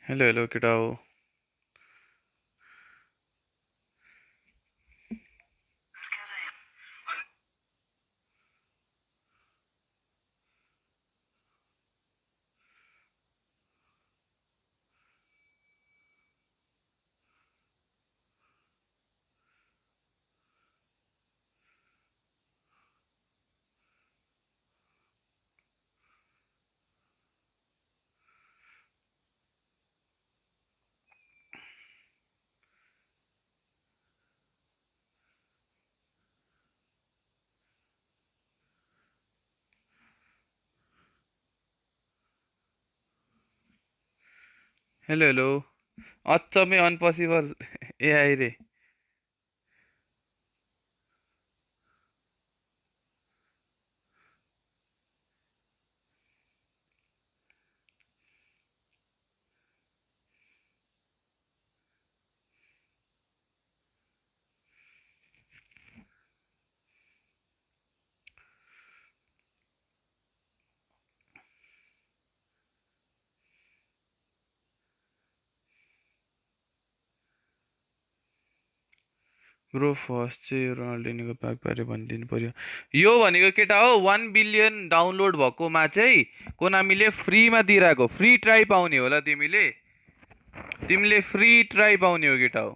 Hello hello केटा हो। Hello hello. अचम्मै अनपोसिबल एआई रे। ब्रो फर्स्ट चाहिँ रोनाल्डिनीको प्याक बारे भनिदिनु पर्यो। यो भनेको केटा हो 1 बिलियन डाउनलोड भएकोमा चाहिँ कोनामीले फ्रीमा दिइरहेको फ्री ट्राई पाउने होला। तिमीले तिमीले फ्री ट्राई पाउने हो केटा हो।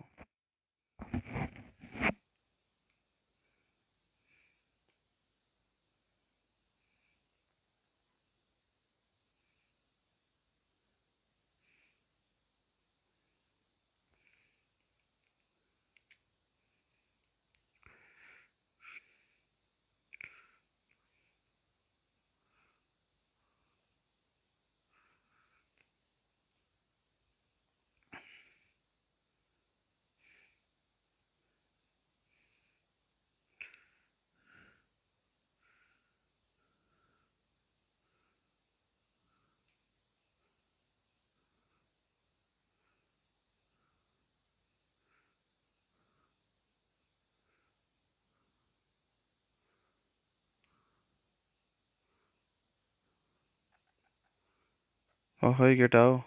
खै केटा हो।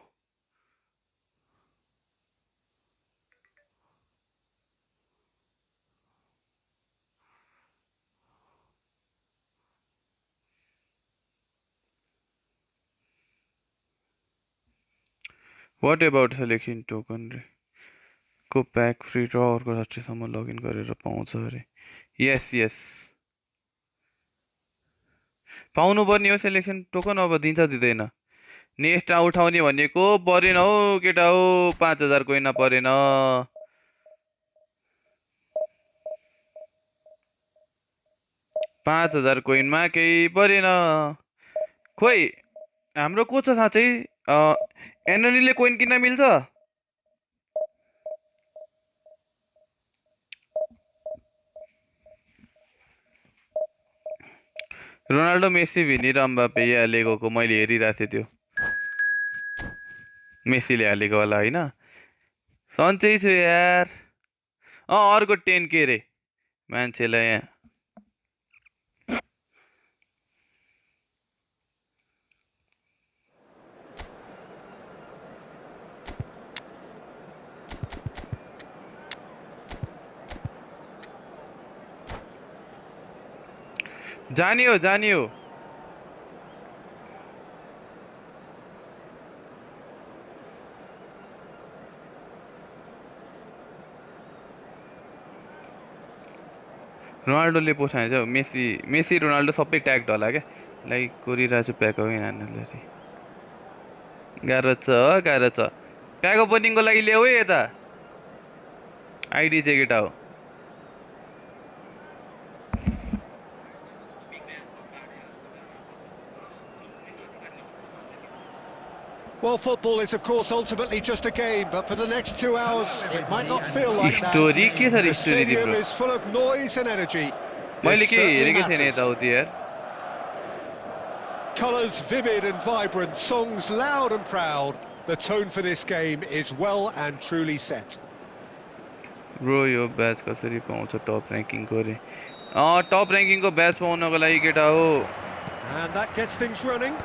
वाट एबाउट सेलेक्सन टोकन रे को प्याक फ्री र अर्को 60सम्म लगइन गरेर पाउँछ अरे। यस यस पाउनुपर्ने हो सेलेक्सन टोकन। अब दिन्छ दिँदैन। नेक्स्ट उठाउने भनेको परेन हौ केटा हो। 5,000 कोइना परेन। 5,000 कोइनमा केही परेन। खोइ हाम्रो को छ साँच्चै। एनोनीले कोइन किन्न मिल्छ। रोनाल्डो मेसी भिनी र एम्बापे हालेको मैले हेरिरहेको थिएँ। त्यो मेसीले हालेको होला होइन। सन्चै छु यार। अर्को 10K रे मान्छेलाई यहाँ। जानी हो जानी हो। रोनाल्डोले पोसाएछ मेसी मेसी रोनाल्डो सबै ट्याग्ड होला क्या। लाइक कोरिरहेको छु प्याक होइन हान्नुलाई। गाह्रो छ गाह्रो छ। प्याक ओपनिङको लागि ल्याऊ है यता। आइडी चाहिँ केटा हो। Well, football is, of course, ultimately just a game, but for the next 2 hours, it might not feel like that. Story के छ रे The स्टोरी stadium तिम्रो? is full of noise and energy. मैले This के certainly हेरेकै छैन matters. यताउति यार। Colours vivid and vibrant, songs loud and proud. The tone for this game is well and truly set. Bro yo batch कसरी पाउँछ टप ऱ्याङ्किङको रे। टप ऱ्याङ्किङको batch पाउनको लागि केटा हो। And that gets things running.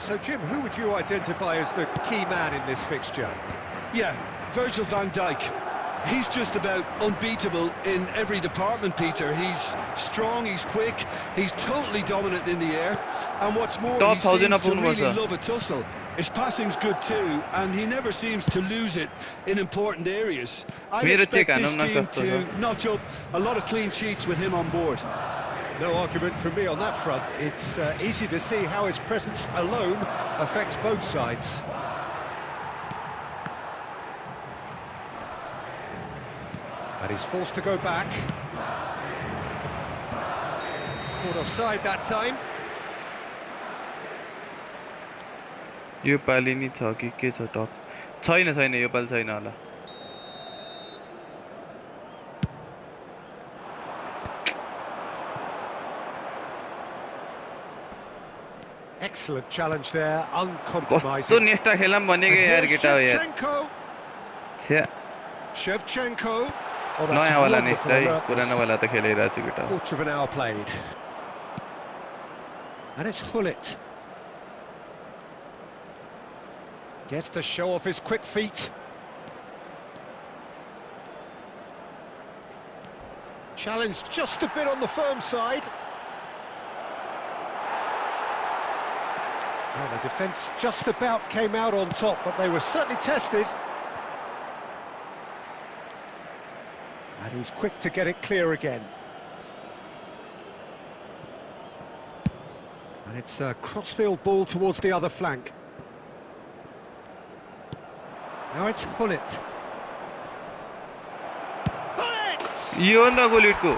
So, Jim, who would you identify as the key man in this fixture? Yeah, Virgil van Dijk. He's just about unbeatable in every department, Peter. He's strong, he's quick, he's totally dominant in the air. And what's more, Top he seems to 1000 really पर्छ love a tussle. His passing's good too, and he never seems to lose it in important areas. I'd मेरो expect check this हानौँ न team कस्तो to छ notch up a lot of clean sheets with him on board. No argument from me on that front. It's easy to see how his presence alone affects both sides. And he's forced to go back. Caught offside that time. यो पाली नि छ कि के छ टप छैन छैन यो पाली छैन होला Excellent challenge there, कस्तो uncompromising. नेस्टा खेलाम भनेको And यार here's केटा हो यार Shevchenko. छ्या Shevchenko. Oh, that's नयाँ वाला wonderful नेस्टा है alertness. पुरानो वाला त खेलिरहेको छु केटा Quarter of an hour played. And it's Hullet. Gets to show off his quick feet. Challenged just a bit on the firm side. Well, the defence just about came out on top, but they were certainly tested. And he's quick to get it clear again. And it's a crossfield ball towards the other flank. Now it's Hullet. Hullet! यो न गोलिटको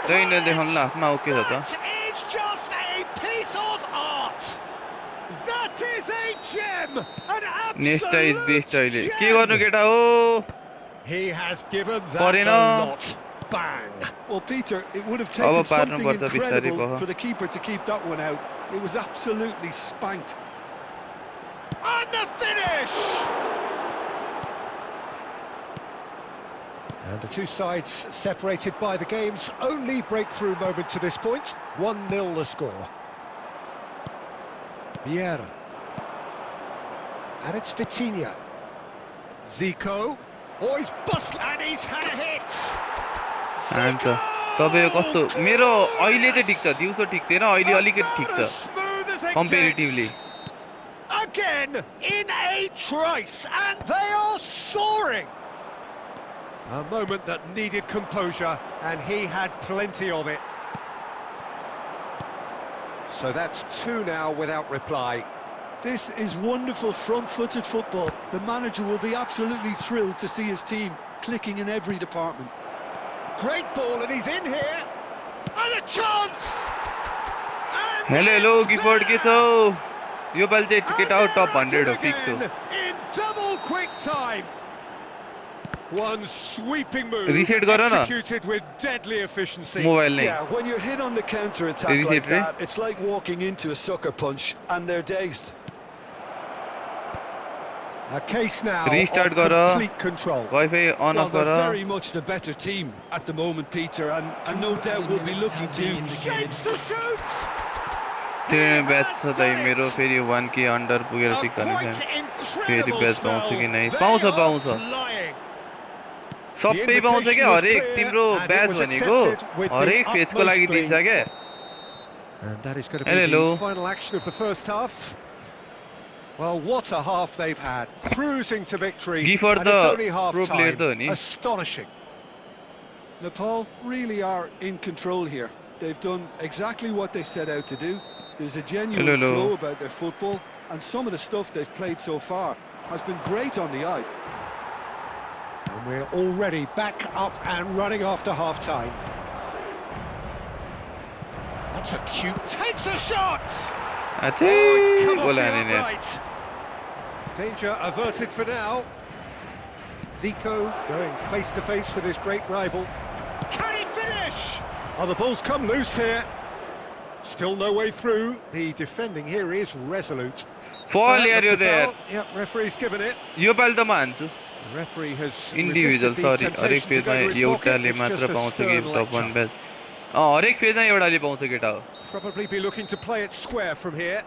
then देखाउन ल आफमा okay छ त That is just a piece of art. That is a gem, an Nesta is best absolute अहिले के gem. गर्नु केटा हो He has given that परेन a lot. Bang! Well, Peter, it would have अब taken पार्नु something पर्छ बिस्तारै incredible कह for the keeper to keep that one out. It was absolutely spanked. And the finish! And the two sides separated by the game's only breakthrough moment to this point. 1-0 the score. Vieira. And it's Vitinha. Zico. Oh, he's bustling and he's had a hit. हान्छ तपाईको कस्तो मेरो अहिले चाहिँ ठिक छ दिउँसो ठिक थिएन अहिले अलिकति ठिक About छ as smooth as it comparatively gets. Again in a trice, and they are soaring. A moment that needed composure, and he had plenty of it. So that's two now without reply. This is wonderful front-footed football. The manager will be absolutely thrilled to see his team clicking in every department. Great ball, and he's in here. And a chance! And hello hello it's Gifford के छ यो पालि चाहिँ केटा हो टप 100 हो fix हो in double quick time. One sweeping move Reset गर न executed with deadly efficiency. Mobile नै Yeah, when you're hit on the counter-attack Reset like रे that, it's like walking into a sucker punch and they're dazed. A case now Restart of गर complete control. Wifi अन Well, अफ they're गर very much the better team at the moment, Peter, and no doubt will be looking to... Shapes to shoot. त्यो batch छ दाइ मेरो फेरि 1k under पुगेर A 600 quite फेरि incredible ब्याच पाउँछ spell. कि नै They पाउँछ are पाउँछ flying. सबै पाउँछ invitation क्या was हरेक clear तिम्रो and it ब्याच was भनेको accepted with the हरेक फेजको लागि utmost दिन्छ glee. क्या And that is going to be Hello. the final action of the first half. Well, what a half they've had. Cruising to victory. Gifford And it's the only half pro player time. though, ni? Astonishing. Nepal really are in control here. They've done exactly what they set out to do. There's a genuine Hello. flow about their football, and some of the stuff they've played so far has been great on the eye. And we're already back up and running after half time. That's a cute. Takes a shot! Oh, it's come off goal the हाने नि upright. Danger averted for now. Zico going face to face with his great rival. Can he finish? Oh, the ball's come loose here. Still no way through. The defending here is resolute. फल यार That's yo a त यार foul. Yep, referee's given it. यो पालि त म हान्छु The referee has individual resisted the सरी हरेक temptation to फेजमा go to his pocket. एउटाले It's मात्र just a पाउँछ कि stern टप 1 lecture. ब्याच हरेक फेजमा एउटाले पाउँछ केटा हो Probably be looking to play it square from here.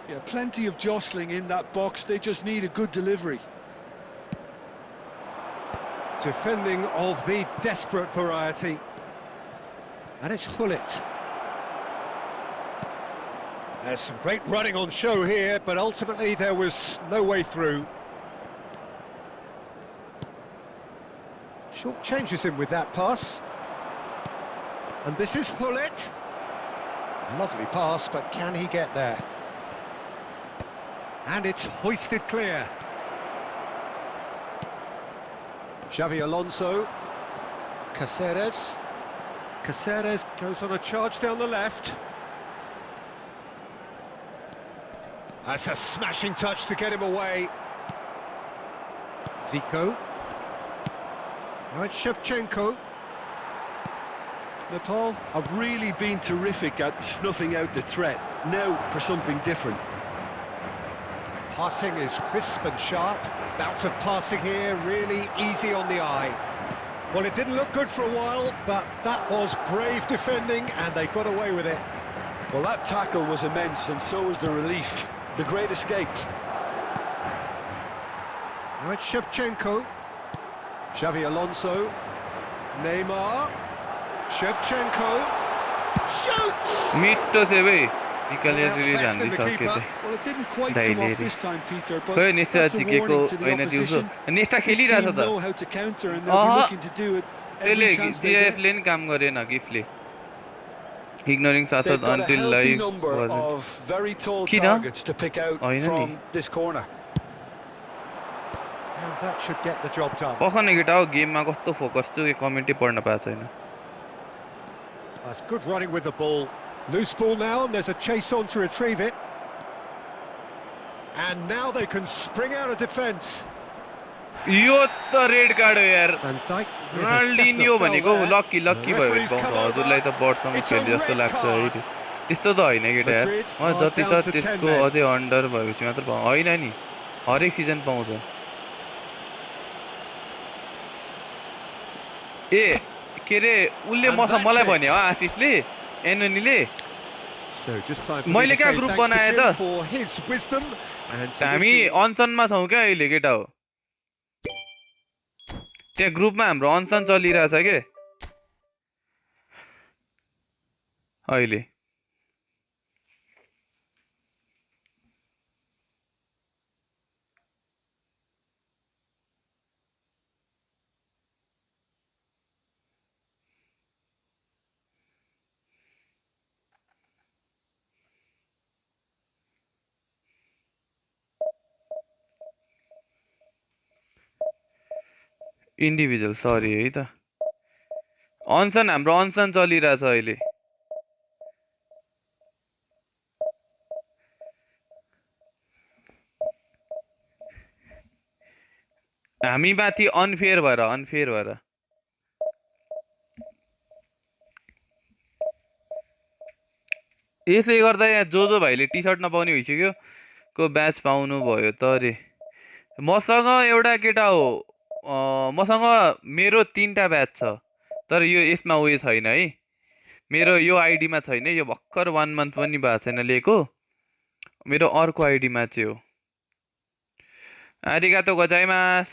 Yeah, plenty of jostling in that box. They just need a good delivery. Defending of the desperate variety. And it's Hullet. There's some great running on show here, but ultimately there was no way through. Short changes him with that pass. And this is Hullet. Lovely pass, but can he get there? And it's hoisted clear. Xavi Alonso. Caceres. Caceres goes on a charge down the left. That's a smashing touch to get him away. Zico. Now it's Shevchenko. Natal have really been terrific at snuffing out the threat. Now for something different. Passing is crisp and sharp. Bout of passing here, really easy on the eye. Well, it didn't look good for a while, but that was brave defending, and they got away with it. Well, that tackle was immense, and so was the relief. The great escape. Now it's Shevchenko. Xavi Alonso. Neymar. Shevchenko. Shoots! मिठो से भाई निकले release हान्दै सके त Well, it didn't quite come off this time, Peter, but खै नेस्टा that's a जिकेको warning to the हैन दिउँसो opposition. नेस्टा This खेलिरहेछ team know त how to counter, and they'll be looking to do it त्यसले every chance they get. डिआइएफले नि काम गरेन गिफ्टले ignoring They've सासत got a until healthy live number of very tall Kiन? targets to pick out हैन नि from this corner. And that should get the job done. पखने केटा हो गेममा कस्तो फोकस छु के कमेन्टै पढ्न पाएको छैन That's good running with the ball. Loose ball now, and there's a chase on to retrieve it. And now they can spring out of defence. यो त रेड कार्ड हो यार Van Dijk with a Ronaldinho definite foul भनेको there. Lucky lucky The भयो भने referee's पाउँछ come over. हजुरलाई त बर्डसँग It's a खेले जस्तो red लाग्छ है card. त्यस्तो त होइन केटा यार Madrid म are जति down छ to 10 त्यसको men. अझै अन्डर भएपछि मात्र होइन नि हरेक सिजन पाउँछ ए के रे उसले And मसँग that's मलाई it. भन्यो आशिषले एनोनीले So just time for मैले me to क्या say ग्रुप thanks to बनाए Tim त for his wisdom and to हामी wish him अनसनमा छौँ क्या अहिले केटा हो त्यहाँ ग्रुपमा हाम्रो अनसन चलिरहेछ के अहिले इन्डिभिजुअल सरी है त अनसन हाम्रो अनसन चलिरहेछ अहिले हामी माथि अनफेयर भएर यसै गर्दा यहाँ जो भाइले टी सर्ट नपाउने भइसक्यो को ब्याच पाउनु भयो त अरे मसँग एउटा केटा हो मसँग मेरो 3टा ब्याच छ तर यो यसमा उयो छैन है मेरो यो आइडीमा छैन यो भर्खर 1 मन्थ पनि भएको छैन लिएको मेरो अर्को आइडीमा चाहिँ हो आरिगातो गोजाइमास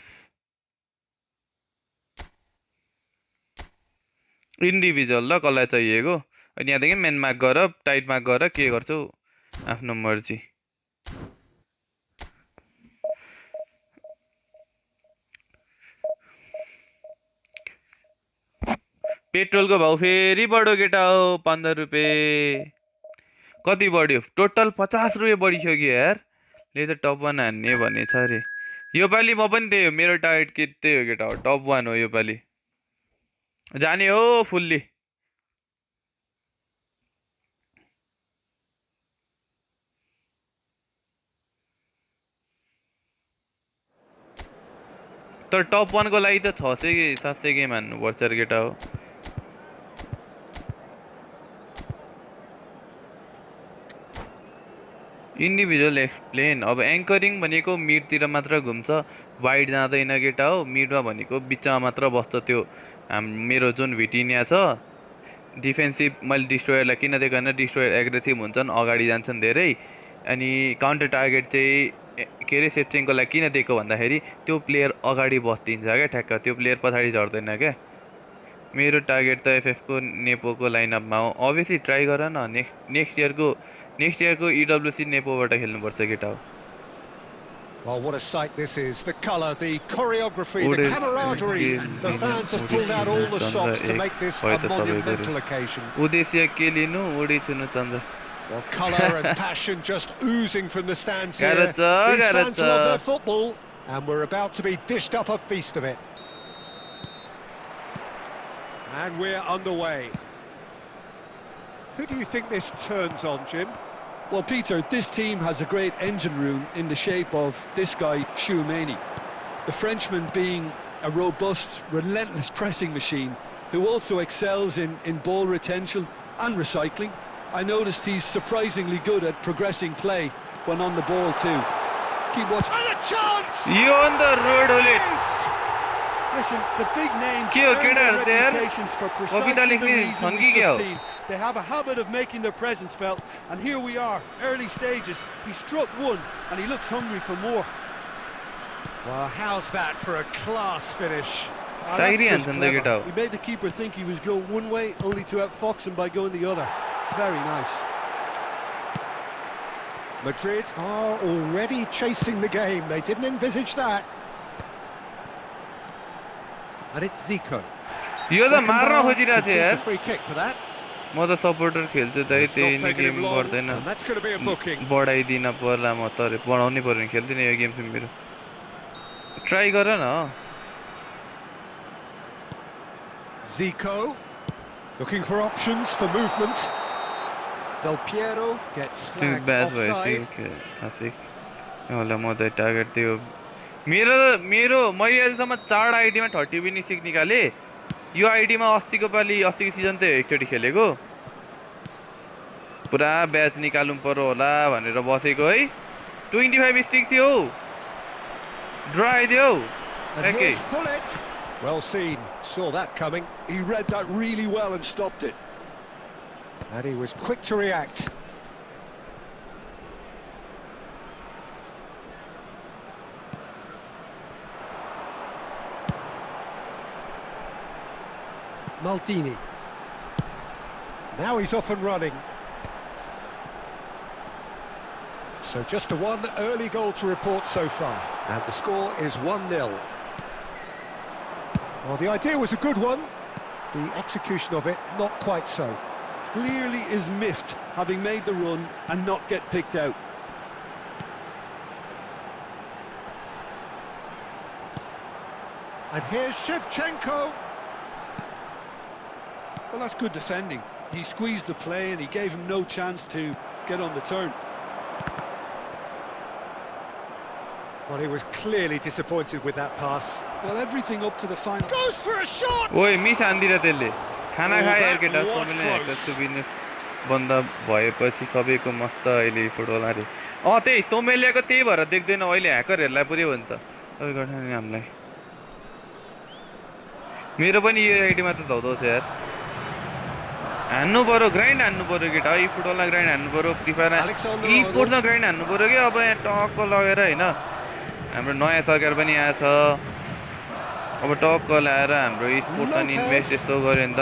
इन्डिभिजुअल ल कसलाई चाहिएको अनि यहाँदेखि मेन मार्क गर टाइट मार्क गर के गर्छौ आफ्नो मर्जी पेट्रोलको भाउ फेरि बढ्यो केटा हो 15 रुपियाँ कति बढ्यो टोटल 50 रुपियाँ बढिसक्यो यार ले त टप 1 हान्ने भनेछ अरे योपालि म पनि त्यही हो मेरो टार्गेट के त्यही हो केटा हो टप 1 हो योपालि जाने हो फुल्ली तर टप 1 को लागि त 600 700 गेम हान्नु पर्छ रे केटा हो इन्डिभिजुअल एक्सप्लेन अब एङ्करिङ भनेको मिडतिर मात्र घुम्छ वाइड जाँदैन केटा हो मिडमा भनेको बिचमा मात्र बस्छ त्यो मेरो जुन भिटिनिया छ डिफेन्सिभ मैले डिस्ट्रोयरलाई किन दिएको होइन डिस्ट्रोयर एग्रेसिभ हुन्छन् अगाडि जान्छन् धेरै अनि काउन्टर टार्गेट चाहिँ के अरे सेप्चेङको लागि किन दिएको भन्दाखेरि त्यो प्लेयर अगाडि बस्दिन्छ क्या ठ्याक्क त्यो प्लेयर पछाडि झर्दैन क्या मेरो टार्गेट त एफएफको नेपोको लाइनअपमा हो अभियसली ट्राई गर न नेक्स्ट इयरको इडब्ल्युसी नेपोबाट खेल्नुपर्छ केटा हो Well, what a sight this is. The colour, the choreography, the camaraderie. The fans have pulled out all the stops to make this a monumental occasion. उद्देश्य के लिनु उडी चुनु Chandra Well, colour and passion just oozing from the stands here. These fans love their football, and we're about to be dished up a feast of it. And we're underway. Who do you think this turns on, Jim? Well, Peter, this team has a great engine room in the shape of this guy, Chouameni. The Frenchman being a robust, relentless pressing machine who also excels in ball retention and recycling. I noticed he's surprisingly good at progressing play when on the ball too. Keep watching. And a chance! You on the road, Olit. Listen, the big names Kyo, earn their kidder, there. reputations for precisely the reason we just seen. They have a habit of making their presence felt, and here we are, early stages. He struck one, and he looks hungry for more. Well, how's that for a class finish? That's just clever. He made the keeper think he was going one way, only to outfox him by going the other. Very nice. Madrid are already chasing the game. They didn't envisage that. And it's Zico. यो त मार्न खोजिरहेको थियो यार Free kick for that. म त supporter खेल्छु दाइ त्यही नै गेम गर्दैन And that's going to be a booking. बढाइदिन पर्ला म तर बढाउनै पर्यो भने खेल्दिनँ यो गेम चाहिँ मेरो ट्राई गर न Zico looking for options for movement. Del Piero gets flagged offside. होला म त टार्गेट त्यो मेरो मैले अहिलेसम्म 4 आइडीमा 30 विनिङ सिक निकाले यो आइडीमा अस्तिको सिजन त एकचोटि खेलेको पुरा ब्याच निकाल्नु पर्यो होला भनेर बसेको है 25 स्टिक थियो ड्र आइदियो okay Well seen, saw that coming. He read that really well and stopped it. And he was quick to react. Maldini. Now he's off and running. So just a one early goal to report so far. And the score is 1-0. Well, the idea was a good one. The execution of it, not quite so. Clearly is miffed, having made the run and not get picked out. And here's Shevchenko. Well, that's good defending. He squeezed the play and he gave him no chance to get on the turn. Well, he was clearly disappointed with that pass. Well, everything up to the final. Goes for a shot! ओए miss आन्दिरा त्यसले खाना खाए यार केटा सबैले ह्याकर्सको business बन्द भएपछि सबैको मस्त अहिले फुटबल अरे त्यही सोमेलियाको त्यही भएर देख्दैन अहिले ह्याकरहरूलाई पुरै भन्छ तपाईँ गर्छ नि हामीलाई मेरो पनि यो आइडीमा त धौधौ छ यार हान्नु पर्यो ग्राइन्ड हान्नु पर्यो केटा यी फुटबलमा ग्राइन्ड हान्नु पर्यो फ्री फायरमा ई स्पोर्ट्समा ग्राइन्ड हान्नु पर्यो कि अब यहाँ टक्क लगेर होइन हाम्रो नयाँ सरकार पनि आएछ अब टक्क ल्याएर हाम्रो ई स्पोर्ट्समा इन्भेस्ट यसो गऱ्यो भने त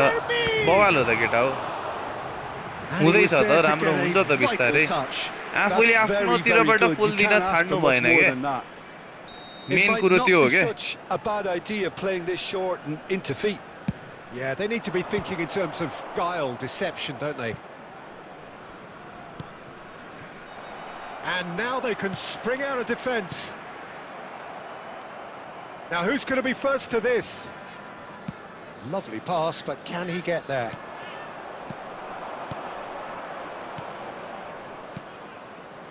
बवाल हो त केटा हो हुँदैछ त राम्रो हुन्छ त बिस्तारै आफूले आफ्नोतिरबाट फुल दिन छाड्नु भएन क्या मेन कुरो त्यो हो क्या a bad idea playing this short and into feet. Yeah, they need to be thinking in terms of guile, deception, don't they? And now they can spring out of defence. Now who's going to be first to this? Lovely pass, but can he get there?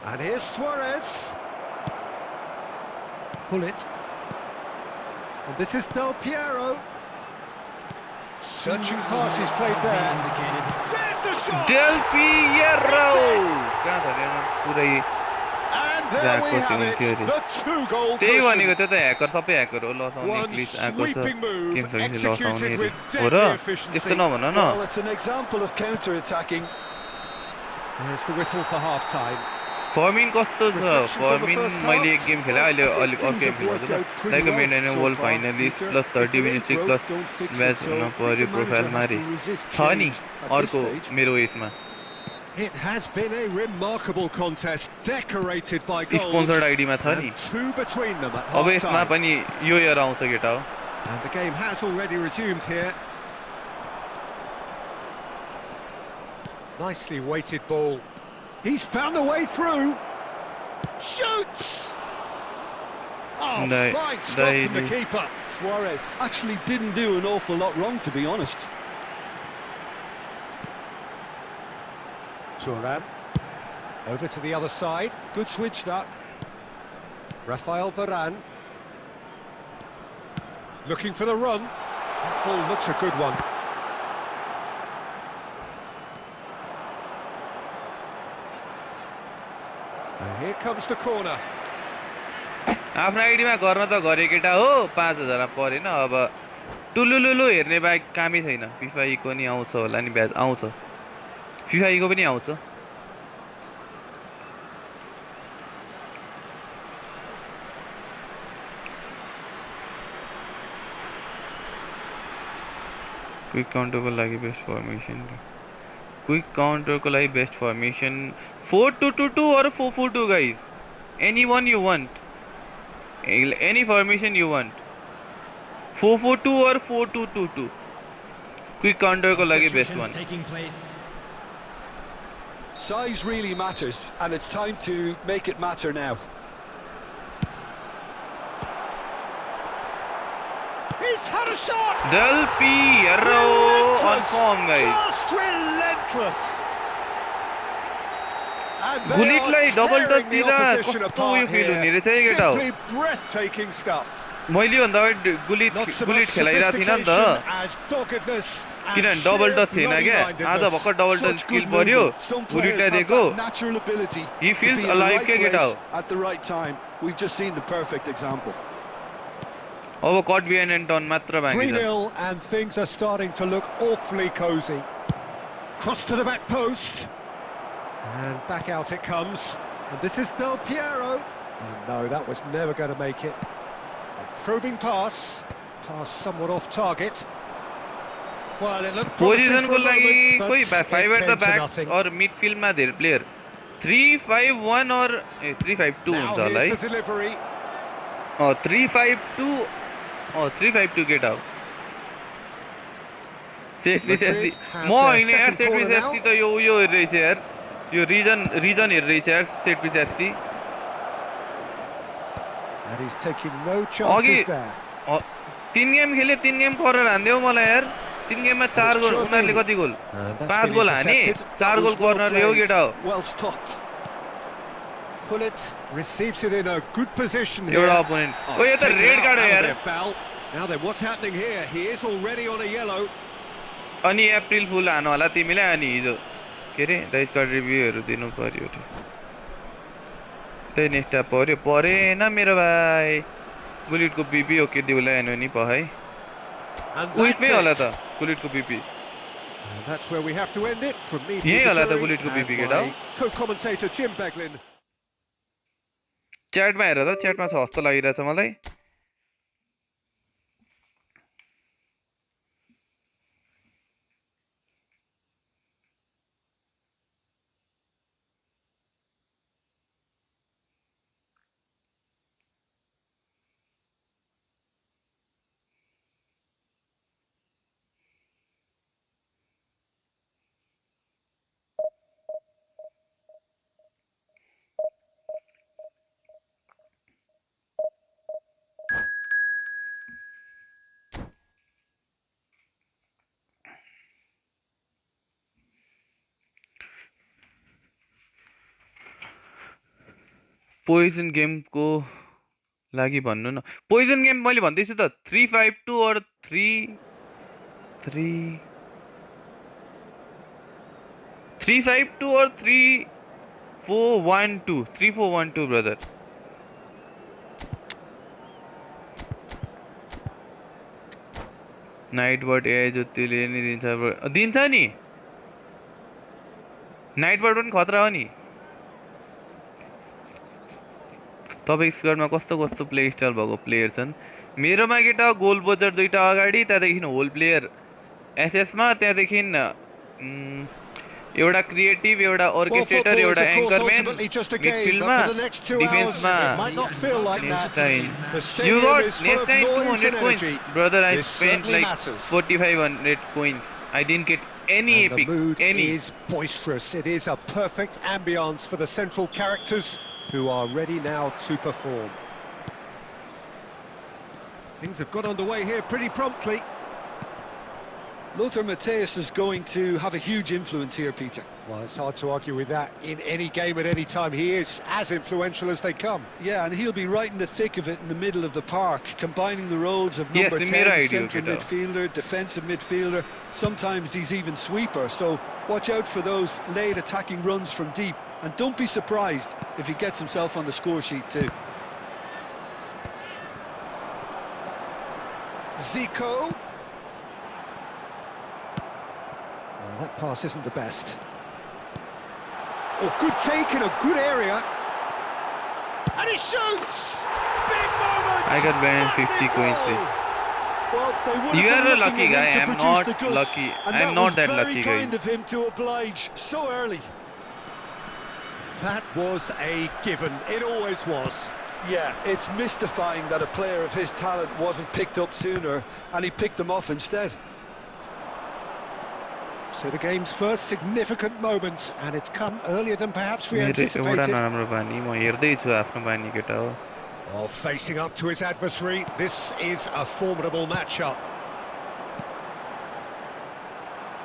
And here's Suarez. Pull it. And this is Del Piero. Searching pass is played there. There's the shot! Del Piero! And there we have it, the two-goal cushion. One sweeping move, executed with deadly efficiency. Well, it's an example of counter-attacking. There's the whistle for half-time. Fermin कस्तो छ Reflections on the Fermin first half. मैले एक game खेला अहिले I think अलिक अर्को things game have खेल्नु worked ल out pretty like well main so world far, finalist Peter. Plus If 30 it ain't minutes broke, plus don't fix it. Match So हुन I think पर्यो the profile manager has मारे to resist छ नि change at this अर्को stage. मेरो यसमा It has been a remarkable contest, decorated by goals, sponsored आइडीमा छ नि and two between them at अब यसमा half-time. पनि यो इयर आउँछ केटा हो And the game has already resumed here. Nicely weighted ball. He's found a way through. Shoots! Oh, They- fine stop from the they- keeper. Suarez actually didn't do an awful lot wrong, to be honest. Thuram. Over to the other side. Good switch, that. Rafael Varane. Looking for the run. That ball looks a good one. And here comes the corner. आफ्नो आइडीमा गर्न त गरे केटा हो 5000 परेन अब टुलुलुलु हेर्ने बाहेक कामै छैन फिफाईको नि आउँछ होला नि ब्याज आउँछ फिफाईको पनि आउँछ क्विक काउन्टरको लागि बेस्ट फर्मेसन क्विक काउन्टरको लागि best formation 4-2-2-2 or 4-4-2 guys anyone you want any formation you want 4-4-2 or 4-2-2-2 quick counter ko lagi best one Size really matters, and it's time to make it matter now. He's had a shot! Del Piero on form guys Just relentless! And they Gullit-lai are double touch tearing the दिँदा opposition कस्तो उयो apart feel हुने here. रहेछ है केटा हो Simply breathtaking stuff. मैले भन्दा अगाडि Gullit Not so Gullit much खेलाइरहेको थिइनँ नि त sophistication as doggedness and किनभने डबल टच थिएन क्या आज bloody-mindedness. भर्खर double touch Such skill good पर्यो movement. Some players गुलिटलाई have दिएको that natural ability He to feels be in the alive right के केटा place हो at the right time. We've just seen the perfect example. अब cut behind and turn मात्र बाँकी छ 3-0 and things are starting to look awfully cosy. Cross to the back post. And back out it comes. And this is Del Piero. And no, that was never going to make it. A probing pass. Pass somewhat off target. Well, it looked promising position for को a लागि moment, कोही but five it at the came to back nothing. और मिडफिल्डमा धेरै player 3-5-1 और 3-5-2 Now हुन्छ होला है here's the delivery. 3-5-2 3-5-2 केटा हो set piece Madrid FC have म their होइन यार second set corner piece now. FC त यो उयो हेरिरहेछ यार यो रिजन हेरिरहेछ यार set piece FC And he's taking no chances there. 3 game खेल्यो 3 गेम करेर हान्दियो मलाई यार 3 गेममा 4 गोल उनीहरूले कति गोल And that's 5 been गोल हाने intercepted. 4 That goal was well कर्नरले हो played, केटा हो well stopped. Pullet receives it in a good position here. एउटा अपोनेन्ट Oh, ओ यो it's त taken रेड out कार्ड हो as यार their foul. Now then, what's happening here? He is already on a yellow. अनि April full हानु होला तिमीलाई अनि हिजो के अरे द स्क्वाड रिभ्यूहरू दिनु पर्यो त्यही नेक्स्ट टाइम परेन मेरो भाइ गुलिटको बिपी ओके दिउलाई हान्यो नि प है And उइसमै that's होला it. त गुलिटको BP And that's where we have to end it. From me, यही Peter होला त Drury, बुलेटको and बिपी केटा हो my co-commentator Jim Beglin. च्याटमा हेर त च्याटमा छ जस्तो लागिरहेछ मलाई पोइजन गेमको लागि भन्नु न पोइजन गेम मैले भन्दैछु त 3-5-2 और 3-5-2 और 3-4-1-2 3-4-1-2 ब्रदर नाइट बर्ड एआई जतिले नि दिन्छ नि नाइट बर्ड पनि खतरा हो नि तपाईँ स्क्वाडमा कस्तो कस्तो प्ले स्टाइल भएको प्लेयर छन् मेरोमा केटा गोल पोचर दुईटा अगाडि त्यहाँदेखि होल प्लेयर एसएसमा त्यहाँदेखि एउटा क्रिएटिभ एउटा Well, अर्केस्ट्रेटर football is एउटा of course एङ्करम्यान ultimately just a game, मिडफिल्डमा but for the next 2 hours डिफेन्समा it might not feel like that. The You stadium got is full of next time noise 200 and coins. energy. Brother, I This spent certainly like matters. 4,500 coins. I didn't get any And the epic. mood Any. is boisterous. It is a perfect ambience for the central characters who are ready now to perform. Things have got underway here pretty promptly. Lothar Matthäus is going to have a huge influence here, Peter. Well, it's hard to argue with that. In any game at any time, he is as influential as they come. Yeah, and he'll be right in the thick of it in the middle of the park, combining the roles of Yes, number in 10, Mira central idea, midfielder, defensive midfielder. Sometimes he's even sweeper, so watch out for those late attacking runs from deep. And don't be surprised if he gets himself on the score sheet too. Zico. Well, that pass isn't the best. Oh, good take in a good area. And he shoots! Big moment! I got banned Massive 50 coins. goal! Well, they would You have are been a lucky looking at guy. him to I'm produce not the goods, lucky. and I'm that not was that very lucky, guy. kind of him to oblige so early. That was a given. It always was. Yeah, it's mystifying that a player of his talent wasn't picked up sooner, and he picked them off instead. So the game's first significant moment, and it's come earlier than perhaps we मेरो एउटा anticipated. नराम्रो बानी म हेर्दैछु आफ्नो बानी केटा हो Oh, facing up to his adversary, this is a formidable matchup.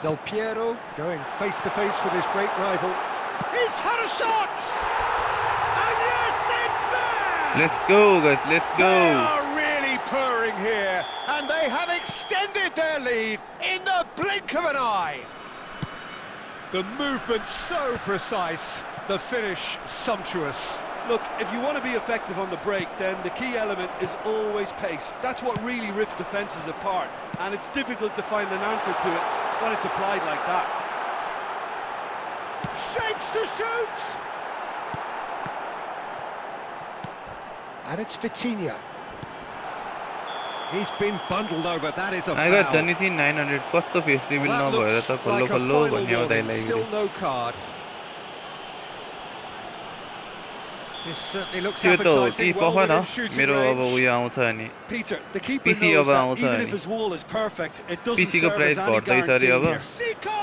Del Piero going face to face with his great rival. He's had a shot! And yes, it's there! Let's go guys, let's They go. are really purring here, and they have extended their lead in the blink of an eye. The movement so precise, the finish sumptuous. Look, if you want to be effective on the break, then the key element is always pace. That's what really rips defences apart, and it's difficult to find an answer to it when it's applied like that. Shapes to shoot! And it's Vitinha. He's been bundled over, that is a I foul. got Janity 900 कस्तो face reveal Well, that नभएर looks त खल्लो like a खल्लो final भन्ने हो warning, दाइलाई still no card. This certainly looks त्यो त हो कि appetizing, well पख न within shooting मेरो अब range. उयो आउँछ अनि Peter, the keeper PC knows अब that आउँछ even अनि if his wall is perfect, it doesn't PC को serve price as any घट्दैछ guarantee अरे अब here. Zico!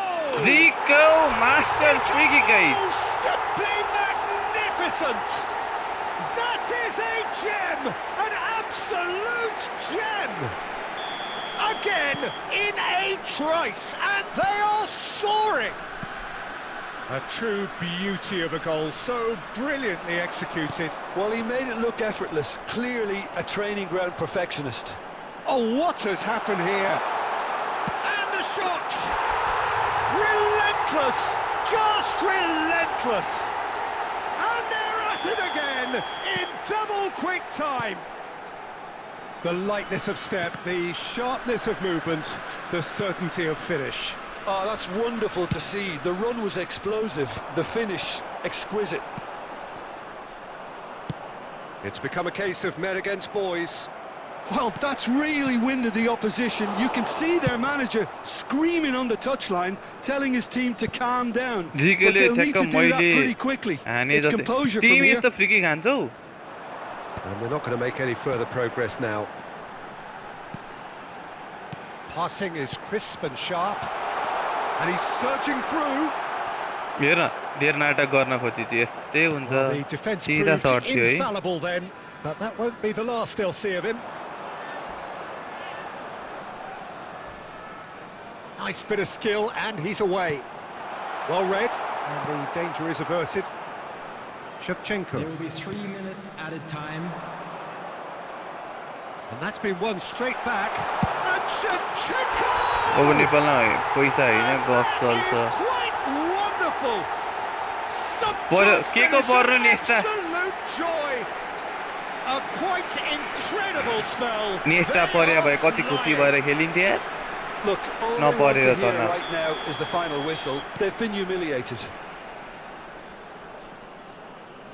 Zico master free kick guys Oh, simply magnificent! That is a gem! An absolute gem! Again, in a trice, and they are soaring! A true beauty of a goal, so brilliantly executed. Well, he made it look effortless, clearly a training ground perfectionist. Oh, what has happened here? And the shot! Relentless! Just relentless! And they're at it again in double quick time. The lightness of step, the sharpness of movement, the certainty of finish. Oh, that's wonderful to see. The run was explosive, the finish exquisite. It's become a case of men against boys. Well, that's really winded the opposition. You can see their manager screaming on the touchline, telling his team to calm down. But जिकेले they'll need ठ्याक्क to do that मैले pretty quickly. हाने It's जस्तै composure from तिमी here. यस्तो free kick हान्छौ And they're not going to make any further progress now. Passing is crisp and sharp. And he's surging through. हेर न धेर नाटक गर्न खोजी चाहिँ यस्तै हुन्छ Well, the defence सिधा proved सर्ट थियो है infallible then, but that won't be the last they'll see of him. Nice bit of skill, and he's away. Well read, and the danger is averted. Shevchenko. There will be 3 minutes added time. And that's been won straight back. And Shevchenko! अब नेपालमा पैसा होइन And गफ that चल्छ is quite wonderful. पर्यो Sumptuous के को finish पर्नु and नि यस्ता absolute joy. A quite incredible spell. नेस्टा They पर्या are भए कति खुसी flying. भएर खेलिन्थ्यो यार Look, all No they want to परेर hear त न right now is the final whistle. They've been humiliated.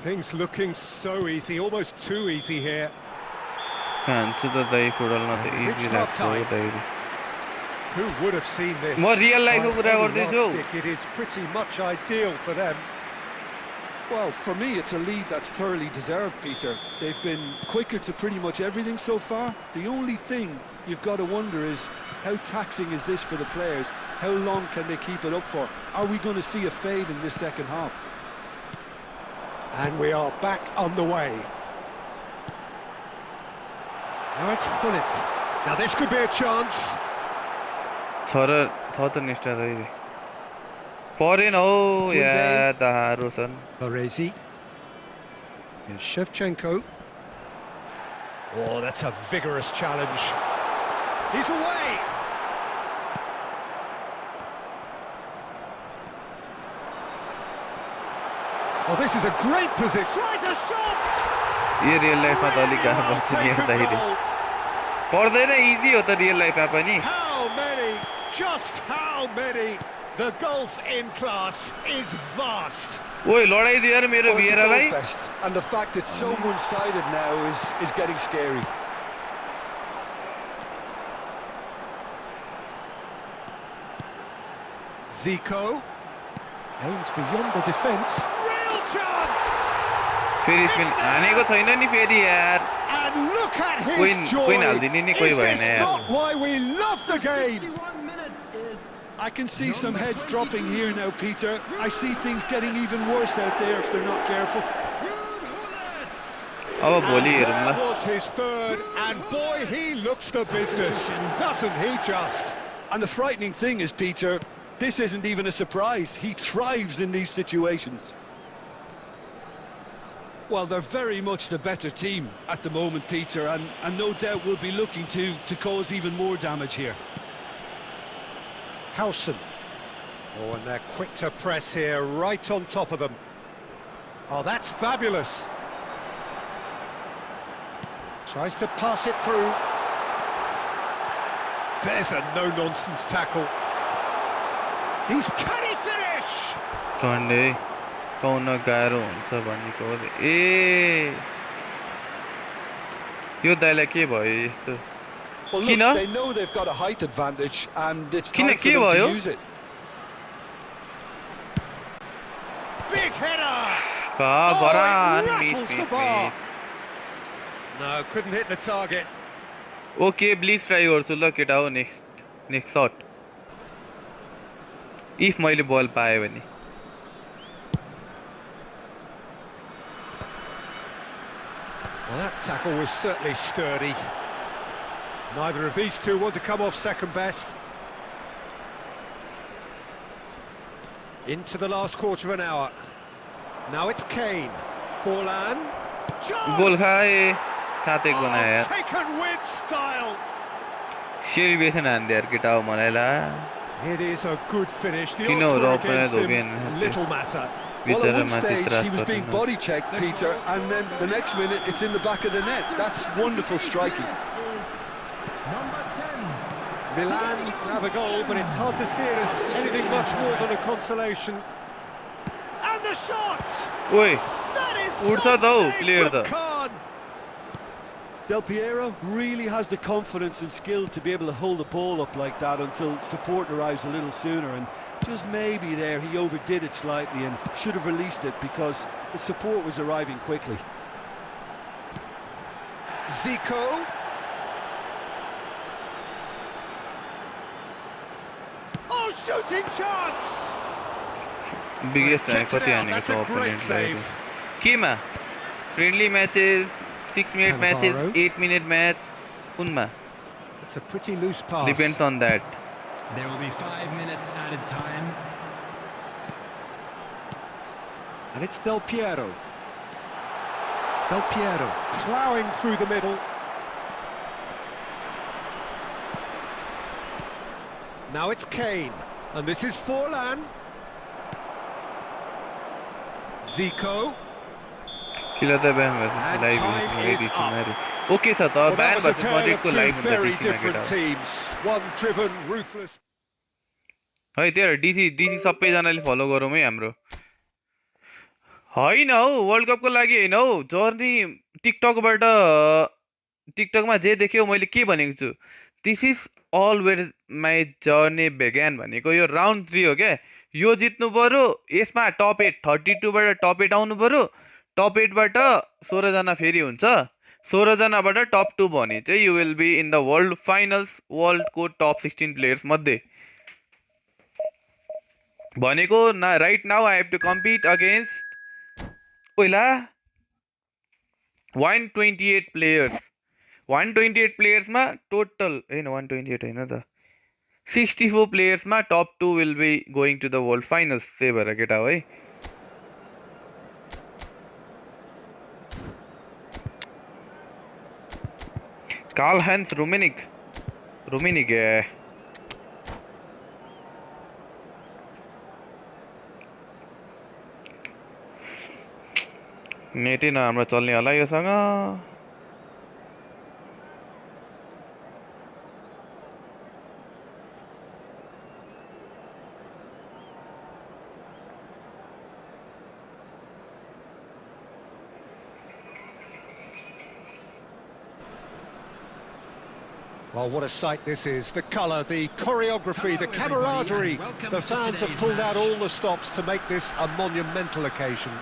Things looking so easy, almost too easy here. खान्छु त दही फुटबलमा त And इजी reached लाग्छ हो half-time. दही Who would have seen this? म रियल लाइफको By कुरा any गर्दैछु yardstick, it is pretty much ideal for them. Well, for me, it's a lead that's thoroughly deserved, Peter. They've been quicker to pretty much everything so far. The only thing you've got to wonder is how taxing is this for the players? How long can they keep it up for? Are we going to see a fade in this second half? And we are back underway. Now it's Bullet. Now this could be a chance. छ त निष्ठा दही परेन हौ या दारो छन् Baresi. Here's Shevchenko. Oh, that's a vigorous challenge. He's away. Oh, this is a great position. Tries a shot. Yo real लाइफमा त अलिक गाह्रो पर्छ नि हेर्दाखेरि पर्दैन इजी हो त रियल लाइफमा पनि How many? Just how many? The golf in class is vast. ओइ लडाइदियो यार मेरो Well, it's a भिएरालाई goal fest, and the fact it's so one-sided now is getting scary. Zico aims beyond the defence. Real chance. फेरि spin हानेको छैन नि फेरि यार And look at his Queen- joy. Queen हाल्दिने नि कोही Is भएन this यार। not why we love the game? 51 minutes is I can see some heads dropping here now, Peter. I see things getting even worse out there if they're not careful. Ruud Gullit. अब भोलि हेरौँ That ल was his third, and boy, he looks the business, doesn't he just? And the frightening thing is, Peter, this isn't even a surprise. He thrives in these situations. Well, they're very much the better team at the moment, Peter, and no doubt will be looking to cause even more damage here. Howson. Oh, and they're quick to press here, right on top of them. Oh, that's fabulous. Tries to pass it through. There's a no-nonsense tackle. Can he finish? झन्डै pound गाह्रो हुन्छ भनेको हो ए यो दाइलाई के भयो यस्तो Well, Kino? look, they know they've got a height advantage, and it's Kino, time for them भयो? to use it. Big header! भरान it miss rattles the miss bar. Miss No, couldn't hit the target. Okay please try गर्छु ल केटा हो next सट if मैले बल पाएँ भने Well, that tackle was certainly sturdy. Neither of these two want to come off second best. Into the last quarter of an hour. Now it's Kane. Forlan. गोल खाए सातै गुनाए यार Taken with style. सेलिब्रेसन हान्दै यार केटा हो मलाई ला It is a good finish. The Kino, odds were Rob, against Rob, him. Rob, Little matter. Well, at one बिचरा माथि stage त्रास he was being पर्दैन। body checked, Peter, and then the next minute it's in the back of the net. That's wonderful striking. Minutes is number 10. Milan have a goal, but it's hard to see it as anything much more than a consolation. And the shot! ओइ That is उड्छ some त हौ save player from त Khan. Del Piero really has the confidence and skill to be able to hold the ball up like that until support arrives a little sooner, and just maybe there he overdid it slightly and should have released it because the support was arriving quickly. Zico. Oh, shooting chance! Biggest Kept कति it out. हानेको That's छ a great अपोनेन्टलाई save. केमा friendly matches 6 minute matches Cannavaro. 8 minute match कुनमा It's a pretty loose pass. Depends on that There will be 5 minutes added time. And it's Del Piero. Del Piero ploughing through the middle. Now it's Kane. And this is Forlan. Zico. Kilo त बिहान भएपछि And live time is हेरिसम्म okay छ त Well, बिहान that was a भएपछि tale of मधेसको two live हुन्छ very डिसीमा different केटा teams. One driven, ruthless. है त्यही डिसी सबै जनाले फलो गरौँ है हाम्रो होइन हौ वर्ल्ड कपको लागि होइन हौ जर्नी टिकटकबाट टिकटकमा जे देख्यो मैले के भनेको छु this is all where my journey began भनेको यो राउन्ड 3 हो क्या यो जित्नु पर्यो यसमा टप 8 32बाट टप 8 आउनु पर्यो टप 8बाट 16जना फेरि हुन्छ 16जनाबाट टप 2 भने चाहिँ you will be in the world finals वर्ल्डको टप 16 प्लेयर्स मध्ये भनेको right now I have to compete against पहिला 128 प्लेयर्स 128 प्लेयर्समा टोटल होइन 128 होइन त 64 प्लेयर्समा top 2 will be going to the world finals त्यही भएर केटा हो है कार्ल हान्स रुमेनिक नेटै नराम्रो चल्ने होला योसँग Well, what a sight this is. The colour, the choreography, the camaraderie. The fans have pulled out all the stops to make this a monumental occasion.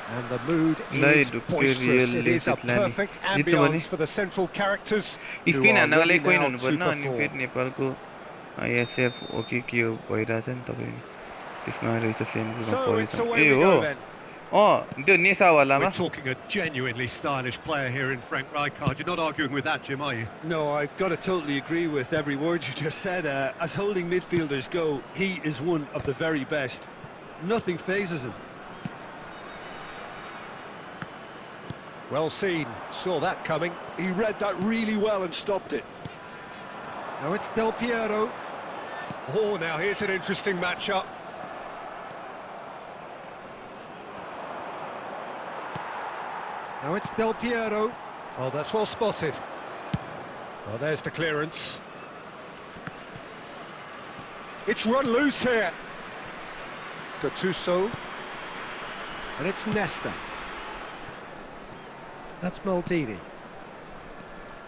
And the mood is boisterous. It is a perfect ambience for the central characters who are ready now to perform. नेपालको ISF हो कि के हो भइरहेछ नि तपाईँ त्यसमा रहेछ So it's away we go then. त्यो नेसावालामा We're talking a genuinely stylish player here in Frank Rijkaard. You're not arguing with that, Jim, are you? No, I've got to totally agree with every word you just said. As holding midfielders go, he is one of the very best. Nothing phases him. Well seen. Saw that coming. He read that really well and stopped it. Now it's Del Piero. Oh, now here's an interesting matchup. Now it's Del Piero. Oh, that's well spotted. Oh, there's the clearance. It's run loose here. Gattuso. And it's Nesta. That's Maldini.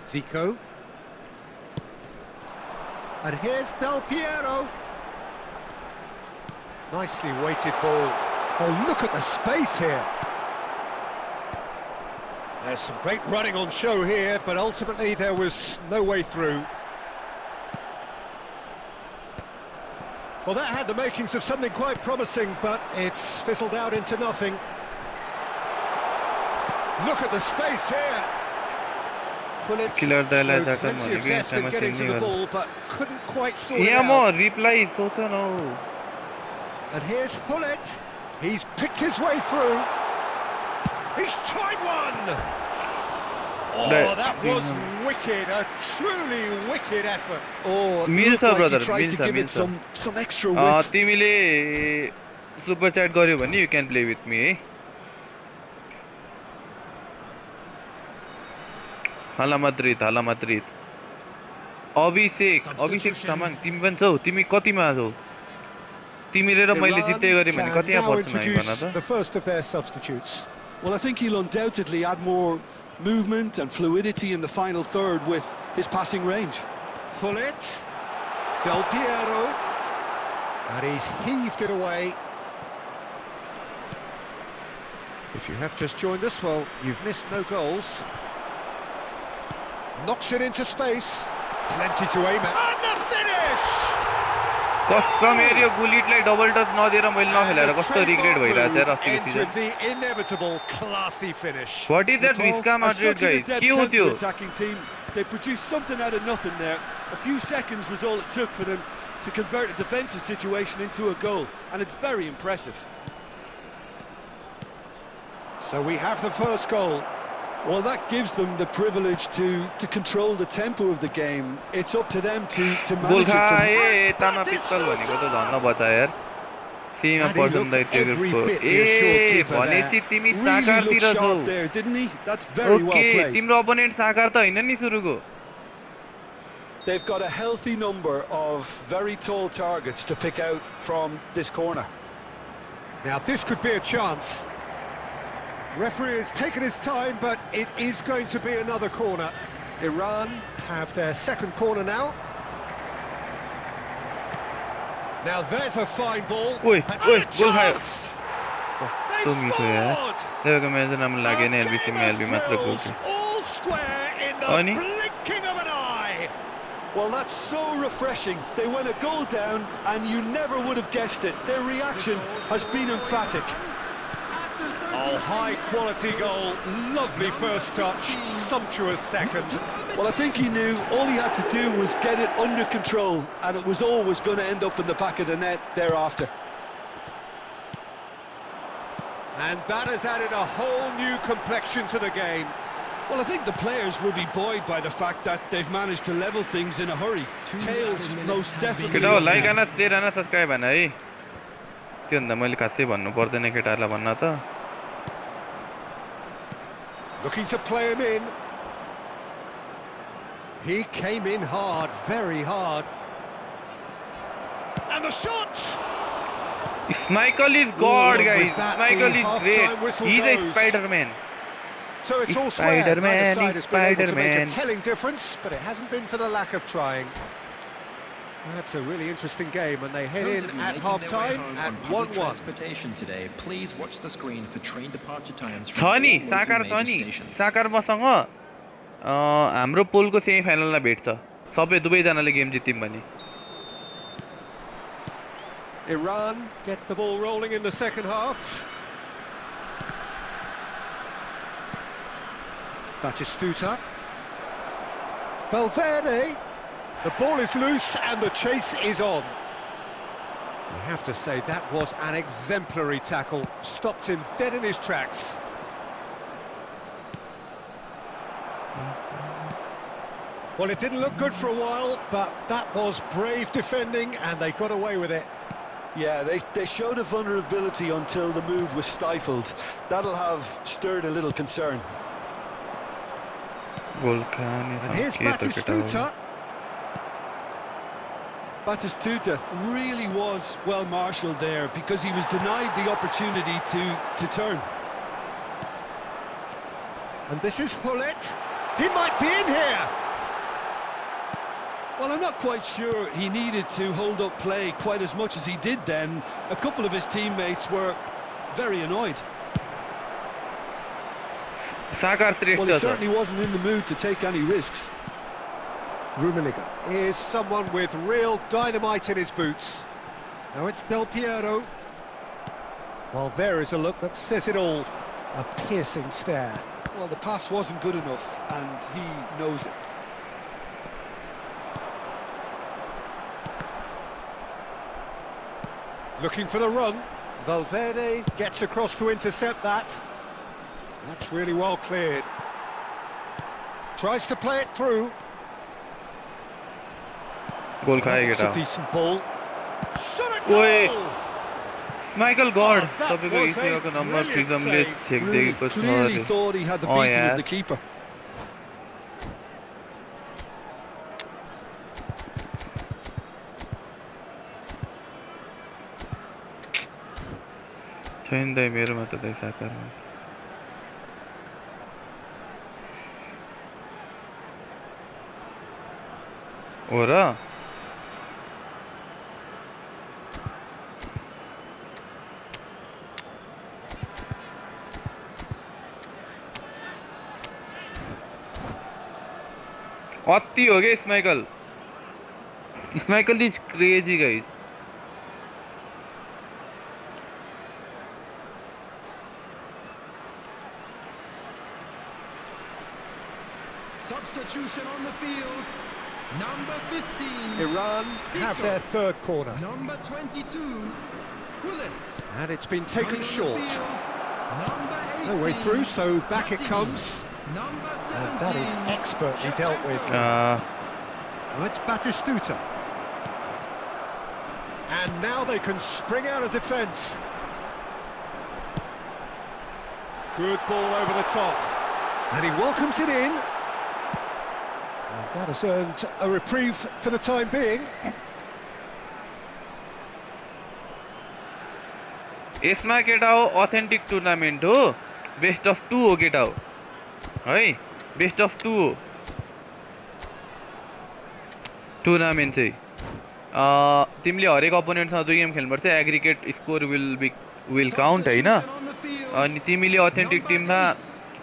Zico. And here's Del Piero. Nicely weighted ball. Oh, look at the space here. There's some great running on show here, but ultimately there was no way through. Well, that had the makings of something quite promising, but it's fizzled out into nothing. Look at the space here. Gullit showed plenty of zest in getting to the ball, but couldn't quite sort it out. reply सोच न And here's Gullit. He's picked his way through. He's tried one! Oh, that was wicked, a truly wicked effort. Oh, मिल्छ looked like brother he tried to give it some extra width. तिमीले super chat गर्यो भने यु क्यान play with me है हाला Madrid अभिषेक तामाङ तिमी पनि छौ तिमी कतिमा छौ तिमीले र मैले जित्दै गरे भने कतिमा पर्छ मलाई भन त The first of their substitutes. Well, I think he'll undoubtedly add more movement and fluidity in the final third with his passing range. Gullit, Del Piero, and he's heaved it away. If you have just joined us, well, you've missed no goals. Knocks it into space, plenty to aim at, and the finish! कसम हेऱ्यो गुलिटलाई double touch नदिएर मैले नखेलेर कस्तो regret भइरहेछ यार अस्तिको season The inevitable classy finish. What is that Visca Madrid guys? के हो त्यो? Attacking team, they produced something out of nothing there. A few seconds was all it took for them to convert a defensive situation into a goal, and it's very impressive. So we have the first goal. Well, that gives them the privilege to control the tempo of the game. It's up to them to manage it from... तामा पिस्तल भनेको त झन्न बचा यार सीमा पर्छन् दै त्यो ग्रुपको भनेपछि तिमी साकारतिर छौ ओके तिम्रो अपोनेन्ट साकार त हैन नि सुरुको They've got a healthy number of very tall targets to pick out from this corner. Now this could be a chance. Referee has taken his time, but it is going to be another corner. Iran have their second corner now. Now there's a fine ball. Oi, And oi, a goal खायो. chance! कस्तो They've मिठो यार. scored! देखो match राम्रो लागेन A LBC game में of LB मात्र गोल thrills, थियो. all square in the Ani? blinking of an eye. Well, that's so refreshing. They went a goal down, and you never would have guessed it. Their reaction has been emphatic. After 30 Oh, high quality goal, lovely first touch, sumptuous second. Well, I think he knew all he had to do was get it under control, and it was always going to end up in the back of the net thereafter. And that has added a whole new complexion to the game. Well, I think the players will be buoyed by the fact that they've managed to level things in a hurry. Tails most definitely. केटा हो up like now. आना share आना subscribe आना है. त्यो भन्दा मैले खासै भन्नु पर्दैन केटाहरुलाई भन्न त. Looking to play him in. He came in hard, very hard. And the shot! Schmeichel is God, Ooh, guys. with that, Schmeichel the is half-time great. whistle He's a goes. Spider-Man. So it's all square. Spider-Man, Neither side has been able to make Spider-Man. a telling difference, but it hasn't been for the lack of trying. That's a really interesting game, and they head Those in of you at making their way half-time home at on public 1-1. transportation today, please watch the screen for train departure times from छ all नि local साकार major छ नि stations. साकार मसँग हाम्रो पोलको semi फाइनलमा भेट्छ सबै दुवैजनाले गेम जित्यौँ भने. Iran get the ball rolling in the second half. Batistuta. Valverde. The ball is loose and the chase is on. You have to say that was an exemplary tackle. Stopped him dead in his tracks. Well, it didn't look good for a while, but that was brave defending and they got away with it. Yeah, they showed a vulnerability until the move was stifled. That'll have stirred a little concern. गोल खाने And here's संकेत केटा हो. Batistuta really was well marshalled there because he was denied the opportunity to turn. And this is Hullet. He might be in here. Well, I'm not quite sure he needed to hold up play quite as much as he did then. A couple of his teammates were very annoyed. साकार श्रेष्ठ Well, he छ. certainly wasn't in the mood to take any risks. Rummenigge is someone with real dynamite in his boots. Now it's Del Piero. Well, there is a look that says it all. A piercing stare. Well, the pass wasn't good enough, and he knows it. Looking for the run. Valverde gets across to intercept that. That's really well cleared. Tries to play it through. गोल खाए It's केटा a हो. decent ball. Shot it ओए. goal! Schmeichel God that तपाईको was a इसियोको number brilliant प्रिजमले save. Check Really दिएको छ clearly अरे. thought he had the Oh, beating yeah. of the keeper. छैन दाइ मेरोमा त दाइ साकारमा. हो र अति हो क्या Schmeichel. Schmeichel is crazy guys. Substitution on the field. Number 15. Iran have their third corner. Number 22. Hullet. And it's been taken Coming on the short. field, Number 18. No way through, so back it comes. Number 17. And that is expertly dealt with. Well, it's Batistuta. And now they can spring out of defence. Good ball over the top. And he welcomes it in. And that has earned a reprieve for the time being. यसमा केटा हो authentic tournament हो, best of 2 हो केटा हो है, best of 2 हो tournament चाहिँ। तिमीले हरेक अपोनेन्टसँग 2 गेम खेल्नुपर्छ, एग्रिगेट स्कोर विल काउन्ट होइन। अनि तिमीले अथेन्टिक टिममा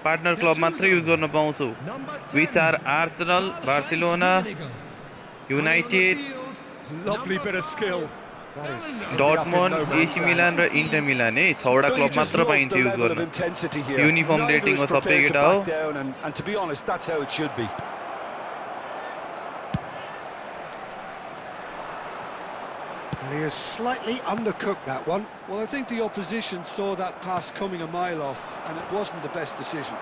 पार्टनर क्लब मात्रै युज गर्न पाउँछौ, which are Arsenal, Barcelona, United, Lovely bit of skill. Dortmund, AC Milan र इन्टर मिलान है, 6वटा No, you क्लब just मात्र love पाइन्छ the युज level of गर्न। intensity here. Uniform Neither rating is हो सबै prepared to केटा हो। back down, and to be honest, that's how it should be. And he has slightly undercooked that one. Well, I think the opposition saw that pass coming a mile off, and it wasn't the best decision.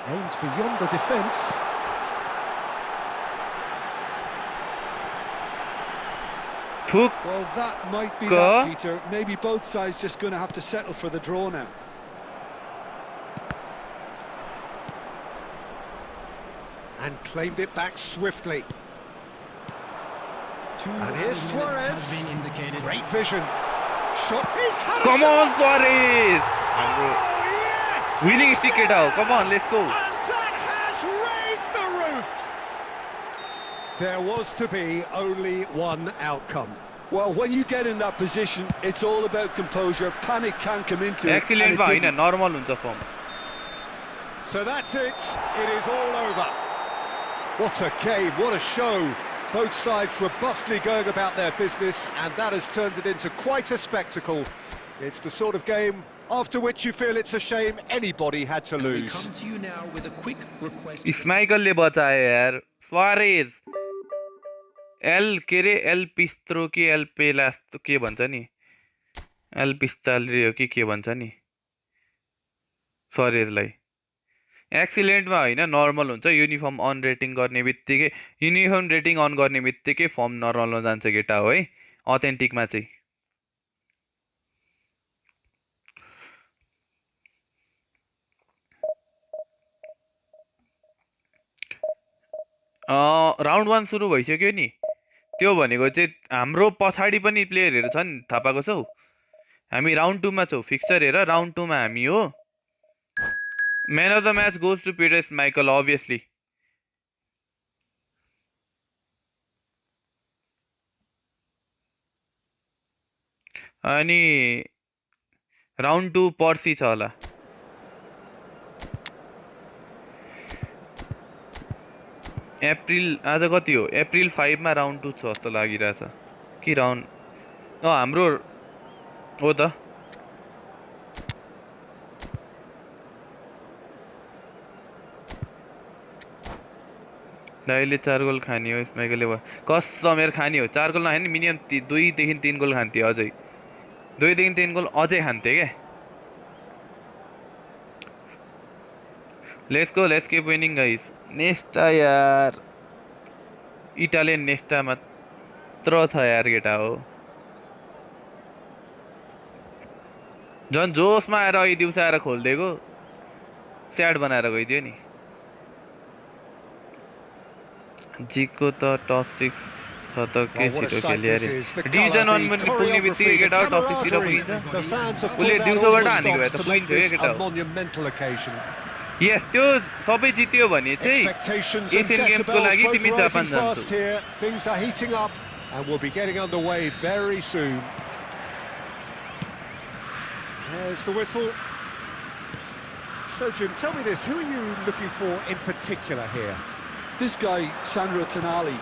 Aimed beyond the defence. थुक Well, that might be Go. that, Peter. Maybe both sides just going to have to settle for the draw now. And claimed it back swiftly. Two And here's minutes Suarez. has been indicated. Great vision. Shot is had a come shot. On Suarez, हाम्रो Oh, yes! Winning stick केटा हो, come on let's go. And that has raised the roof. There was to be only one outcome. Well, when you get in that position, it's all about composure. Panic can't come into it. and excellent it भयो होइन, didn't. Normal हुन्छ firm. So that's it. It is all over. What a game, what a show. Both sides robustly going about their business, and that has turned it into quite a spectacle. It's the sort of game after which you feel it's a shame anybody had to We lose. come to you now with a quick request. स्माइकलले बचायो यार, Suarez. L के अरे, L पिस्त्रो कि L पेलास्तो के भन्छ नि, L पिस्ताल हो कि के भन्छ नि सुआरेजलाई। एक्सिलेन्टमा होइन, नर्मल हुन्छ। युनिफर्म अन रेटिङ गर्ने बित्तिकै, युनिफर्म रेटिङ अन गर्ने बित्तिकै फर्म नर्मलमा जान्छ केटा हो है, अथेन्टिकमा चाहिँ। राउन्ड 1 सुरु भइसक्यो नि, त्यो भनेको चाहिँ हाम्रो पछाडि पनि प्लेयरहरू छन्, थाहा पाएको छौ? हामी राउन्ड 2 मा छौँ, फिक्सर हेर, राउन्ड 2 मा हामी हो। Man of the match goes to Peter Schmeichel obviously. अनि राउन्ड 2 पर्सि छ होला। अप्रिल, आज कति हो? अप्रिल 5 मा राउन्ड 2 छ जस्तो लागिरहेछ कि राउन्ड हाम्रो हो त। दाइले 4 गोल खाने हो स्माइकलले, भयो कसम मेरो खाने हो। 4 गोल नखाने, मिनिमम 2 देखि 3 गोल खान्थे अझै, 2 देखि 3 गोल अझै खान्थे क्या। Let's keep winning guys. Nesta यार, इटालियन नेस्टा मात्र छ यार केटा हो। झन् जोसमा आएर अघि दिउँसो आएर खोलिदिएको, स्याड बनाएर गइदियो नि। जिको त टप 6 छ त के Well, what a छिटो sight खेल्यो this अरे। is. The division colour, 1 the पनि पुग्ने बित्तिकै choreography, the केटा टप 6 तिर camaraderie. पुगिन्छ। The fans have उसले pulled out दिउँसोबाट all the हानेको भए stops त to make पुगिन्थ्यो this क्या केटा a हो। monumental occasion. यस, त्यो सबै जित्यो भने चाहिँ Expectations and एसियन गेम्सको decibels लागि both तिमी rising जापान जान्छौ। fast here. Things are heating up and will be getting underway very soon. There's the whistle. So, Jim, tell me this, who are you looking for in particular here? This guy, Sandro Tonali,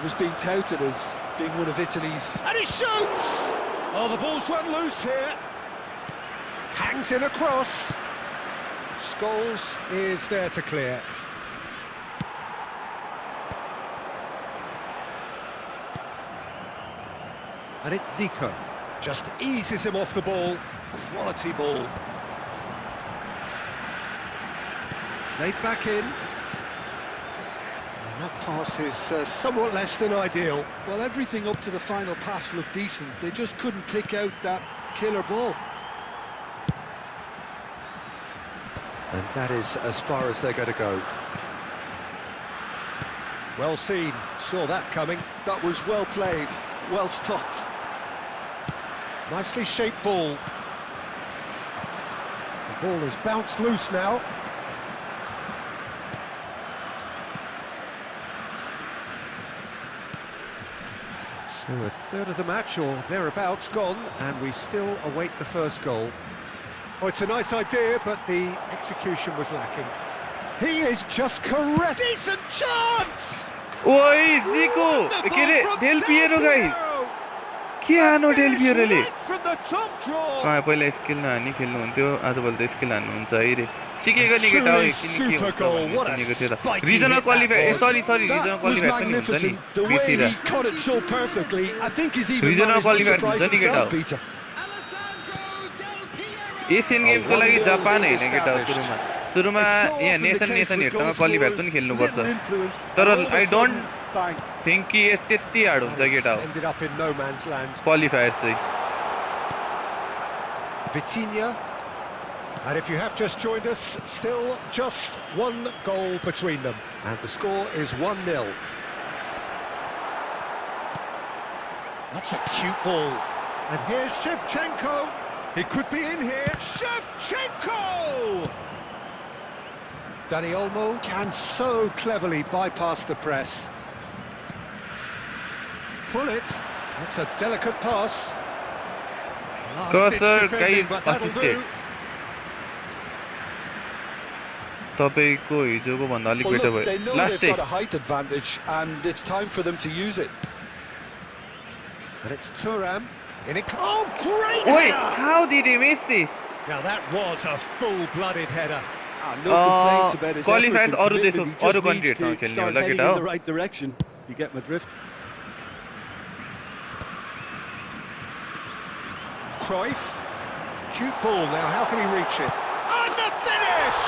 was being touted as being one of Italy's... And he shoots! Oh, the ball's run loose here. Hangs in a cross. Scholes is there to clear. And it's Zico. Just eases him off the ball. Quality ball. Played back in. And that pass is somewhat less than ideal. Well, everything up to the final pass looked decent. They just couldn't pick out that killer ball. And that is as far as they're going to go. Well seen, saw that coming. That was well played, well stopped. Nicely shaped ball. The ball is bounced loose now. So a third of the match or thereabouts gone, and we still await the first goal. Oh, it's a nice idea, but the execution was lacking. He is just correct. Decent chance! Oi, Zico! के रे del Piero guys के हानो del पिएरोले पहिला skill नहानी खेल्नु हुन्थ्यो आजभोलि त skill हान्नु हुन्छ है रे सिकेको नि केटा हो किन के हुन्छ भन्ने सुनेको थियो त रिजनल क्वालिफायर सरी रिजनल क्वालिफायर पनि हुन्छ नि बिर्सिरा रिजनल क्वालिफायर हुन्छ नि केटा हो एशियन गेम्स को लागि जापान हैन केटा हो सुरुमा यहाँ नेसनहरुसँग क्वालिफायर पनि खेल्नु पर्छ तर आई डोन्ट थिंक कि त्यति हार्ड हुन्छ केटा हो क्वालिफायर चाहिँ Vitinha, and if you have just joined us, still just one goal between them, and the score is 1-0. That's a cute ball, and here's Shevchenko. He could be in here. Shevchenko! Dani Olmo can so cleverly bypass the press. Pull it. That's a delicate pass. Crosser, guys, assisted. तपाईको हिजोको भन्दा अलिक better भयो last take got a height advantage and it's time for them to use it. And it's Thuram. Oh, great Wait, header! how did he miss this? Now that was a full-blooded header. No complaints about his qualifiers effort and अरु commitment. He countries just needs to start heading in the right direction. You get my drift? Cruyff, cute ball now, how can he reach it? And the finish!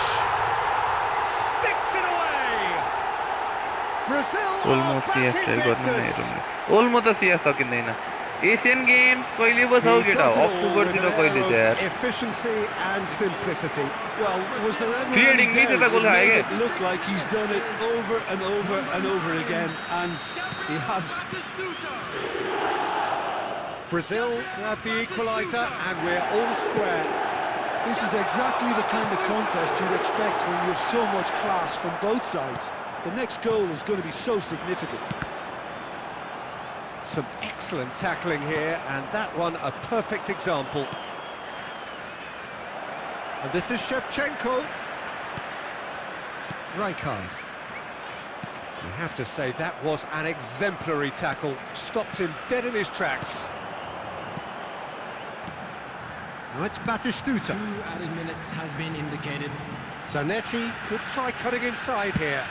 Sticks it away! Brazil are back in business! Almost a CS सकिँदैन Asian Games कहिले पो छ केटा October तिर कहिले छ यार Efficiency and simplicity. Well, was there ever Fear any English doubt is a goal he made है it look like he's done it over and over and over again, and he has. Brazil grab the equaliser and we're all square. This is exactly the kind of contest you'd expect when you have so much class from both sides. The next goal is going to be so significant. Some excellent tackling here, and that one a perfect example. And this is Shevchenko. Rijkaard. You have to say that was an exemplary tackle. Stopped him dead in his tracks. Now it's Batistuta. 2 added minutes has been indicated. Zanetti could try cutting inside here.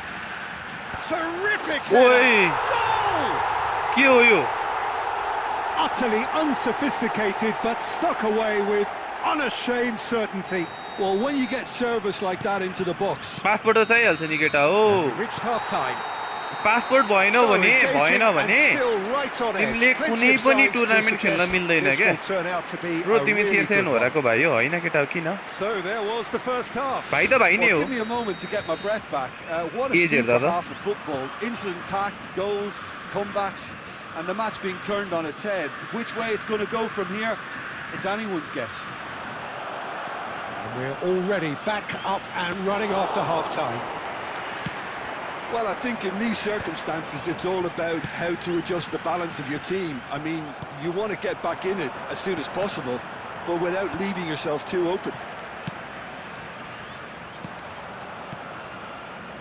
Terrific header! Goal! के हो यो Utterly unsophisticated, but stuck away with unashamed certainty. Well, when you get service like that into the box, passport त चाहिहाल्छ नि केटा हो We've reached half-time. Passport भएन भने तिमीले कुनै पनि टुर्नामेन्ट खेल्न मिल्दैन क्या ब्रो तिमी सीएसएन होराको भाइ हो हैन केटा हो किन So there was the first half. भाइ त भाइ नै well, हो give me a moment to get my breath back. What a Easier, super brother. half of football. Incident-packed, goals, comebacks, and the match being turned on its head. Which way it's going to go from here, it's anyone's guess. And we're already back up and running after half-time. Well, I think in these circumstances, it's all about how to adjust the balance of your team. I mean, you want to get back in it as soon as possible, but without leaving yourself too open.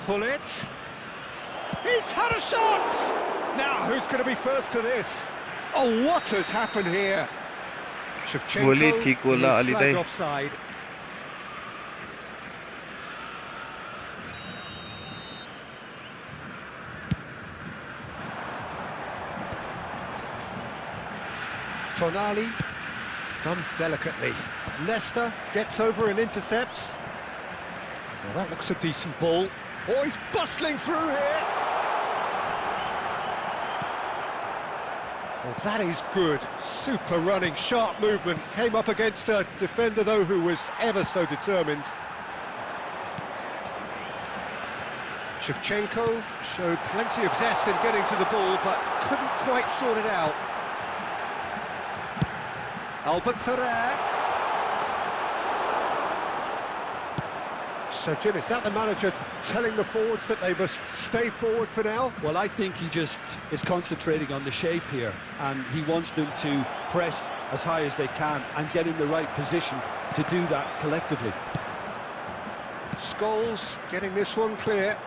Pull it. He's had a shot! Now, who's going to be first to this? Oh, what has happened here? Goalie Shevchenko ठीक होला is अलि flagged Dai offside. Tonali, done delicately. Leicester gets over and intercepts. Well, that looks a decent ball. Oh, he's bustling through here. Well, that is good. Super running, sharp movement. Came up against a defender, though, who was ever so determined. Shevchenko showed plenty of zest in getting to the ball, but couldn't quite sort it out. Albert Ferrer. So, Jim, is that the manager telling the forwards that they must stay forward for now? Well, I think he just is concentrating on the shape here, and he wants them to press as high as they can and get in the right position to do that collectively. Scholes getting this one clear.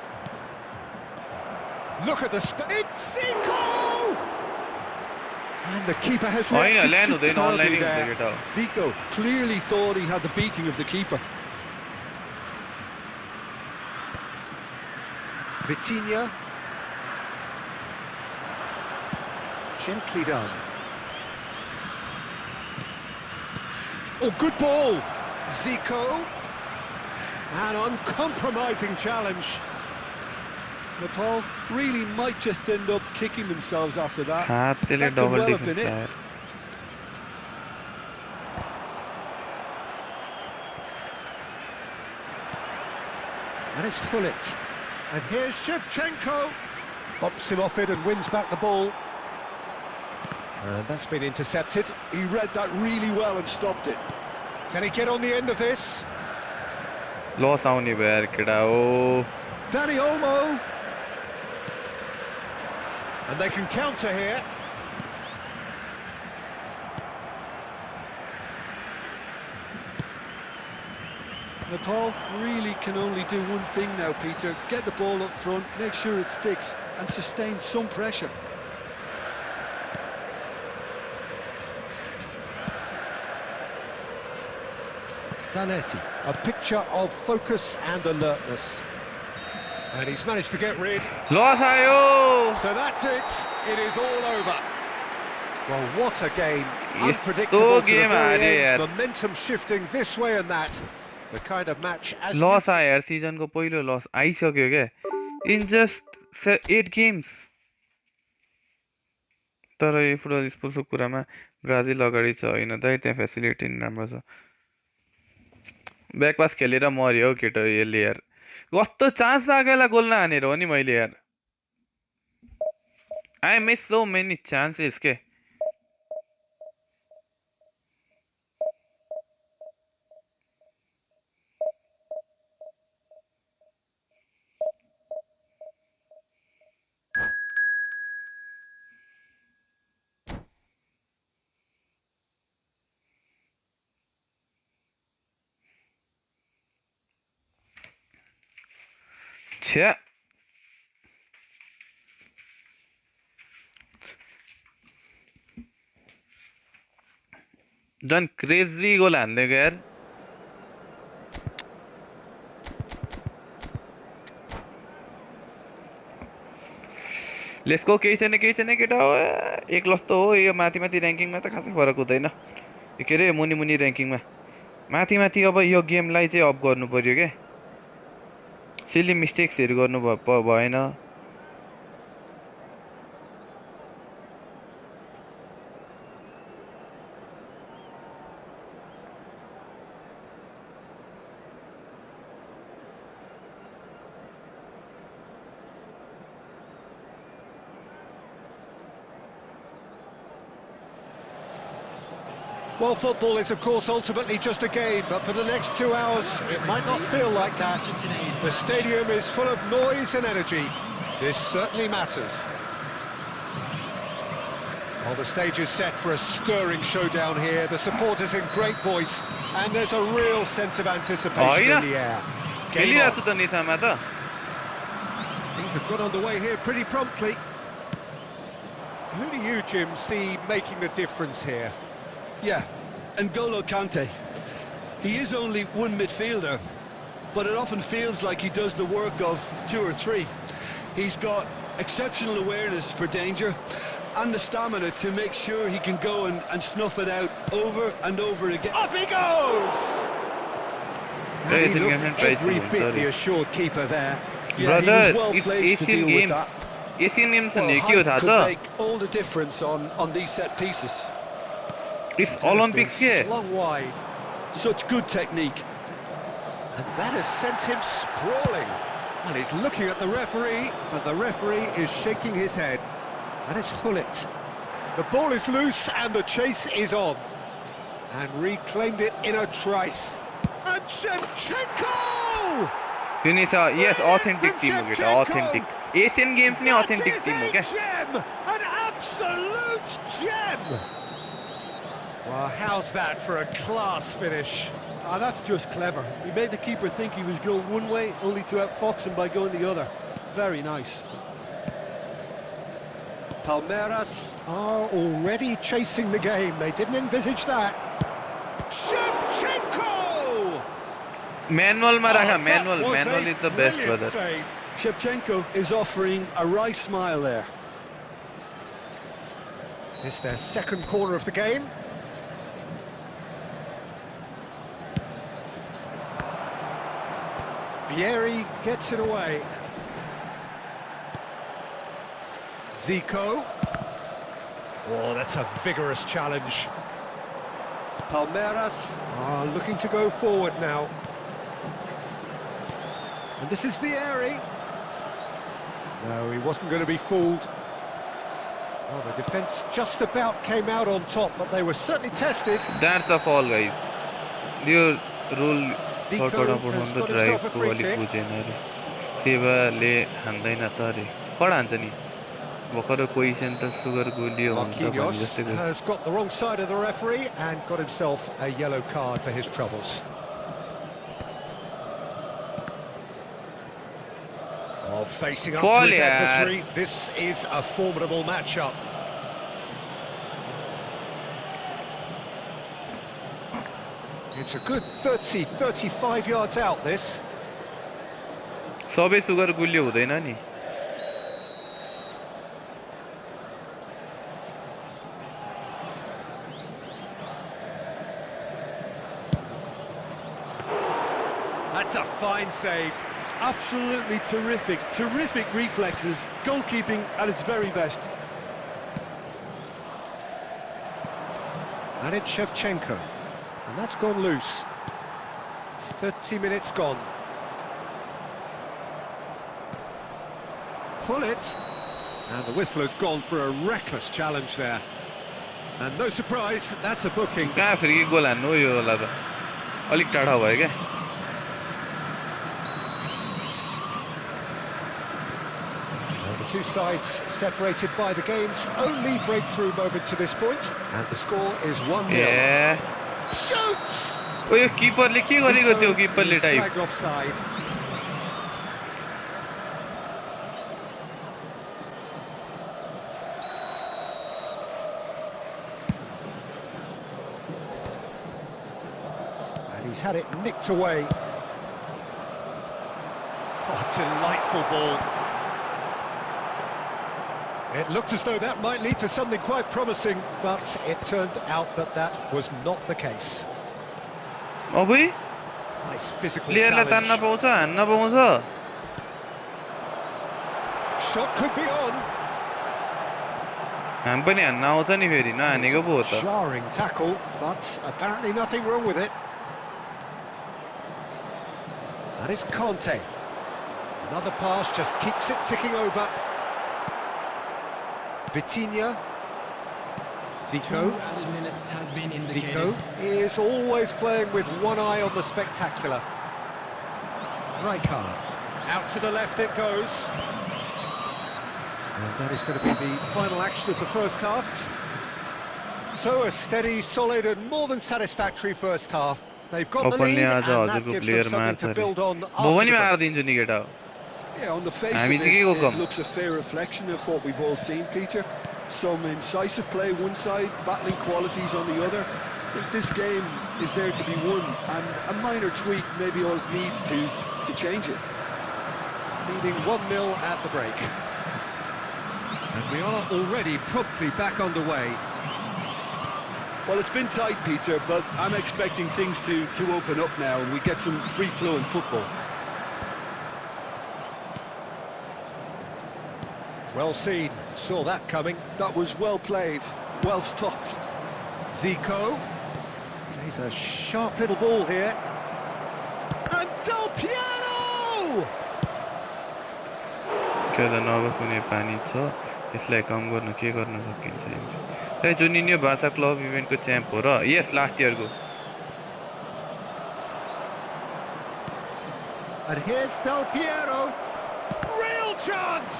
Look at the it's Zico! And the keeper has reacted superbly there. Zico clearly thought he had the beating of the keeper. Vitinha. Gently done. Oh, good ball. Zico. An uncompromising challenge. Nepal really might just end up kicking themselves after that. That could well have been it. And it's Hullet. And here's Shevchenko. Bumps him off it and wins back the ball. And that's been intercepted. He read that really well and stopped it. Can he get on the end of this? Loss आउने भयो यार केटा ओ Danny Olmo. And they can counter here. Nepal really can only do one thing now, Peter. Get the ball up front, make sure it sticks, and sustain some pressure. Zanetti, a picture of focus and alertness. And he's managed to get rid. Loss आयो So that's it. It is all over. Well, what a game. Unpredictable to the very end. Momentum shifting this way and that. The kind of match as लस आयो यार सिजनको पहिलो लस आइसक्यो के in just 8 games तर यो फुटबल स्पोर्ट्सको कुरामा ब्राजिल अगाडि छ हैन दाइ त्यहाँ फ्यासिलिटी नि राम्रो छ ब्याक पास खेलेर मर्यो हौ केटो यसले यार कस्तो चान्स लागेला गोल नहानेर हो नि मैले यार I miss so many chances के छ्या झन् क्रेजी गोल हान्दिएको यार लेट्स गो केही छैन केटा हो एक लस त हो यो माथि माथि र्याङ्किङमा त खासै फरक हुँदैन के अरे मुनि मुनि र्याङ्किङमा माथि माथि अब यो गेमलाई चाहिँ अप गर्नु पर्यो के सिली मिस्टेक्सहरु गर्नु भएन Well, football is, of course, ultimately just a game, but for the next 2 hours, it might not feel like that. The stadium is full of noise and energy. This certainly matters. Well, the stage is set for a stirring showdown here. The supporters in great voice, and there's a real sense of anticipation in the air. Game on. Things have got underway here pretty promptly. Who do you, Jim, see making the difference here? Yeah, N'Golo Kante. He is only one midfielder, but it often feels like he does the work of 2 or 3. He's got exceptional awareness for danger and the stamina to make sure he can go and snuff it out over and over again. Up he goes! And he looked every bit the assured keeper there. Yeah, he was well placed to deal with that. Asian Games well, height could make all the difference on these set pieces. It's Olympics here. Long wide. Such good technique. And that has sent him sprawling. Well, he's looking at the referee, but the referee is shaking his head. And it's Hullet. The ball is loose and the chase is on. and reclaimed it in a trice. And Shevchenko! Yes, authentic team हो गया, authentic. Asian Games में authentic team हो गया. Gem! An absolute gem! Well, how's that for a class finish? Ah, that's just clever. He made the keeper think he was going one way, only to outfox him by going the other. Very nice. Palmeiras are already chasing the game. They didn't envisage that. Shevchenko! Manual में रखा, That was manual a is the best, brilliant brother. save. Shevchenko is offering a wry smile there. It's their second corner of the game. Vieri gets it away. Zico. Oh, that's a vigorous challenge. Palmeiras are looking to go forward now. And this is Vieri. No, he wasn't going to be fooled. Well, the defence just about came out on top, but they were certainly tested. That's a fall, guys. Your rule Zico sort of has on the got drive himself a को free अलिक kick. बुझेन रे. सेवा ले हान्दैन त रे. कडा हान्छ नि. भर्खर क्वेसन त सुगर गोलियो हुन्छ भने Marquinhos जस्तै. has got the wrong side of the referee and got himself a yellow card for his troubles. Oh, facing up Fall, to his yeah. adversary, this is a formidable matchup. It's a good 30, 35 yards out, this. सबै sugar गुलियो हुँदैन नि. That's a fine save. Absolutely terrific, terrific reflexes. Goalkeeping at its very best. And it's Shevchenko. And that's gone loose. 30 minutes gone. Pull it. And the whistle has gone for a reckless challenge there. And no surprise, that's a booking. कहाँ free kick गोल हान्नु यो होला त. अलिक टाढा भयो क्या. Well, the two sides separated by the game's only breakthrough moment to this point. And the score is 1-0. A Shoots! ओ यो किपरले के गरेको त्यो Zico किपरले is type. flagged offside. And he's had it nicked away. Oh, delightful ball. It looked as though that might lead to something quite promising, but it turned out that that was not the case. अबुई Nice physical प्लेयरलाई तान्न challenge. पाउँछ, हान्न पाउँछ. Shot could be on. हाम पनि हान्न आउँछ नि फेरि नहानेको पो हो It's a त. jarring tackle, but apparently nothing wrong with it. That is Conte. Another pass just keeps it ticking over. Vitinha. 2 Zico. added minutes has been indicated. Zico is always playing with one eye on the spectacular. Right card. Out to the left it goes. And that is going to be the final action of the first half. So a steady, solid and more than satisfactory first half. They've got the lead openly and आज that हजुरको gives them player something मार्छ to अरे. build on म after पनि the break. मारिदिन्छु नि केटा हो. Yeah, on the face I mean, of to it, go it come. looks a fair reflection of what we've all seen, Peter. Some incisive play one side, battling qualities on the other. I think this game is there to be won, and a minor tweak maybe all it needs to change it. Leading 1-0 at the break. And we are already promptly back underway. Well, it's been tight, Peter, but I'm expecting things to open up now and we get some free-flowing football. Well seen, saw that coming. That was well played, well stopped. Zico. Plays a sharp little ball here. And Del Piero! क्या त nervous हुने पानी छ. यसलाई कम गर्न के गर्न सकिन्छ है जुनियर बार्सा क्लब इभेन्टको च्याम्प हो र यस लास्ट इयरको And here's Del Piero. Real chance.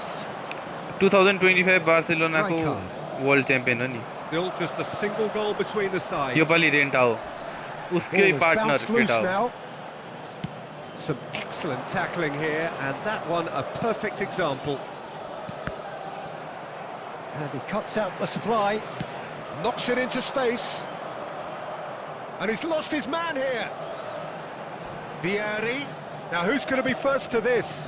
2025 बार्सिलोनाको Right card. वर्ल्ड च्याम्पियन हो नि Still just a single goal between the sides. यो पालि रेन्टा हो Ball उसकै has पार्टनर bounced loose केटा हो now. Some excellent tackling here, and that one a perfect example. And he cuts out the supply, knocks it into space, and he's lost his man here. Vieri. Now who's going to be first to this?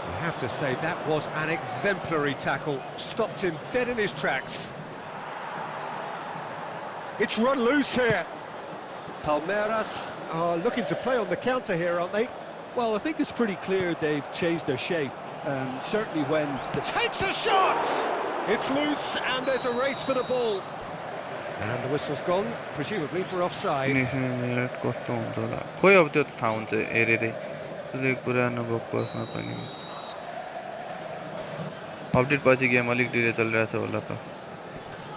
You have to say that was an exemplary tackle, stopped him dead in his tracks. It's run loose here. Palmeiras are looking to play on the counter here, aren't they? Well, I think it's pretty clear they've changed their shape. Certainly when the... Takes a shot! It's loose and there's a race for the ball. And the whistle's gone, presumably for offside. कस्तो हुन्छ होला खोइ अब त्यो त थाहा हुन्छ हेरेरै त्यो पुरानो बक्समा पनि अपडेट पछि गेम अलिक डिले चलिरहेछ होला त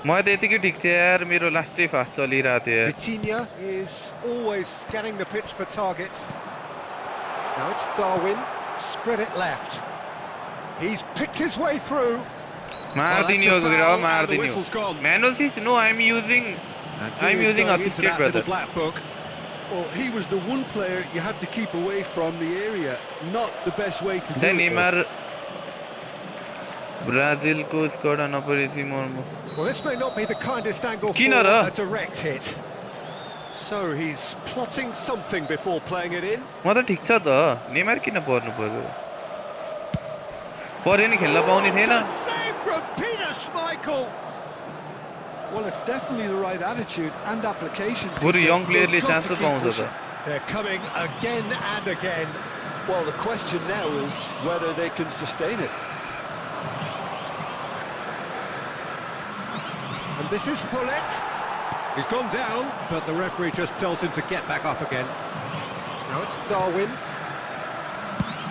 म त यतिकै ठिक छ यार मेरो लास्टै फास्ट चलिरहेको थियो यार Vitinha is always scanning the pitch for targets. Now it's Darwin, spread it left. He's picked his way through. मार्दिनी हो गएर मार्दिनी हो म्यानुअल सिस्ट no I am using assisted brother black book. Well, he was the one player you had to keep away from the area. Not the best way to do it. Neymar ब्राजिलको squad नपरेसी मर्मो Well, this may not be the kindest angle Kiन for र? a direct hit. So he's plotting something before playing it in. म त ठिक छ त नेमार किन पर्नु पर्यो पर्यो नि खेल्न पाउने थिएन What a save from Peter Schmeichel. Well, it's definitely the right attitude and application. बरु Peter. यङ प्लेयरले They've got चान्स to पो keep पाउँछ pushing. त They're coming again and again. Well, the question now is whether they can sustain it. And this is Hullet. He's gone down, but the referee just tells him to get back up again. Now it's Darwin.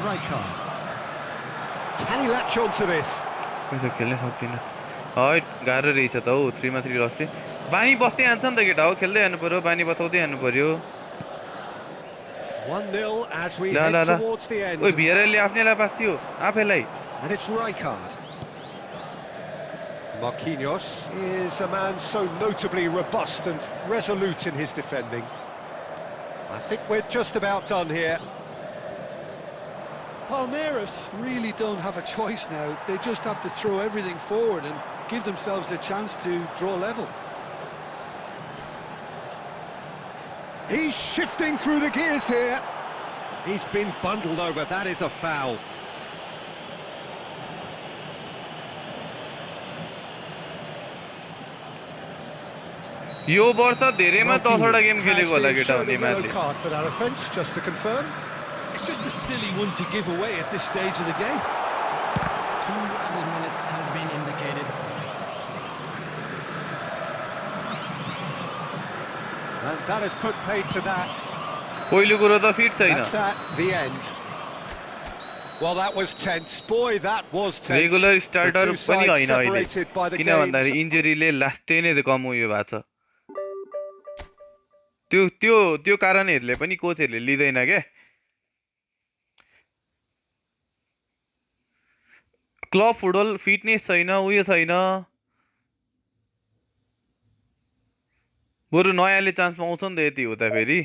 Rijkaard. Can he latch on to this? त्यो खेल्नै सक्दिनँ है गाह्रो रहेछ त हौ 3मा 3 lusty बानी बस्दै जान्छ नि त केटा हो खेल्दै जानु पर्यो बानी बसाउँदै जानु पर्यो 1-0 as we La head La La towards the end. ओइ भियरले आफ्नैलाई पास्थ्यो आफैलाई And it's Rijkaard. Marquinhos is a man so notably robust and resolute in his defending. I think we're just about done here. Palmeiras really don't have a choice now. They just have to throw everything forward and give themselves a chance to draw level. He's shifting through the gears here. He's been bundled over, that is a foul. यो वर्ष धेरैमा 10 वटा game खेलेको होला केटा हो Shown a yellow नेमारले card for that offence, just to confirm. It's just a silly one to give away at this stage of the game. 2 added minutes has been indicated. And that has put paid to that. पहिलो कुरो त fit छैन That's that, the end. Well, that was tense. Boy, that was tense. Regular The starter two पनि sides होइन अहिले separated by the किन भन्दाखेरि games. इन्जुरीले लास्टै नै कम उयो भएको छ त्यो त्यो त्यो कारणहरूले पनि कोचहरूले लिँदैन के क्लब फुटबल फिटनेस छैन उयो छैन बरु नयाँले चान्स पाउँछ नि त यति हुँदा फेरि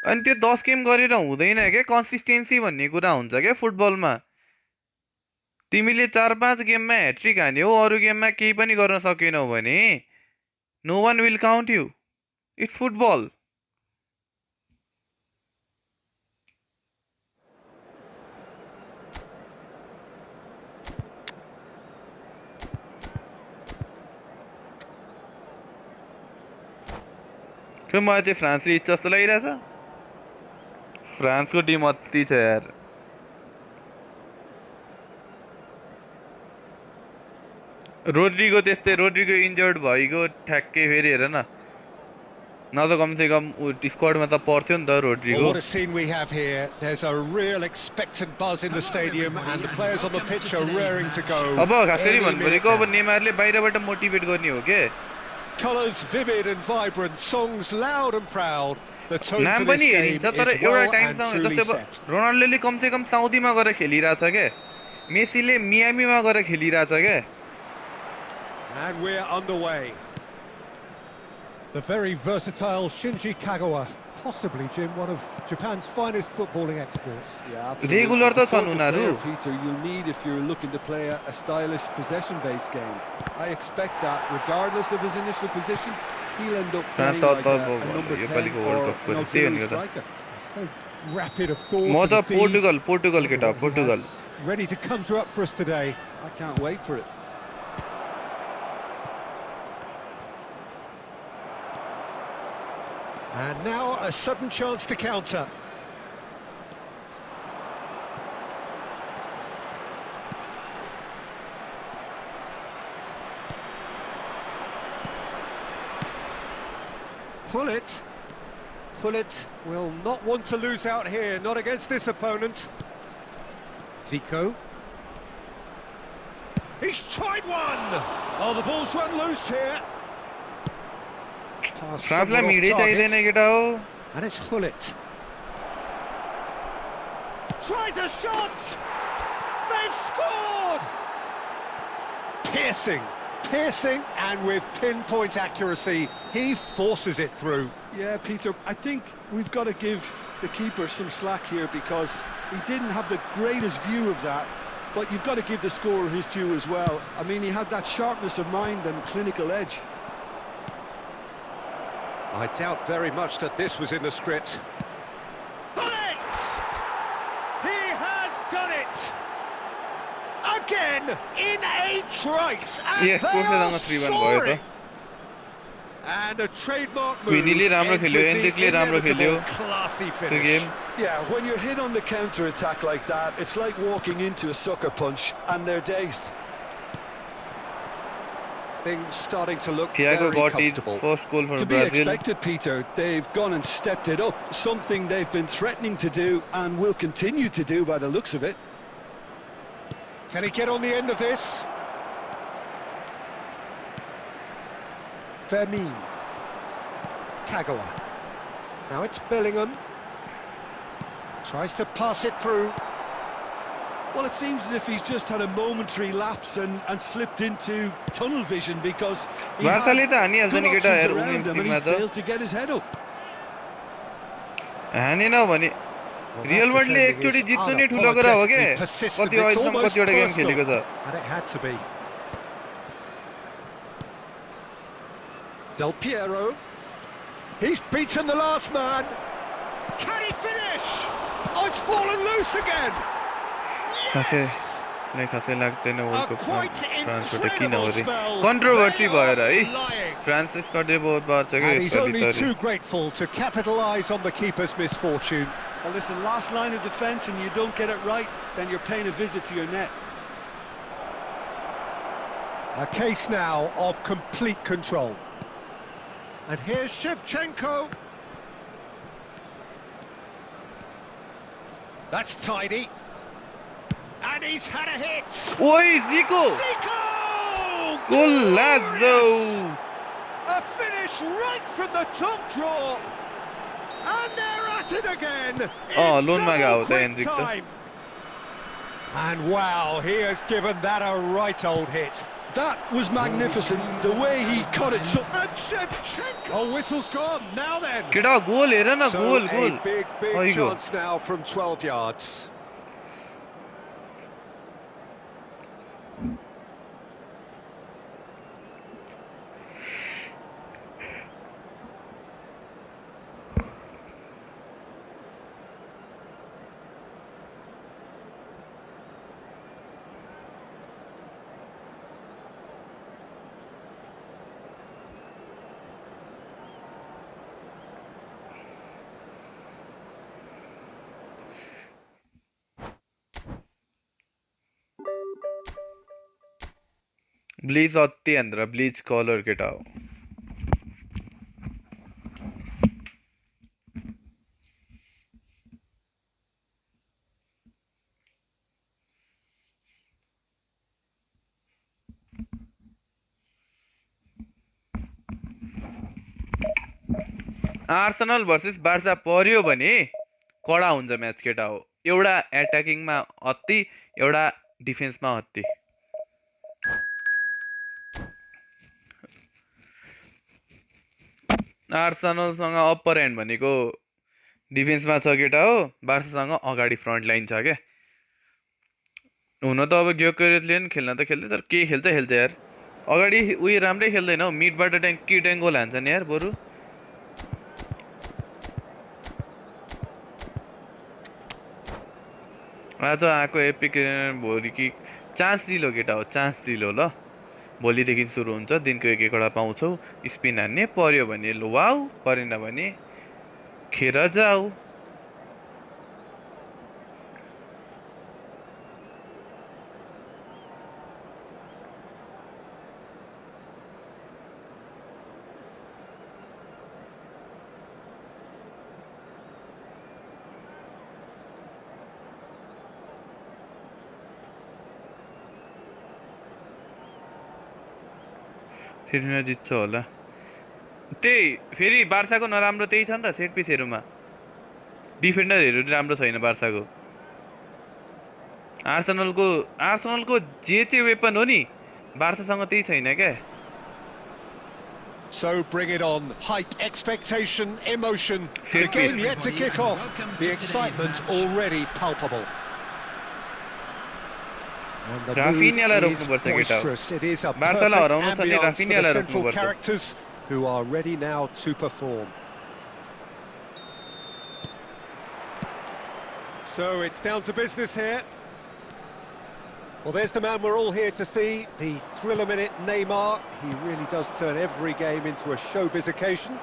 अनि त्यो 10 गेम गरेर हुँदैन के कन्सिस्टेन्सी भन्ने कुरा हुन्छ के फुटबलमा तिमीले 4-5 गेममा ह्याट्रिक हान्यौ अरु गेममा केही पनि गर्न सकेनौ भने no one will count you it's football के मलाई चाहिँ फ्रान्सले इच्छा जस्तो लागिरहेछ फ्रान्सको टिम अति छ यार रोड्रिगो त्यस्तै रोड्रिगो इन्जर्ड भएको ठ्याक्कै फेरि हेर न न त कम से कम स्क्वाड में त पर्थ्यो नि त Well, Rodrigo what a scene we have here. There's a real expectant buzz in the stadium, and the players on the pitch are raring to go. अब खासरी Any भन्नु minute भनेको अब now. नेमारले बाहिरबाट मोटिभेट गर्ने हो के Colours vivid and vibrant, songs loud and proud. The tone नाम for this पनि game हेरिन्छ तर is एउटा well टाइम and सँग truly जस्तै अब set. रोनाल्डोले कम से कम साउदीमा गएर खेलिरहेछ के मेसीले मियामीमा गएर खेलिरहेछ के And we're underway. The very versatile Shinji Kagawa, possibly, Jim, one of Japan's finest footballing exports. Yeah, absolutely. Regular The त sort छन् of उनीहरू player, Peter, you'll need if you're looking to play a stylish possession-based game. I expect that, regardless of his initial position, he'll end up playing France like त a number यो 10 पालिको or world कपको an त्यही auxiliary भनेको त striker. So rapid of thought. म त and deed. Portugal केटा He Portugal has ready to conjure up for us today. I can't wait for it. And now a sudden chance to counter. Pullet will not want to lose out here, not against this opponent. Zico. He's tried one! Oh, the ball's run loose here. Pass फ्रान्सलाई somewhat off मिडै target. चाहिँदैन केटा हो And it's Hullet. Tries a shot! They've scored! Piercing, and with pinpoint accuracy, he forces it through. Yeah, Peter, I think we've got to give the keeper some slack here because he didn't have the greatest view of that, but you've got to give the scorer his due as well. I mean, he had that sharpness of mind and clinical edge. I doubt very much that this was in the script. Hullet! He has done it! Again, in a trice, and Yes, they कोर्सेसँग are 3-1 भयो soaring! त And a trademark move. विनीले राम्रो ends खेल्यो with the एन्ड्रिकले राम्रो खेल्यो inevitable classy त्यो finish. Game Yeah, when you're hit on the counter-attack like that, it's like walking into a sucker punch and they're dazed. Things starting to look Thiago very got his comfortable. first goal for To be Brazil expected, Peter, they've gone and stepped it up, something they've been threatening to do and will continue to do by the looks of it. Can he get on the end of this? Vermin. Kagawa. Now it's Bellingham. Tries to pass it through. Well, it seems as if he's just had a momentary lapse and slipped into tunnel vision because he had भाषाले त हानिहाल्छ good नि केटा options hair around him and he उमेन्समा त failed to get his head up. हानेन भने Well, that real वर्ल्डले defending एकचोटि is जित्नु नै ठुलो कुरा हो के unapologetically persistent. कति It's अहिलेसम्म almost कतिवटा गेम personal. खेलेको छ And it had to be. Del Piero. He's beaten the last man. Can he finish? Oh, it's fallen loose again. खासै Yes! खासै लाग्दैन A वर्ल्ड कपमा quite फ्रान्सबाट किन incredible अरे spell. कन्ट्रोभर्सी They भएर are है flying. France यसपालि बहुत पार्छ क्या And he's यसपालि only त अरे too grateful to capitalise on the keeper's misfortune. Well, listen, last line of defence and you don't get it right, then you're paying a visit to your net. A case now of complete control. And here's Shevchenko. That's tidy. And he's had a hit. ओइ जिको Zico! गोलाजो Glorious! A finish right from the top draw. And they're at it again. Oh, in लोनमा गयो double त quick एन्ड्रिक त time. And wow, he has given that a right old hit. That was magnificent, the way he cut it so... And Shevchenko. Oh, whistle's gone. Now then. केटा गोल हेर न So goal a goal big There you go. chance now from 12 yards. Blitz अति हान्द्र blitz colour केटा हो Arsenal versus Barca पर्यो भने कडा हुन्छ match केटा हो। एउटा एट्याकिङमा हत्ती, एउटा डिफेन्समा हत्ती। आर्सेनलसँग अप्पर ह्यान्ड भनेको डिफेन्समा छ केटा हो, बार्सासँग अगाडि फ्रन्ट लाइन छ क्या। हुन त अब ग्योकेरेसले पनि खेल्न त खेल्दै, तर के खेल्छ खेल्छ यार। अगाडि उयो राम्रै खेल्दैन हौ, मिडबाट ट्याङ्क गोल हान्छ नि यार बरु। आज आएको एपिक भोलि कि चान्स दिलो केटा हो, चान्स दिलो ल। भोलिदेखि सुरु हुन्छ, दिनको एक एकवटा पाउँछौ। स्पिन हान्ने पर्यो भने वाउ, परेन भने खेर जाऊ। फेरि जित्छ होला। त्यही फेरि बार्साको नराम्रो त्यही छ नि त, सेट पिसहरूमा डिफेन्डरहरू राम्रो छैन बार्साको। आर्सेनलको जे चाहिँ वेपन हो नि, बार्सासँग त्यही छैन क्या। So bring it on. Hype, expectation, emotion. The Set game piece. yet to kick off. The excitement already palpable. And the Rafinha-लाई mood is रोक्नुपर्छ केटा हो। boisterous. It is a बार्सालाई perfect हराउनु छ नि, ambience for the राफिनियालाई central रोक्नुपर्छ। characters who are ready now to perform. So it's down to business here. Well, there's the man we're all here to see, the thriller-minute Neymar. He really does turn every game into a showbiz occasion.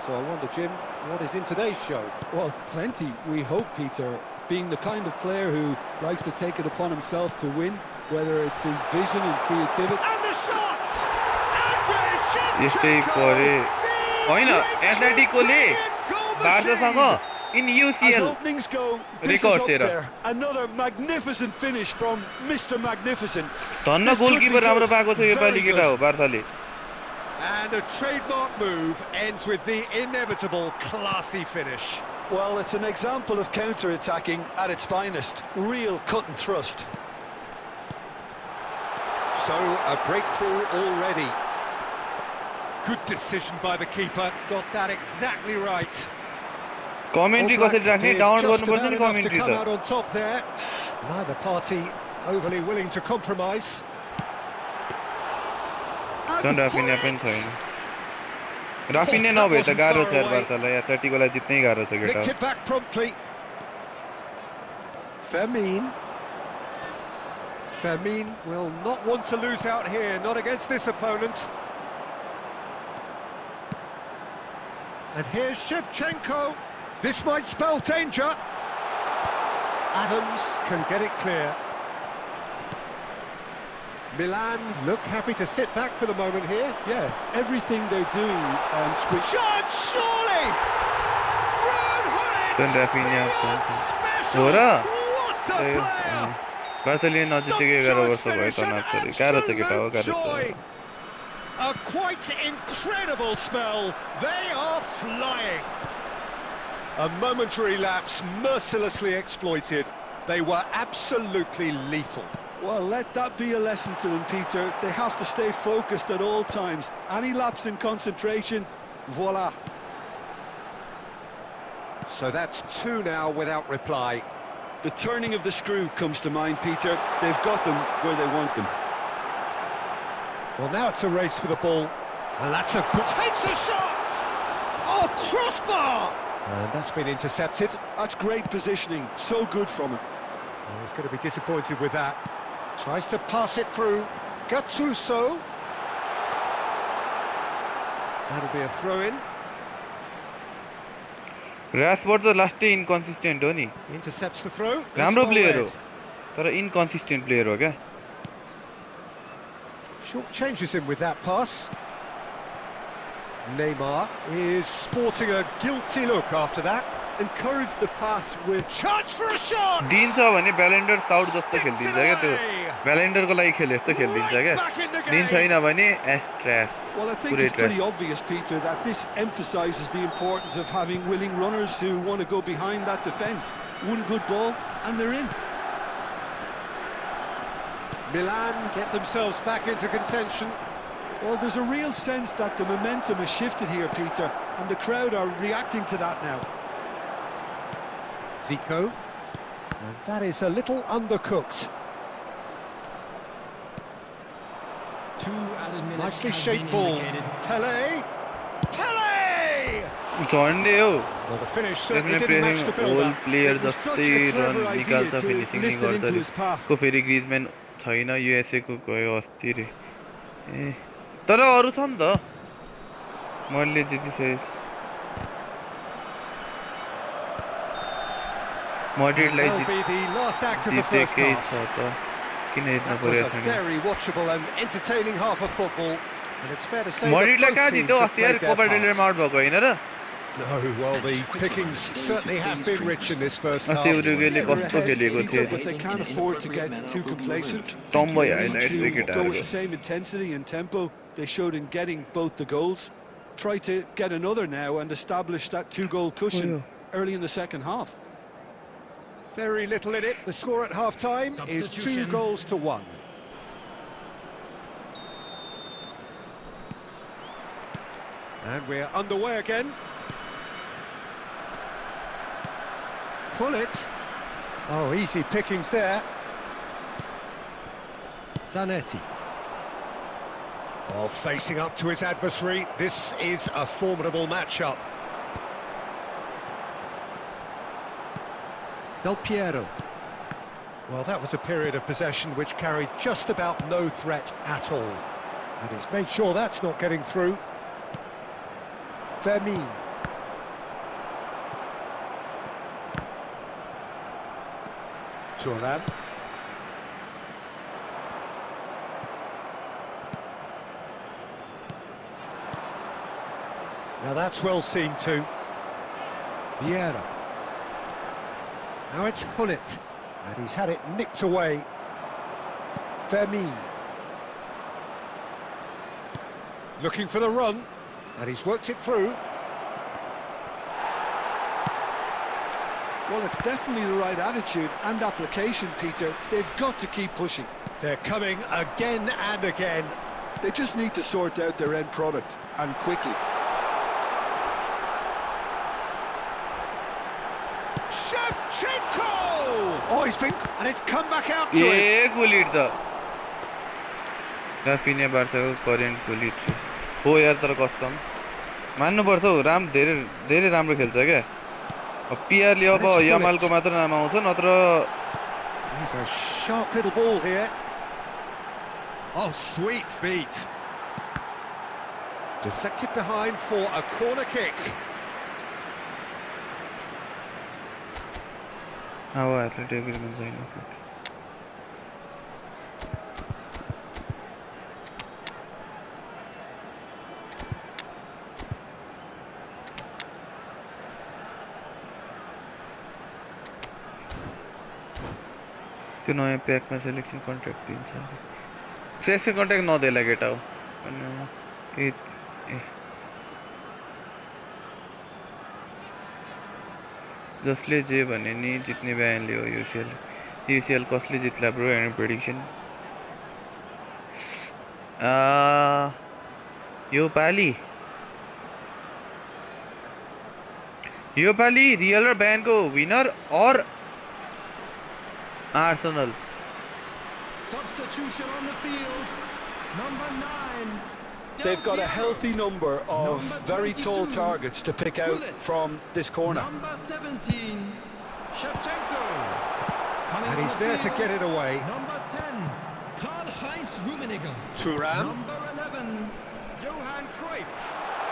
So I wonder, Jim, what is in today's show? Well, plenty, we hope, Peter. Being the kind of player who likes to take it upon himself to win, whether it's his vision and creativity. And the shot! यस्तै परे होइन, एथलेटिकोले बार्सासँग इन As युसिएल openings go, this is records up here. there. Another magnificent finish from Mr. Magnificent. धन्न This could be goalkeeper राम्रो good. पाएको छ योपालि Very केटा हो good. बार्साले। And a trademark move ends with the inevitable classy finish. Well, it's an example of counter-attacking at its finest. Real cut and thrust. So, a breakthrough already. Good decision by the keeper, got that exactly right. Commentary All कसरी Black राख्ने, did down just गर्नुपर्छ about नि enough to commentary come out त। on top there. Neither party overly willing to compromise. झन् Raphinha पनि छैन। Raphinha नभए त गाह्रो छ यार बार्सालाई, एथलेटिकोलाई जित्नै गाह्रो छ केटा Nicked हो। it back promptly. Fermin will not want to lose out here, not against this opponent. And here's Shevchenko. This might spell danger. Adams can get it clear. Milan look happy to sit back for the moment here. Yeah, everything they're doing squeeze. Shot, surely! झन् Raphinha Special! हो र? What a player! बार्साले नजितेको 11 वर्ष भयो तनाव छ, गाह्रो छ केटा हो, गाह्रो Joy. छ। A quite incredible spell. They are flying. A momentary lapse mercilessly exploited. They were absolutely lethal. Well, let that be a lesson to them, Peter. They have to stay focused at all times. Any lapse in concentration, voila. So that's two now without reply. The turning of the screw comes to mind, Peter. They've got them where they want them. Well, now it's a race for the ball. And that's a good... Takes a shot! Oh, crossbar! And that's been intercepted. That's great positioning. So good from him. Oh, he's going to be disappointed with that. Tries to pass it through. Gattuso. That'll be a throw-in. रासबर्ड त लास्टै inconsistent हो नि। Intercepts the throw. राम्रो It's player हो, well तर inconsistent player हो क्या। read. Short changes him with that pass. Neymar is sporting a guilty look after that. encouraged the pass with chance for a shot. दिन्छ भने ब्यालेन्डर south जस्तो खेलिदिन्छ क्या त्यो ब्यालेन्डरको लागि खेले जस्तो खेलिदिन्छ क्या दिन छैन भने S trace Well, I think पुरै it's pretty trace obvious, Peter, that this emphasises the importance of having willing runners who want to go behind that defence. One good ball and they're in. Milan get themselves back into contention. Well, there's a real sense that the momentum has shifted here, Peter, and the crowd are reacting to that now. Zico, and that is a little undercooked. Two added minutes Nicely has shaped been ball. indicated. Pele! झन्डे हो Well, the finish त्यसले certainly didn't match the pressing whole build-up. Player It was such जस्तै a clever run idea निकाल्छ to finishing lift it गर्छ into रे his path. को फेरि Griezmann छैन युएसए को गयो अस्ति रे ए तर अरू छ नि त मैले जितिसकेँ मड्रिडलाई That'll be the last act of the first जितेकै half. छ त किन हेर्न That was पर्यो a very watchable and entertaining half of football. And it's fair to say that मड्रिडलाई both कहाँ teams जित्यो have अस्ति यार played their कोपा डेलरमा part. आउट भएको होइन र No, well, the pickings certainly have been rich in this first half. अस्ति उरुग्वेले They're कस्तो ahead, खेलेको Peter, थियो but they can't afford to get too complacent. टम्बो They need highlights to रे go with the केटाहरूको same intensity and tempo they showed in getting both the goals. Try to get another now and establish that two-goal cushion early in the second half. Very little in it. The score at half-time is 2-1. And we're underway again. Pull it. Oh, easy pickings there. Zanetti. Oh, facing up to his adversary. This is a formidable matchup. Del Piero. Well, that was a period of possession which carried just about no threat at all. And he's made sure that's not getting through. Vermin. Thuram. Now that's well seen too. Vieira. Now it's Hullet, and he's had it nicked away. Vermin. Looking for the run, and he's worked it through. Well, it's definitely the right attitude and application, Peter. They've got to keep pushing. They're coming again and again. They just need to sort out their end product, and quickly. Shevchenko! Oh, he's been... and it's come back out to him. ए गोलिट त राफिने बार्साको current गोलिट हो यार तर कसम मान्नुपर्छ हौ धेरै धेरै राम्रो खेल्छ क्या पिआरले अब यमालको मात्र नाम आउँछ नत्र He's a sharp little ball here. Oh, sweet feet. Deflected behind for a corner kick. अब एथलेटिक एग्रिमेन्ट छैन त्यो नयाँ प्याकमा सेलेक्सन कन्ट्र्याक्ट दिन्छ सेलेक्सन कन्ट्र्याक्ट नदेला केटा हो ए जसले जे भने नि जित्ने बयानले हो युसिएल कसले जित्ला ब्रो एन्ड प्रेडिक्सन यो पाली रियल र बयानको winner or Arsenal Substitution on the field. Number 9. They've got a healthy number of very tall targets to pick out from this corner. Number 17. Shevchenko. And he's there to get it away. Number 10. Karl-Heinz Rummenigge. Thuram. Number 11. Johan Cruyff.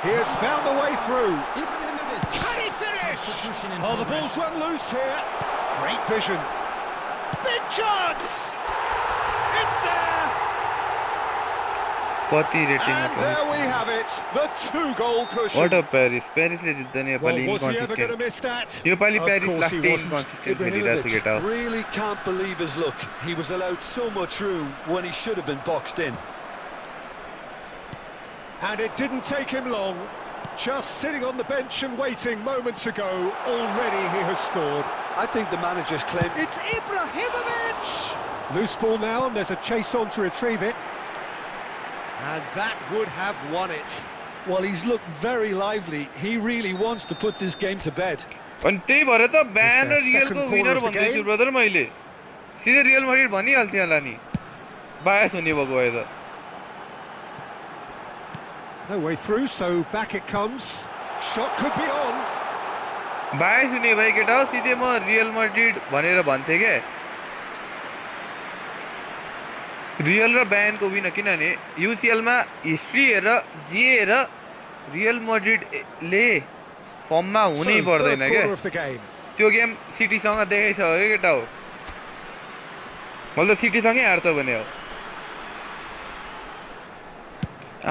He has found the way through. Ibrahimovic. Can he finish? Substitution in Oh, the progress. ball's run loose here. Great vision. Big chance! It's there! कति रेटिङमा And पनि there we have it, the 2-goal cushion. What a पेरिसले जित्दैन Well, योपालि was he ever going to inconsistent miss that? योपालि Of Paris course he लास्टै wasn't. Inconsistent खेलिरहेको छ Ibrahimovic केटा हो really can't believe his luck. He was allowed so much room when he should have been boxed in. And it didn't take him long. Just sitting on the bench and waiting moments ago, already he has scored. I think the manager's claim... It's Ibrahimovic! Loose ball now, and there's a chase on to retrieve it. And that would have won it. Well, he's looked very lively. He really wants to put this game to bed. अनि त्यही भएर त बिहान their रियलको second corner winner of the भन्दैछु game. Brother मैले सिधै real Madrid भनिहाल्थेँ होला नि बायस हुने भएको भए त No way through, so back it comes. Shot could be on. बायस हुने भए केटा हो सिधै म रियल मैड्रिड भनेर भन्थेँ क्या रियल र ब्यानको विनर किनभने युसिएलमा हिस्ट्री हेर जे हेर रियल मैड्रिडले फर्ममा हुनै So, पर्दैन third क्या corner of the game. त्यो गेम सिटीसँग देखाइसक्यो क्या केटा हो मैले त सिटीसँगै हार्छ भने हो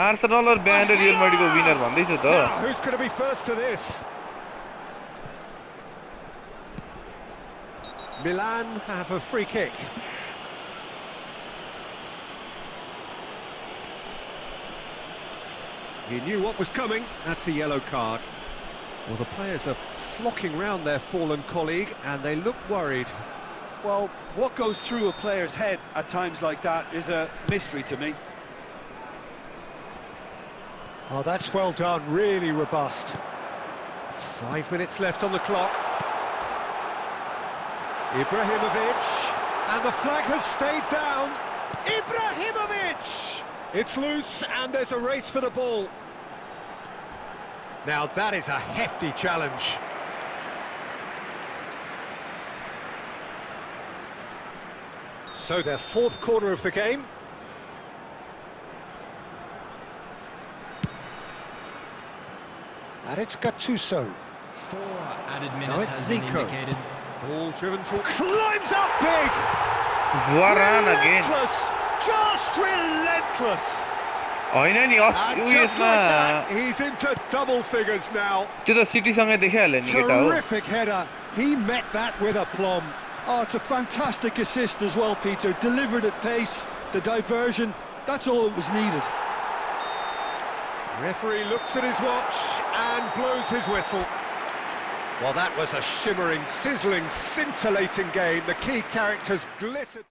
आर्सेनल र ब्यान र रियल मैड्रिडको विनर भन्दैछु त Now, who's going to be first to this? Milan have a free kick. He knew what was coming. That's a yellow card. Well, the players are flocking round their fallen colleague, and they look worried. Well, what goes through a player's head at times like that is a mystery to me. Oh, that's well done, really robust. 5 minutes left on the clock. Ibrahimovic, and the flag has stayed down. Ibrahimovic! It's loose, and there's a race for the ball. Now that is a hefty challenge. So their fourth corner of the game. And it's Gattuso. 4 added Now minutes it's has been Zico. indicated. Ball driven for... Climbs up big! Varane again. Relentless! Just relentless! होइन नि And just उयसमा like that, he's into double figures now. त्यो त सिटीसँगै देखाइहाल्यो नि केटा हो Terrific header. He met that with aplomb. Oh, it's a fantastic assist as well, Peter. Delivered at pace, the diversion, that's all that was needed. Referee looks at his watch and blows his whistle. Well, that was a shimmering, sizzling, scintillating game. The key characters glittered.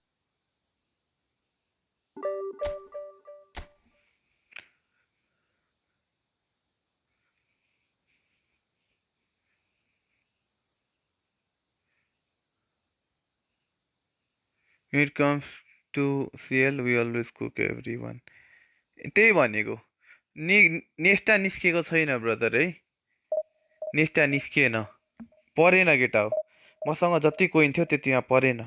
When it comes to CL, we always cook everyone. त्यही भनेको नेस्टा निस्केको छैन brother है नेस्टा निस्किएन परेन केटा हो मसँग जति कोइन थियो त्यतिमा परेन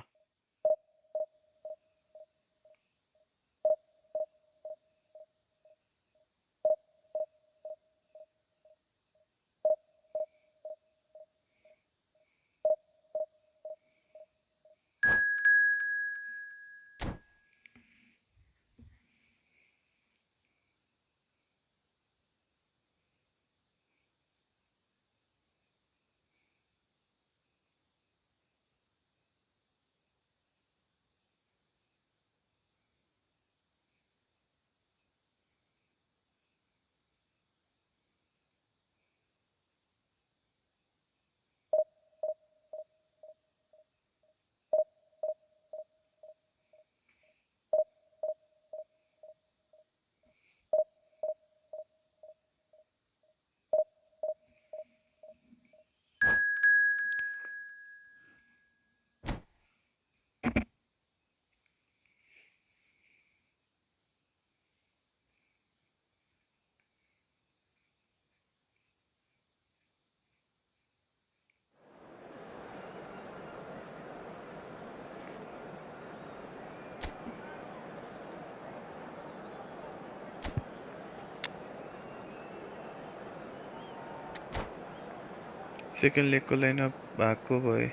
सेकेन्ड लेगको लाइनअप भएको भए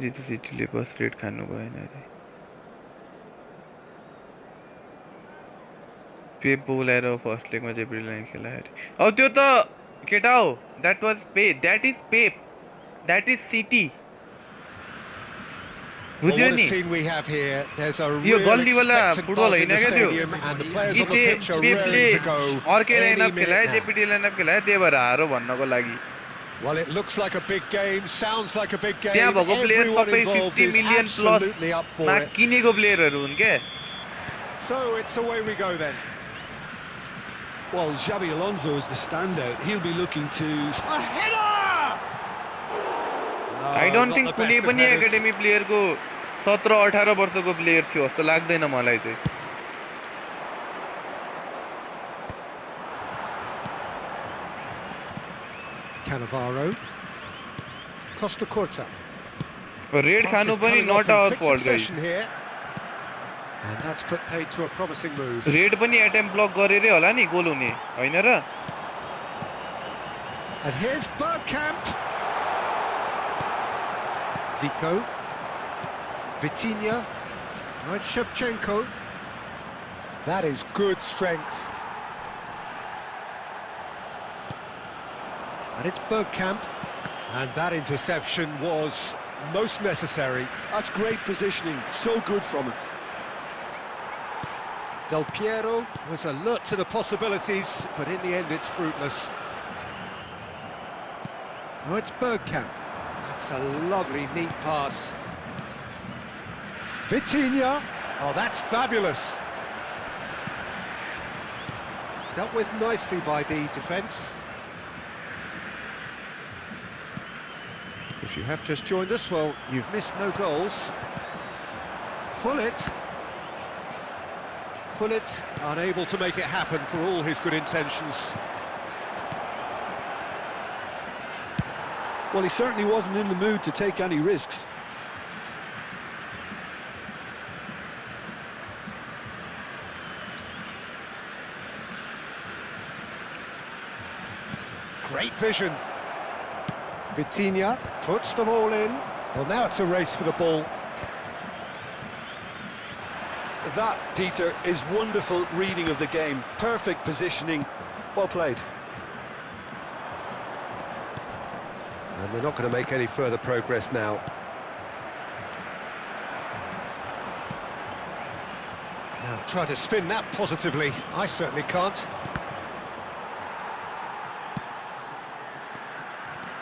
जितु सिटीले बस रेड खानु भएन अरे पेप बोलाएर फर्स्ट लेगमा चाहिँ ब्रिलियन खेलायो अब त्यो त केटा हो that was that is Pep that is city Well, बुझ्यो what a नि scene we have here. There's a yo real गल्लीवाला expectant football buzz in होइन the क्या त्यो stadium, and the players on the इसे pitch are पेपले raring to go अर्कै any lineup minute खेलायो now. GPT lineup खेलायो त्यही भएर हारो भन्नको लागि Well, it looks like a big game, sounds like a big त्यहाँ game. भएको प्लेयर Everyone सबै involved 50 is million absolutely up for प्लसमा it. किनेको प्लेयरहरू हुन् क्या So it's away we go then. Well, Xabi Alonso is the standout. He'll be looking to... A header! I don't think not the कुनै best of पनि headers. Academy प्लेयरको 17-18 वर्षको player थियो जस्तो लाग्दैन मलाई चाहिँ Cannavaro. Costa Curta. रेड खानु पनि not our fault guys here. And that's put paid to a promising move. Red पनि एटेम्प ब्लक गरेरै होला नि गोल हुने हैन र And here's Bergkamp. Zico. Vitinha. Now it's Shevchenko. That is good strength. And it's Bergkamp. And that interception was most necessary. That's great positioning. So good from him. Del Piero was alert to the possibilities, but in the end it's fruitless. Oh, it's Bergkamp. That's a lovely, neat pass. Vitinha. Oh, that's fabulous. Dealt with nicely by the defence. If you have just joined us, well, you've missed no goals. Gullit. Gullit unable to make it happen for all his good intentions. Well, he certainly wasn't in the mood to take any risks. Great vision. Vitinha puts them all in. Well, now it's a race for the ball. That, Peter, is wonderful reading of the game. Perfect positioning. Well played. And they're not going to make any further progress now. Now, try to spin that positively. I certainly can't.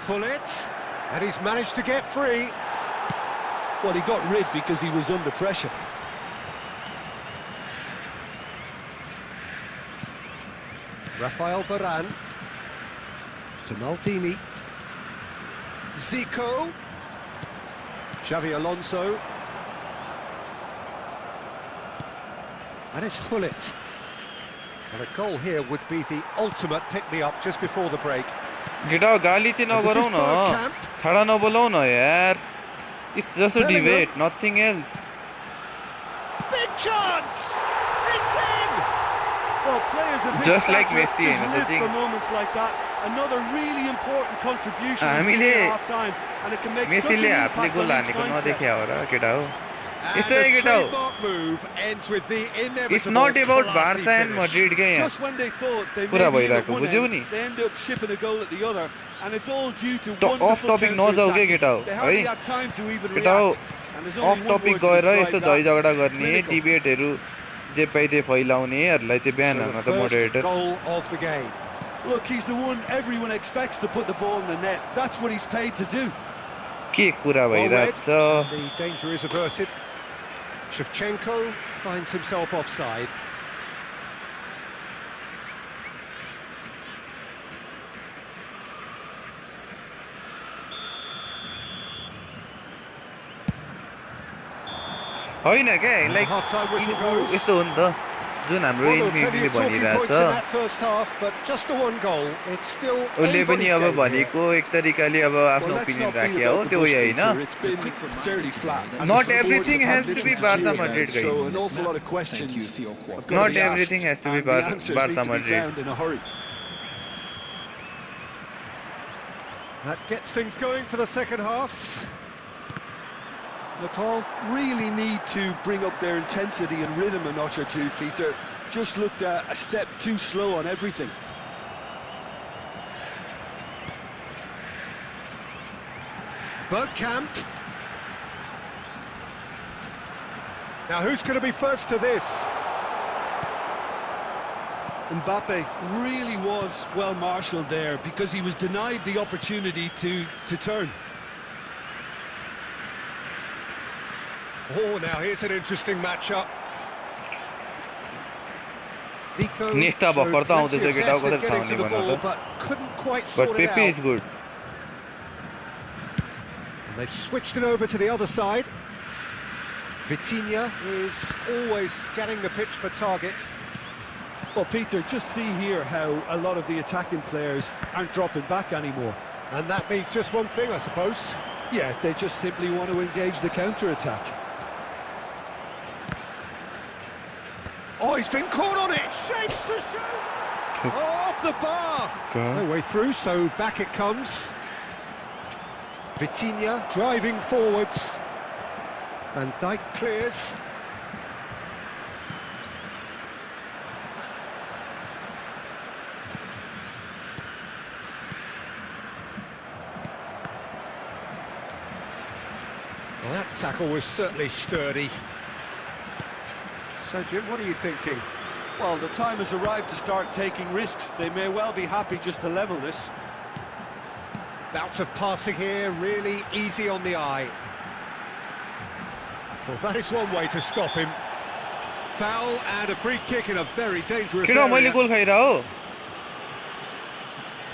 Gullit, and he's managed to get free. Well, he got rid because he was under pressure. Rafael Varane to Maldini. Zico. Xavi Alonso. And it's Gullit. And a goal here would be the ultimate pick-me-up just before the break. Guitar गाली चाहिँ नगरौ न छाडा नबोलाउ न यार it's just a debate nothing else Big chance! It's in! Well, players of his Just like stature Messi, just you know, live the thing. for moments like that. Another really important contribution is हामीले at half time, and it can make such an मेसीले हातले impact goal on each हानेको mindset. नदेख्या हो र केटा हो And यस्तो the है केटा हो trademark move ends with the inevitable it's not about classy Barca end finish. Madrid के यहाँ Just when they thought they पुरा may be in at भइरहेको one बुझ्यौ end, नि they end up shipping a goal at the other, and it's all due to off wonderful topic नजाऊ के केटा हो counter-attacking. They hardly है had time to even केटा हो react, and there's only of one topic word to गएर describe यस्तो that. झै झगडा गर्ने Clinical. डिबेटहरू जे पाइ त्यही फैलाउनेहरूलाई चाहिँ बिहान So हान्न the त first moderator goal of the game. Look, he's the one everyone expects to put the ball in the net. That's what he's paid to do. के कुरा Well read, भइरहेको छ and the danger is averted. Shevchenko finds himself offside. होइन क्या And the like half-time whistle goes. यस्तो हो नि त जुन हाम्रो Well, there were plenty इन्फिनिटीले of talking भनिरहेको points छ in that first half, but just the one goal. It's still उसले पनि anybody's अब game here. भनेको एक तरिकाले अब Well, आफ्नो let's ओपिनियन not beat राख्या हो about the त्यो bush, होइन Peter. It's been fairly flat. And Not the supporters everything have has had to be little Barca cheer about Madrid, it, guys. So an awful lot of Thank questions you for your have call. got Not to be everything asked, has to be and the Barca answers need to be Madrid. found in a hurry. That gets things going for the second half. Nepal really need to bring up their intensity and rhythm a notch or two, Peter. just looked a step too slow on everything. Bergkamp. Now who's going to be first to this? Mbappe really was well marshalled there because he was denied the opportunity to turn. Oh, now here's an interesting matchup. Zico Nesta showed बकरता हूँ plenty तो of जगह zest को in तो getting ठाव to नहीं the बना ball, था but couldn't quite but sort it Pepe is out. good. And they've switched it over to the other side. Vitinha is always scanning the pitch for targets. Well, Peter, just see here how a lot of the attacking players aren't dropping back anymore. And that means just one thing, I suppose. Yeah, they just simply want to engage the counter-attack. Oh, he's been caught on it! Shapes to shoot! Oh, off the bar! No way through, so back it comes. Vitinha driving forwards. Van Dijk clears. Well, that tackle was certainly sturdy. So, Jim, what are you thinking? Well, the time has arrived to start taking risks. They may well be happy just to level this. Bouts of passing here, really easy on the eye. Well, that is one way to stop him. Foul and a free kick in a very dangerous किन मैले area. गोल खाइरा हो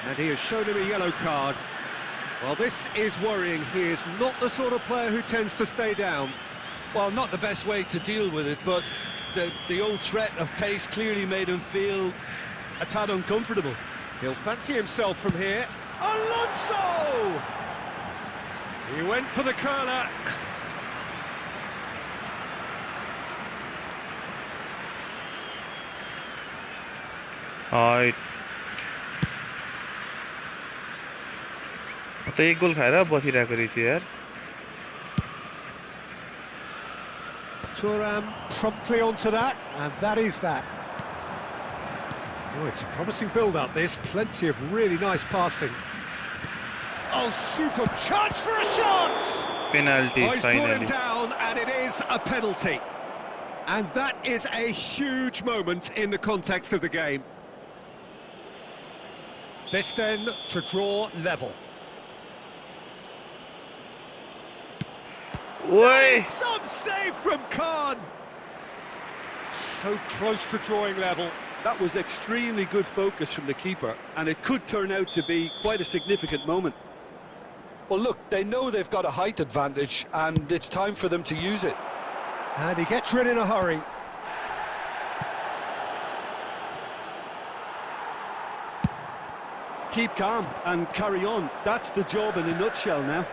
And he has shown him a yellow card. Well, this is worrying. He is not the sort of player who tends to stay down. Well, not the best way to deal with it, but the old threat of pace clearly made him feel a tad uncomfortable. He'll fancy himself from here. Alonso! He went for the curler. हाय त एक गोल खाएर बसिरहेको रहेछ यार Thuram promptly onto that, and that is that. Oh, it's a promising build-up, this. Plenty of really nice passing. Oh, superb chance for a shot! Penalty Oh, he's brought him finally down, and it is a penalty. And that is a huge moment in the context of the game. This then to draw level. That ओए is some save from Khan. So close to drawing level. That was extremely good focus from the keeper, and it could turn out to be quite a significant moment. Well, look, they know they've got a height advantage, and it's time for them to use it. And he gets rid in a hurry. Keep calm and carry on. That's the job in a nutshell now.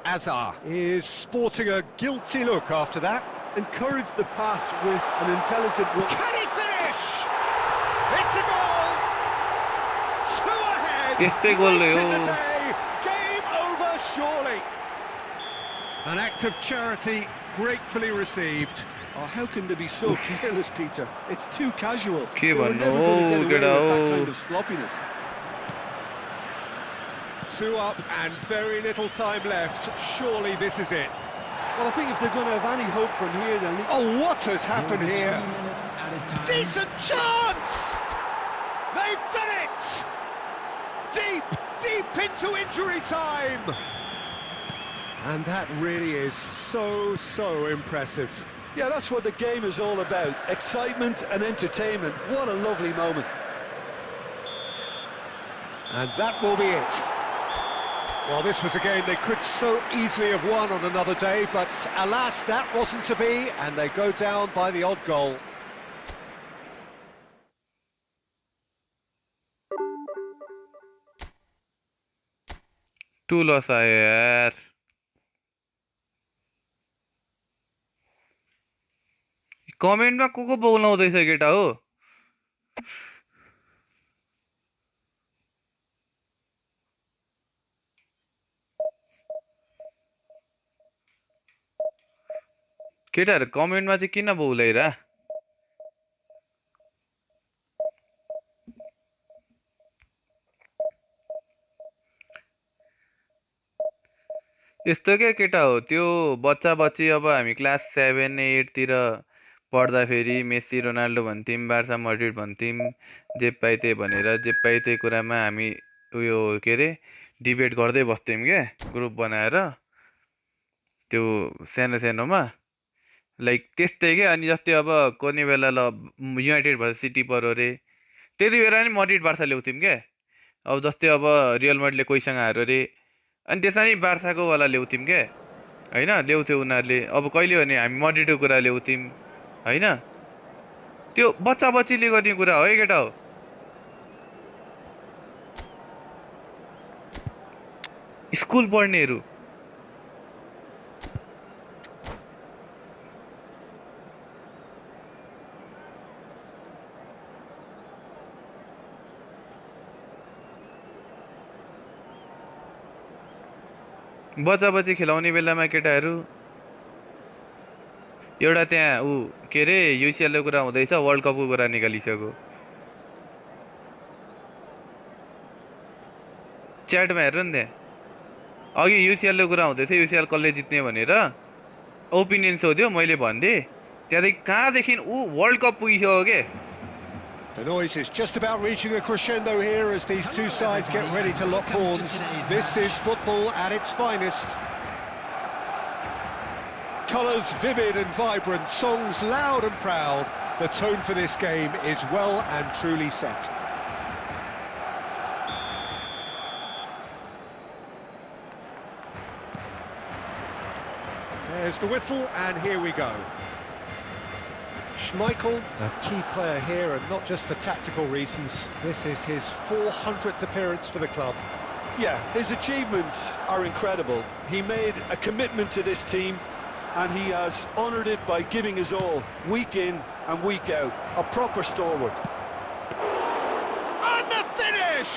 Azar is sporting a guilty look after that. Encourage the pass with an intelligent run. Can he finish? It's a goal! Two ahead! यस्तै गोल Late in हो the day! Game over, surely! An act of charity gratefully received. Oh, how can they be so careless, Peter? It's too casual. के They were भन्नु never going to get हो away with केटा that हो kind of sloppiness. Two up and very little time left. Surely this is it. Well, I think if they're going to have any hope from here, they'll need... Oh, what has happened here? Minutes at a time. Decent chance! They've done it! Deep into injury time! And that really is so impressive. Yeah, that's what the game is all about. Excitement and entertainment. What a lovely moment. And that will be it. Well, this was a game they could so easily have won on another day, but alas, that wasn't to be, and they go down by the odd goal. Two loss आयो यार कमेन्टमा को बोलाउँदैछ केटा हो केटाहरु कमेन्टमा चाहिँ किन बोलाइरा यस्तो क्या केटा हो त्यो बच्चा बच्ची अब हामी क्लास 7 8 तिर पढ्दाखेरि मेसी रोनाल्डो भन्थ्यौँ बार्सा मड्रिड भन्थ्यौँ जे पाए त्यही भनेर जे पाए त्यही कुरामा हामी उयो के अरे डिबेट गर्दै बस्थ्यौँ क्या ग्रुप बनाएर त्यो सानो सानोमा लाइक त्यस्तै क्या अनि जस्तै अब कुनै बेला ल युनाइटेड भर्सेस सिटी पऱ्यो अरे त्यति बेला नि मड्रिड बार्सा ल्याउँथ्यौँ क्या अब जस्तै अब रियल मड्रिडले कोहीसँग हार्यो अरे अनि त्यसमा नि बार्साको वाला ल्याउँथ्यौँ क्या होइन ल्याउँथ्यो उनीहरूले अब कहिले भने हामी मड्रिडको कुरा ल्याउँथ्यौँ होइन त्यो बच्चा बच्चीले गर्ने कुरा हो है केटा हो स्कुल पढ्नेहरू बच्चा बच्ची खेलाउने बेलामा केटाहरू एउटा त्यहाँ ऊ के अरे युसिएलको कुरा हुँदैछ वर्ल्ड कपको कुरा निकालिसक्यो च्याटमा हेर नि त्यहाँ अघि युसिएलको कुरा हुँदैछ युसिएल कसले जित्ने भनेर ओपिनियन सोध्यो मैले भनिदिएँ त्यहाँदेखि कहाँदेखि ऊ वर्ल्ड कप पुगिसक्यो के The noise is just about reaching a crescendo here as these two sides get ready to lock horns. This is football at its finest. Colours vivid and vibrant, songs loud and proud. The tone for this game is well and truly set. There's the whistle and here we go. Schmeichel, a key player here, and not just for tactical reasons. This is his 400th appearance for the club. Yeah, his achievements are incredible. He made a commitment to this team, and he has honoured it by giving his all, week in and week out. A proper stalwart. And the finish!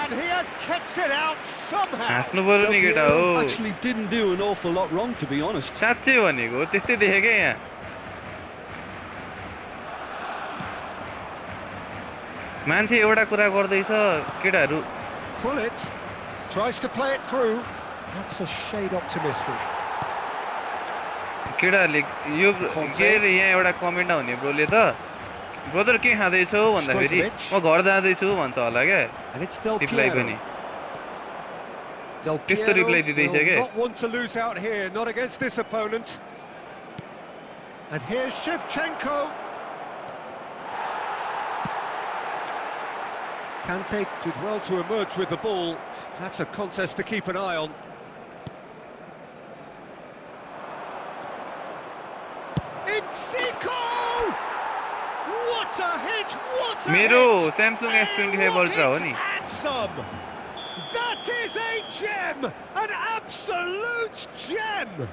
And he has kicked it out somehow. हाँस्नु पर्यो नि केटा हो Actually didn't do an awful lot wrong, to be honest. साँच्चै भनेको त्यस्तै देखेँ क्या यहाँ मान्छे एउटा कुरा गर्दैछ केटाहरू Pullet tries to play it through. That's a shade optimistic. केटाहरूले यो के अरे यहाँ एउटा कमेन्ट आउने ब्रोले त ब्रदर के खाँदैछौ भन्दाखेरि म घर जाँदैछु भन्छ होला क्या And it's Del reply Piero. पनि Del त्यस्तो Piero रिप्लाई दिँदैछ will क्या not want to lose out here, not against this opponent. And here's Shevchenko. Kante did well to emerge with the ball. That's a contest to keep an eye on. It's Zico! What a hit! What a मेरो hit! Samsung S25 And what Ultra हो it's नि handsome! That is a gem! An absolute gem!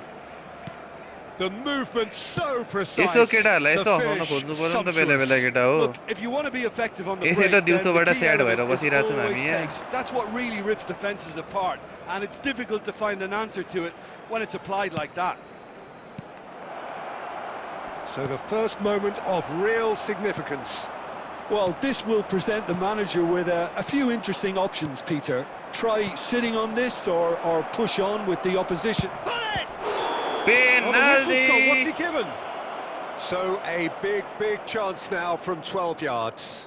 The movement so precise. यसो केटाहरूलाई The Yesso हँसाउन finish खोज्नु पर्यो नि त बेला बेला sumptuous. केटा हो Look, if you want to be effective on the यसै break, त then दिउँसोबाट the key स्याड भएर element is बसिरहेको छौँ always हामी यहाँ pace. That's what really rips defenses apart, and it's difficult to find an answer to it when it's applied like that. So the first moment of real significance. Well, this will present the manager with a few interesting options, Peter. Try sitting on this or push on with the opposition. Bullet! Oh, the whistle's gone. What's he penalty given? So a big chance now from 12 yards.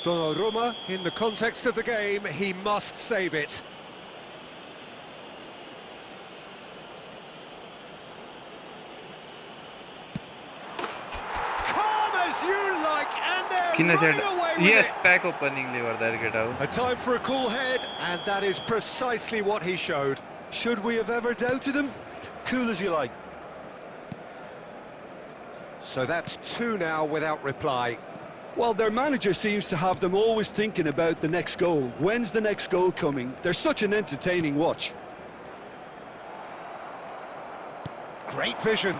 Donnarumma, in the context of the game, he must save it. Calm as you like, and they're किन running sad away with यस it. Pack ओपनिङले गर्दाखेरि केटा हो A time for a cool head, and that is precisely what he showed. Should we have ever doubted him? Cool as you like. So that's two now without reply. Well, their manager seems to have them always thinking about the next goal. When's the next goal coming? They're such an entertaining watch. Great vision.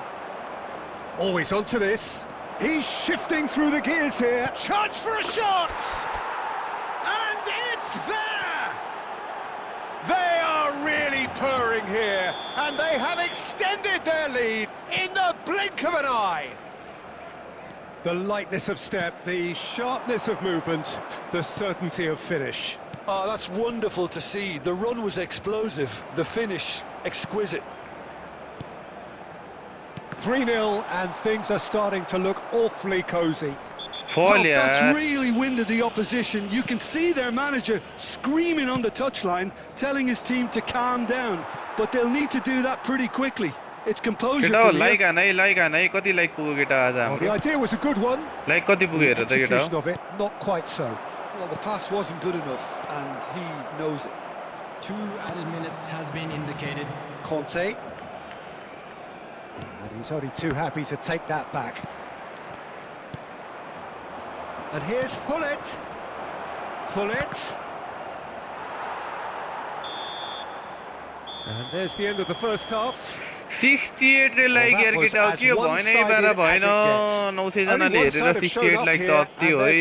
Always onto this. He's shifting through the gears here. Chance for a shot! And it's there! They are really here, and they have extended their lead in the blink of an eye. The lightness of step, the sharpness of movement, the certainty of finish. Oh, that's wonderful to see. The run was explosive, the finish exquisite. 3-0, and things are starting to look awfully cosy. Fall That's यार really winded the opposition. You can see their manager screaming on the touchline, telling his team to calm down. But they'll need to do that pretty quickly. It's composure केटा हो from like here. हान है कति like पुग्यो केटा आज Well, हाम्रो the idea was a good one. Like कति पुग्यो हेर त केटा Execution of it, not quite so. Well, the pass wasn't good enough, and he knows it. 2 added minutes has been indicated. Conte. And he's only too happy to take that back. And here's Hullet. Hullet. And there's the end of the first half. 68 रे like यार केटा हो के भएन है बारा भएन 900 जनाले हेरेर 68 लाइक त अति हो है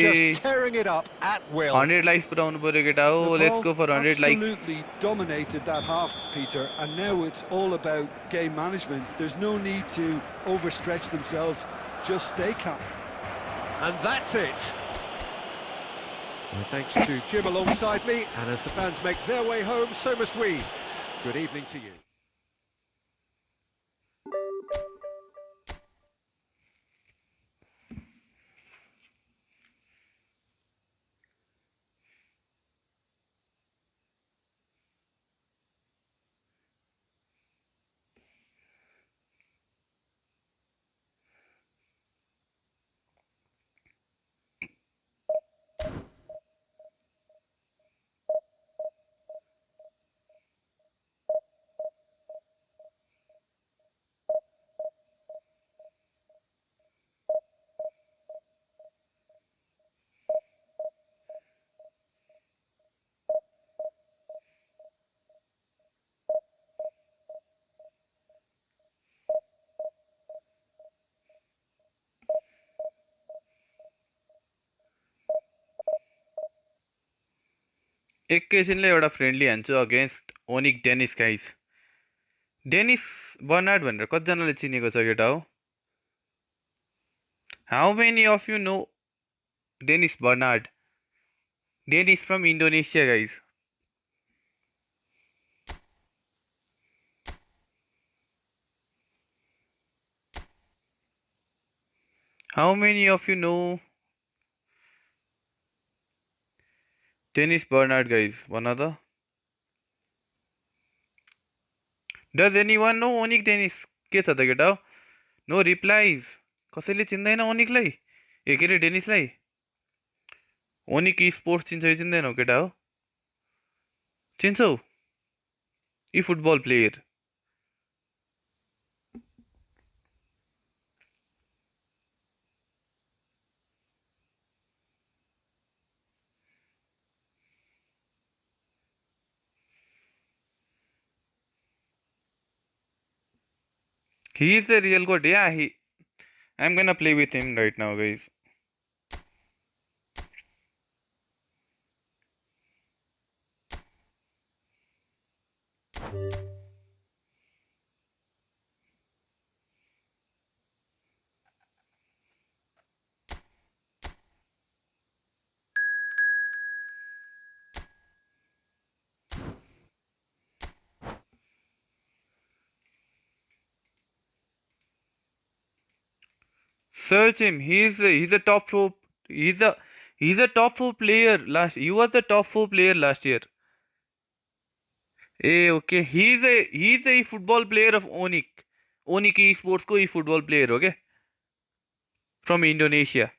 100 लाइक्स पुराउनु पर्यो केटा हो let's go for 100 likes Absolutely dominated that half, Peter, and now it's all about game management. There's no need to overstretch themselves, just stay calm. And that's it. Well, thanks to Jim alongside me, and as the fans make their way home, so must we. Good evening to you. एकैछिनले एउटा friendly हान्छु against ओनिक Dennis guys Dennis Bernard भनेर कतिजनाले चिनेको छ केटा हो how many of you know Dennis Bernard Dennis from Indonesia guys how many of you know Dennis Bernard guys, भन त Does anyone know Onik Dennis? के छ त केटा हो नो रिप्लाइज कसैले चिन्दैन ओनिकलाई ए के रे डेनिसलाई ओनिक स्पोर्ट्स चिन्छ कि चिन्दैनौ केटा हो चिन्छौ ई football player He is a real good. Yeah, I'm gonna play with him right now, guys. Search him. He's a top four. He's a top four player last. He was the top four player last year. Hey, okay. He's a football player of Onik. Onik esports ko football player, okay? From Indonesia.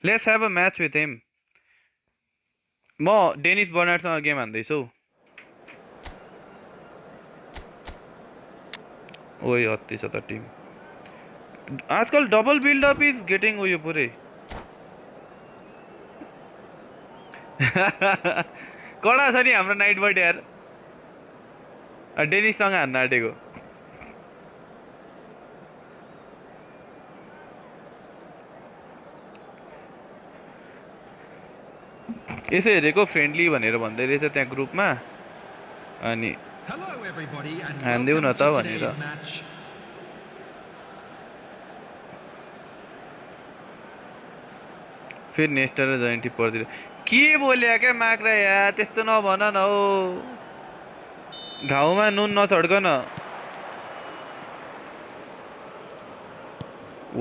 Let's have a match with him. म Dennis बर्नार्डसँग game हान्दैछु ओइ हत्ती छ त team आजकल double build up is getting उयो पुरै कडा छ नि हाम्रो नाइट बर्ड यार डेनिससँग हान्न आँटेको यसो हेरेको फ्रेन्डली भनेर भन्दै रहेछ त्यहाँ ग्रुपमा अनि Hello, everybody, and हान्देऊ न welcome त to भनेर today's match. फेरि नेस्टर र जयन्ती पर्दिर के बोल्या क्या माग्रा या त्यस्तो नभन न हो घाउमा नुन नछड्क न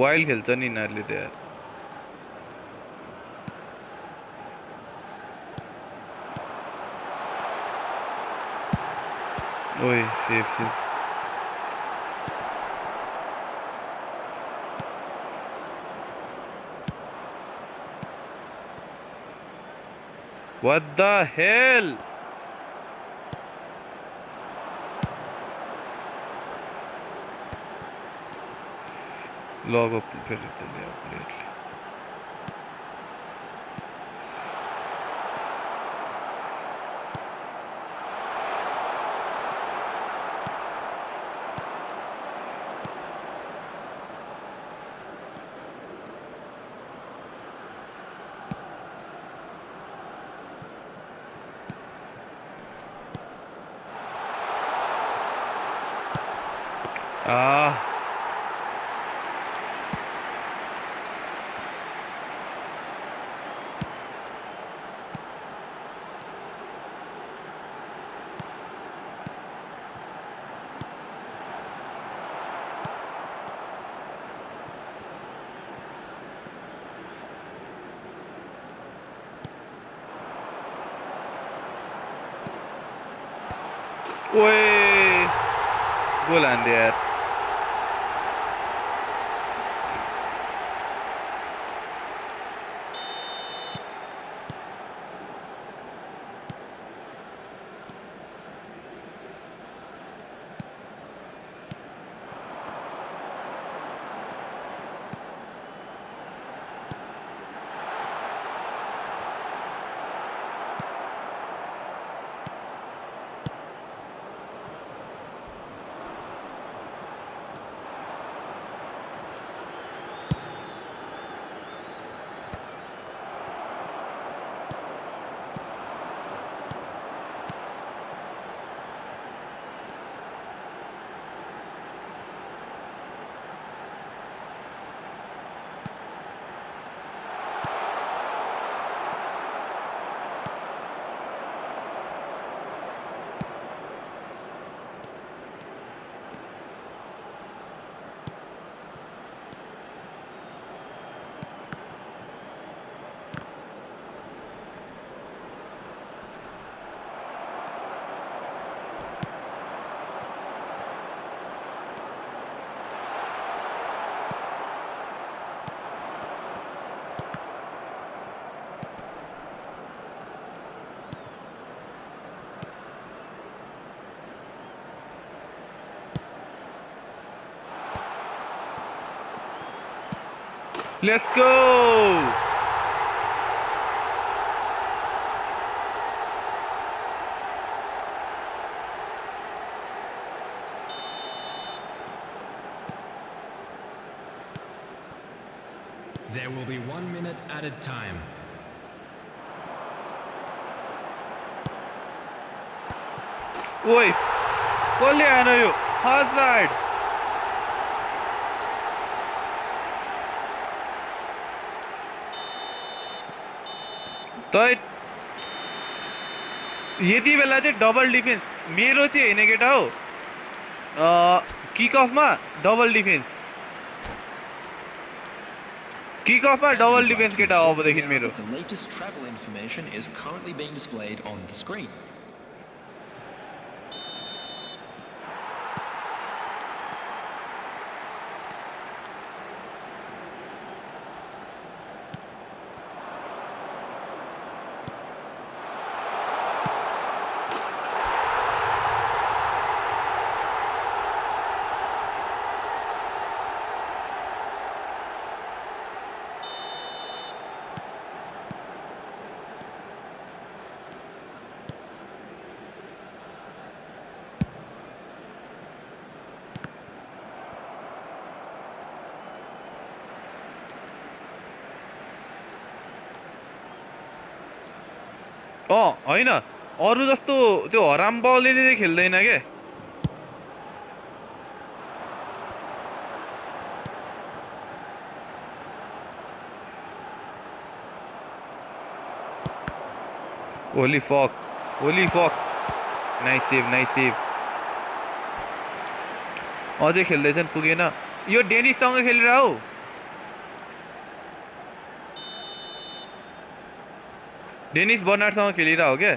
वाइल्ड खेल्छ नि यिनीहरूले त यार ओए safe safe What the hell? Log up फेरि त ल्याऊ प्लेयरले ओए गोल हान्दे यार Let's go! There will be 1 minute added time. Oi! कसले आएन यो hazard त यति बेला चाहिँ डबल डिफेन्स मेरो चाहिँ हैन केटा हो किक अफमा डबल डिफेन्स किक अफमा डबल डिफेन्स केटा हो अबदेखि मेरो The latest travel information is currently being displayed on the screen. हैन अरू जस्तो त्यो हराम बलले चाहिँ खेल्दैन के होली फक नाइस सेभ अझै खेल्दैछन् पुगेन यो डेनिससँग खेलेर हौ डेनिस बर्नार्डसँग खेलेर हो क्या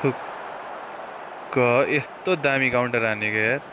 थुक्क यस्तो दामी काउन्टर हानेको यार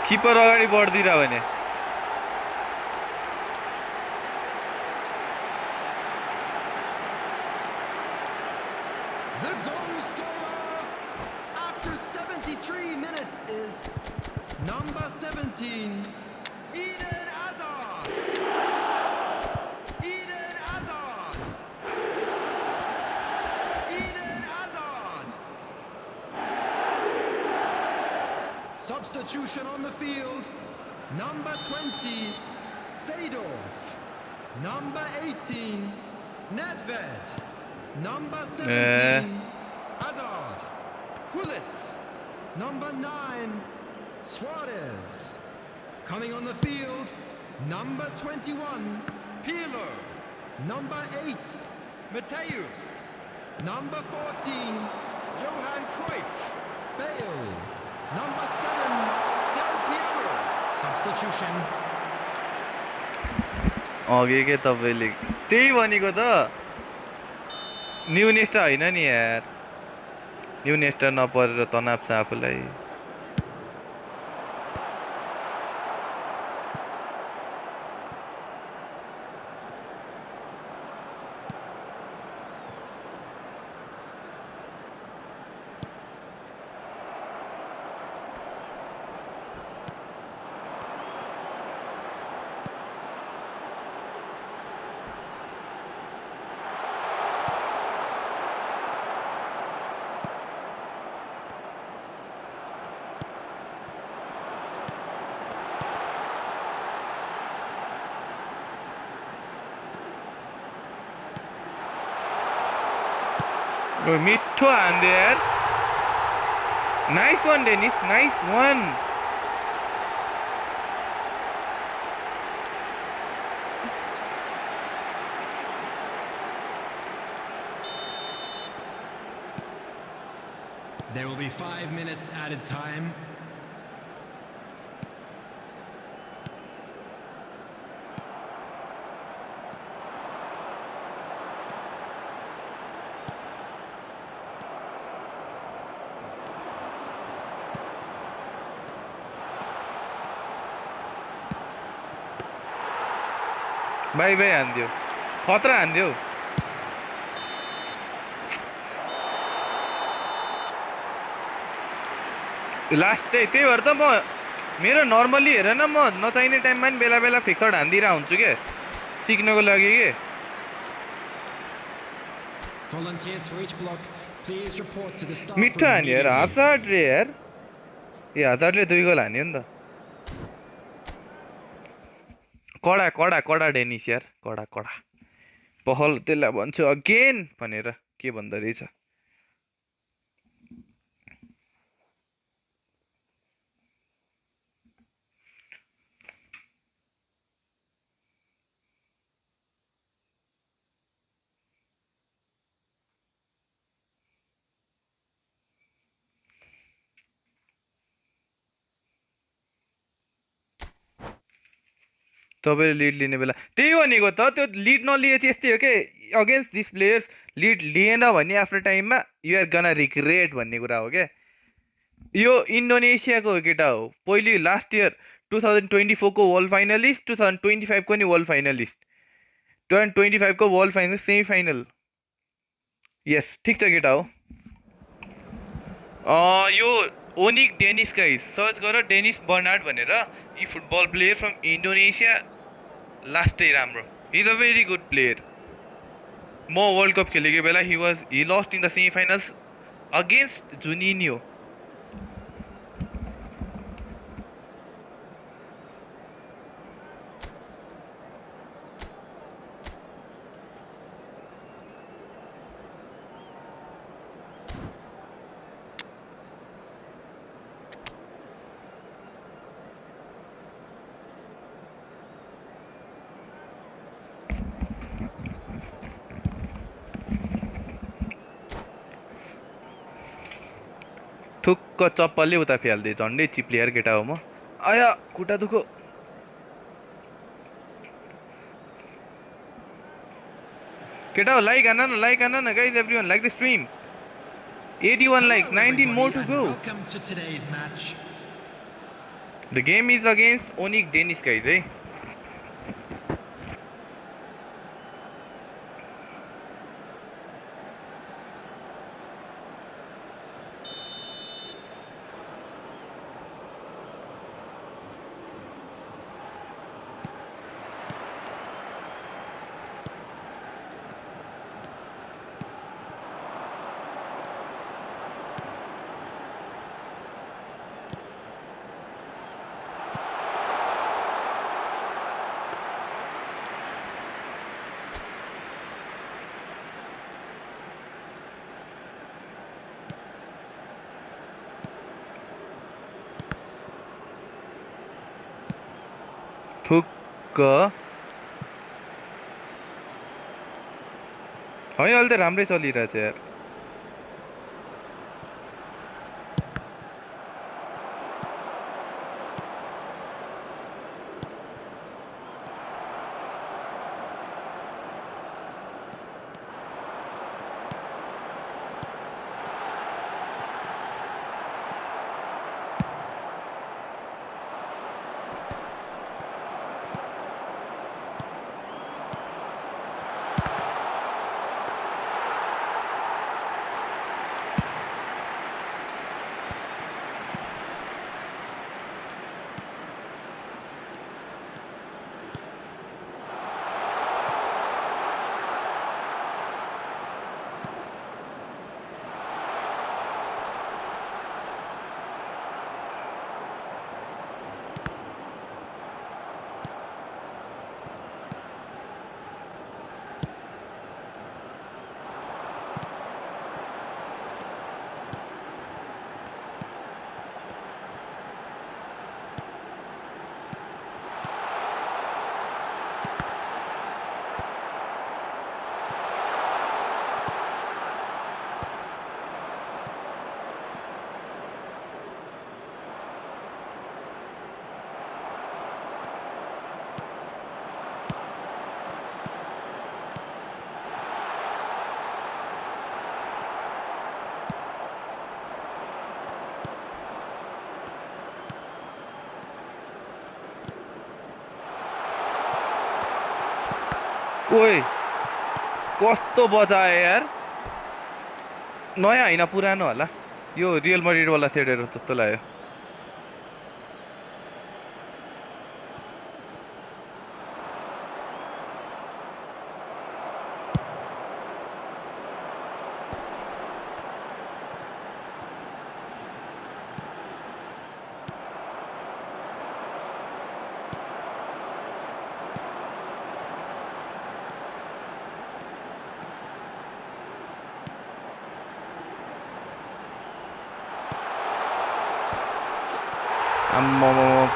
किपर अगाडि बढ्दिरा भने The goal scorer after 73 minutes is number 17, Eden Hazard. Eden Hazard. Eden Hazard. Substitution on the field. Number 20, Seedorf. Number 18, Nedved. Number 17, Hazard. Hullet. Number 9, Suarez. Coming on the field, number 21, Pirlo. Number 8, Mateus. Number 14, Johan Cruyff. Bale. Number 7, Del Piero. Substitution. अघि के तपाईँले त्यही भनेको त new Nestor होइन नि यार new Nestor नपरेर तनाव छ आफूलाई मिठो हान्दे यार nice one Dennis nice one There will be 5 minutes added time. बाई हान्दियो खतरा हान्दियो लास्ट त्यही भएर त म मेरो नर्मली हेर न म नचाहिने टाइममा पनि बेला बेला फिक्सड हान्दिरा हुन्छु के सिक्नको लागि के Volunteers for each block, please report to the staff मिठो room हान्यो यार immediately. हजारले यार ए हजारले 2 गोल हान्यो नि त कडा कडा कडा डेनिस यार कडा कडा पहल त्यसलाई भन्छु अगेन भनेर के भन्दो रहेछ तपाईँले लिड लिने बेला त्यही भनेको त त्यो लिड नलिए चाहिँ यस्तै हो के अगेन्स्ट दिस प्लेयर्स लिड लिएन भने आफ्नो टाइममा युआर गना रिग्रेट भन्ने कुरा हो क्या यो इन्डोनेसियाको केटा हो पहिले लास्ट इयर 2024को वर्ल्ड फाइनलिस्ट 2025को नि वर्ल्ड फाइनलिस्ट 2025को वर्ल्ड फाइनल सेमी फाइनल यस ठिक छ केटा हो यो ओनिक डेनिस गाइस सर्च गर डेनिस बर्नार्ड भनेर यी फुटबल प्लेयर फ्रम इन्डोनेसिया लास्टै राम्रो he is a very good player म वर्ल्ड कप खेलेको बेला he lost in the semi finals against Juninho थुक्क चप्पलले उता फ्याल्दै झन्डै चिप्लिएर केटा हो म आया खुट्टा दुखो केटा हो लाइक आन न guys everyone like the stream 81 likes 19 more to go Welcome to today's match. the game is against Onik Danish guys है थुक्क होइन अहिले त राम्रै चलिरहेछ यार ओए कस्तो बजाए यार नयाँ होइन पुरानो होला यो रियल मड्रिडवाला सेडहरू जस्तो लाग्यो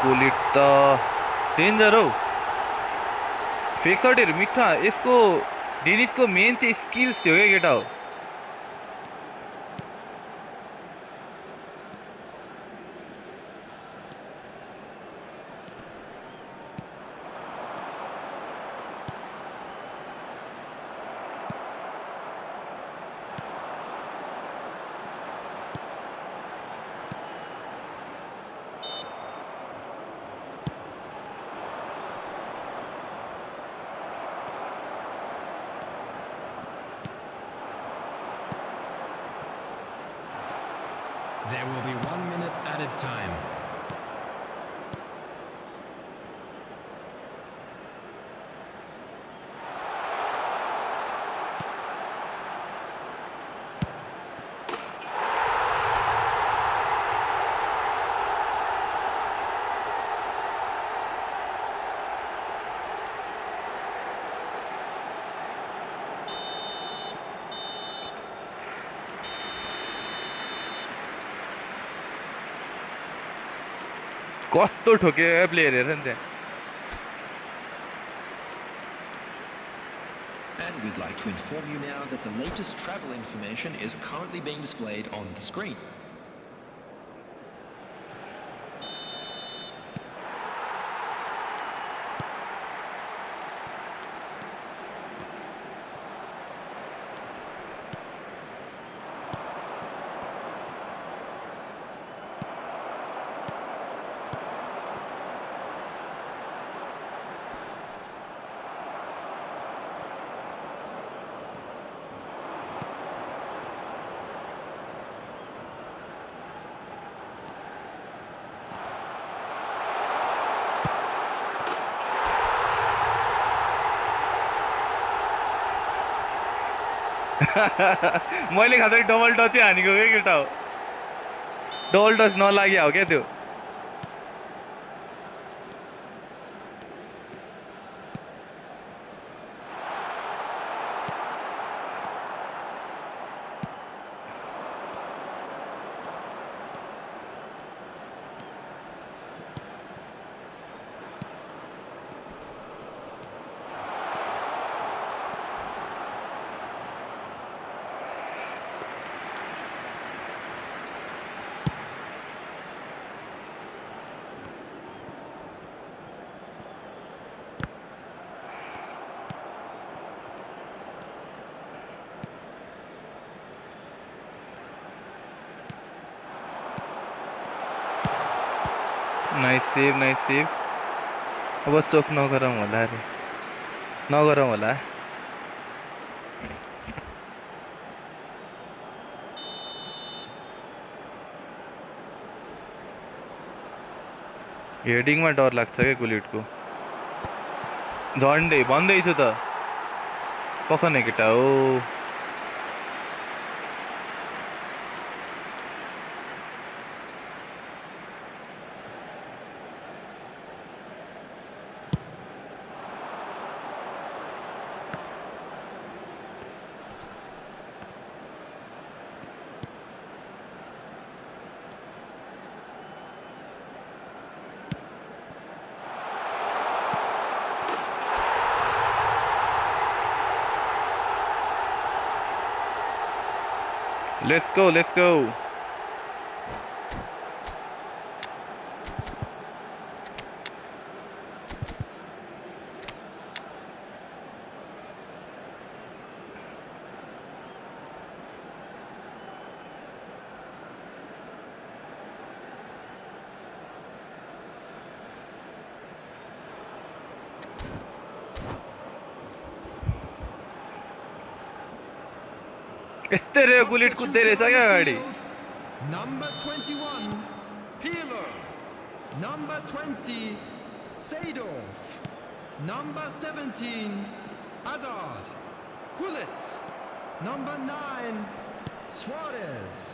पुलिट त डेन्जर हौ फेक सर्टहरू मिठा यसको डेनिसको मेन चाहिँ स्किल्स थियो क्या केटा हो There will be 1 minute added time. कस्तो ठोक्यो प्लेयर हेर नि त्यहाँ And we'd like to inform you now that the latest travel information is currently being displayed on the screen. मैले खाँदाखेरि डबल टच चाहिँ हानेको क्या केटा हो डबल टच नलाग्या हो क्या त्यो नाइस सेभ अब चोक नगरौँ होला रे नगरौँ होला हेडिङमा डर लाग्छ क्या गुलिटको झन्डै भन्दैछु त पखने केटा हो Let's go. यस्तै रे गुलिट कुद्दै रहेछ क्या अगाडि Number 21, Peeler. Number 20, Seedorf. Number 17, Hazard. Gullit. Number 9, Suarez.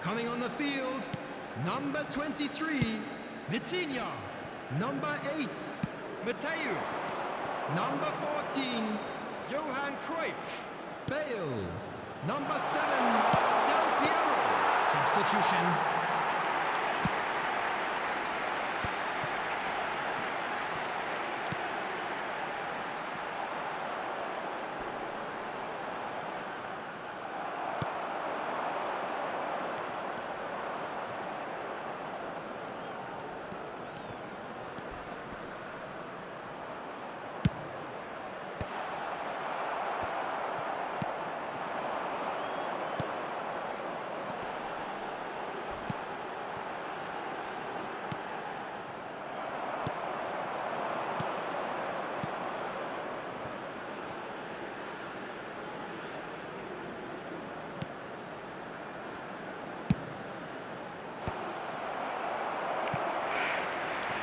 Coming on the field, number 23, Vitinha. Number 8, Mateus. Number 14, Johan Cruyff. Bale. Number 7, Del Piero. Substitution.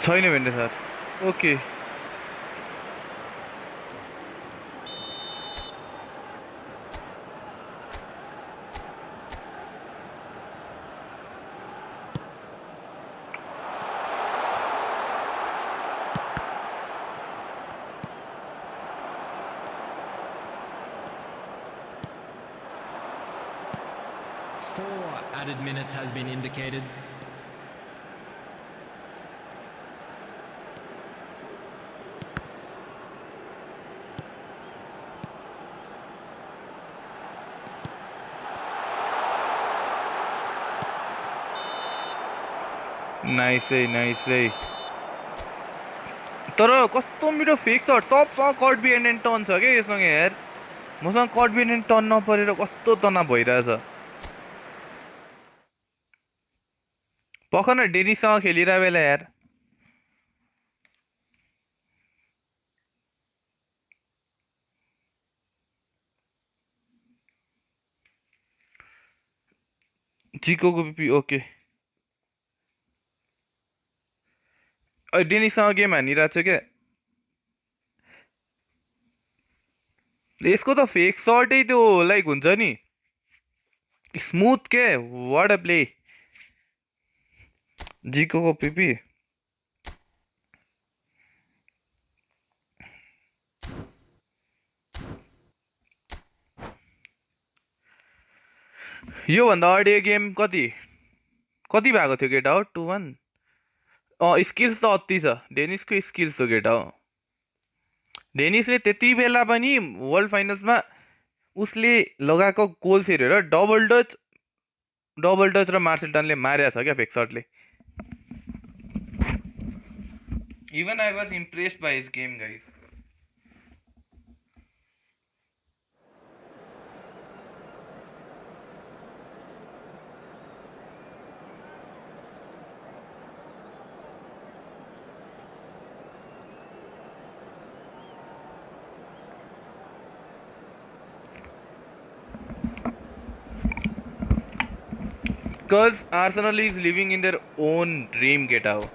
छैन भेट्ने sir okay Four added minutes has been indicated. Nice है तर कस्तो मिठो fake shot सबसँग cut behind and turn छ क्या योसँग यार मसँग कट बिहाइन्ड एन्ड टर्न नपरेर कस्तो तनाव भइरहेछ पख न डेनिससँग खेलिरहेको बेला यार चिकोको पिपी ओके डेनिससँग गेम हानिरहेको छ क्या यसको त फेक सर्टै त्यो लाइक हुन्छ नि स्मुथ के वाट अ प्ले जिकोको पिपी योभन्दा अगाडि गेम कति कति भएको थियो केटा हो 2-1 स्किल्स त अति छ डेनिसको स्किल्स हो केटा हो डेनिसले त्यति बेला पनि वर्ल्ड फाइनल्समा उसले लगाएको गोल्स हेरेर डबल टच र मार्सेल्टनले मारेको छ क्या फेक सर्टले even I was impressed by his game guys Because Arsenal is living in their own dream, get out.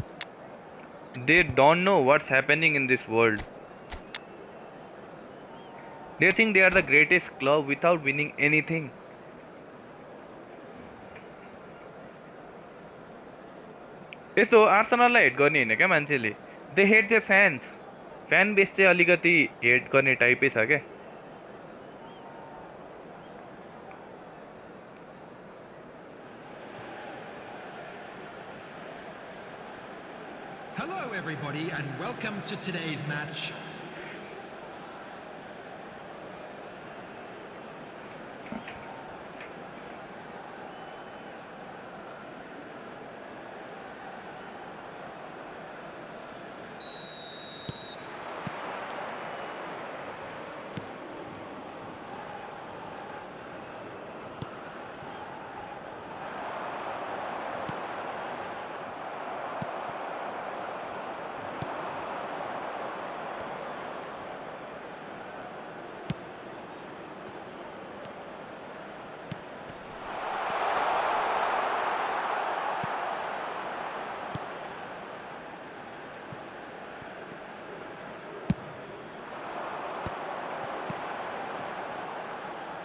They don't know what's happening in this world. They think they are the greatest club without winning anything. यस्तो आर्सेनललाई hate गर्ने होइन क्या मान्छेले they hate their fans fan base चाहिँ अलिकति hate गर्ने टाइपै छ क्या Hello, everybody, and welcome to today's match.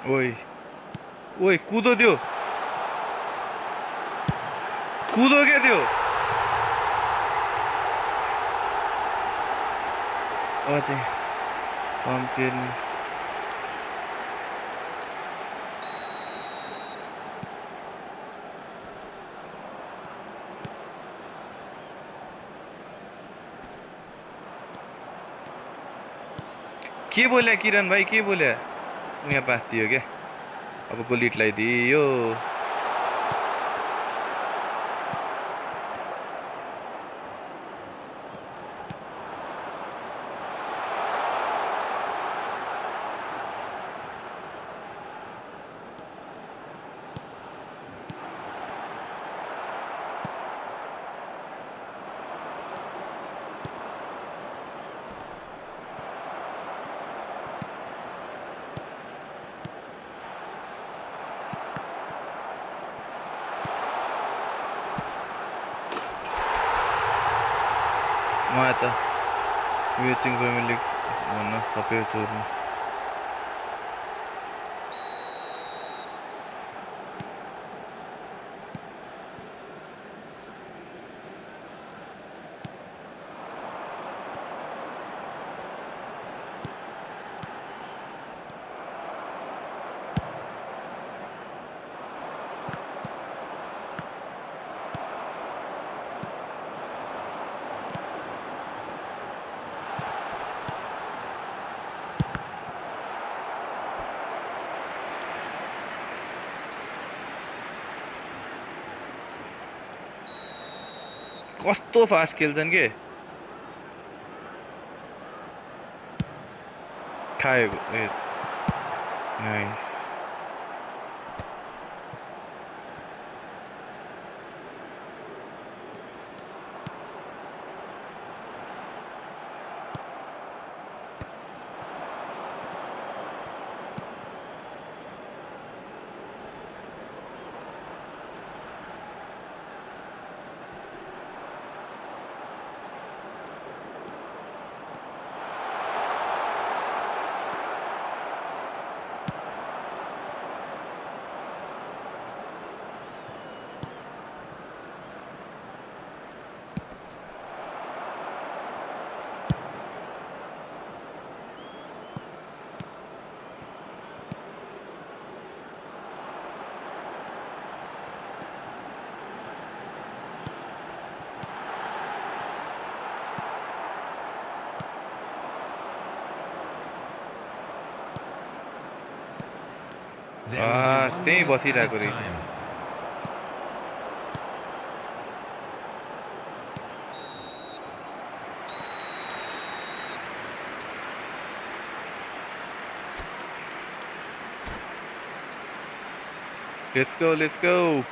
ओइ ओइ कुदो त्यो कुदो क्या त्यो अझै पम्पियन के बोल्या किरण भाइ के बोल्या यहाँ पास दियो क्या अब गोलिटलाई दियो त यो चाहिँ प्रिमियर लिग भन्न सबै चोर्नु कस्तो फास्ट खेल्छन् के खाएको ए नाइस त्यही बसिरहेको रहेछ Let's go.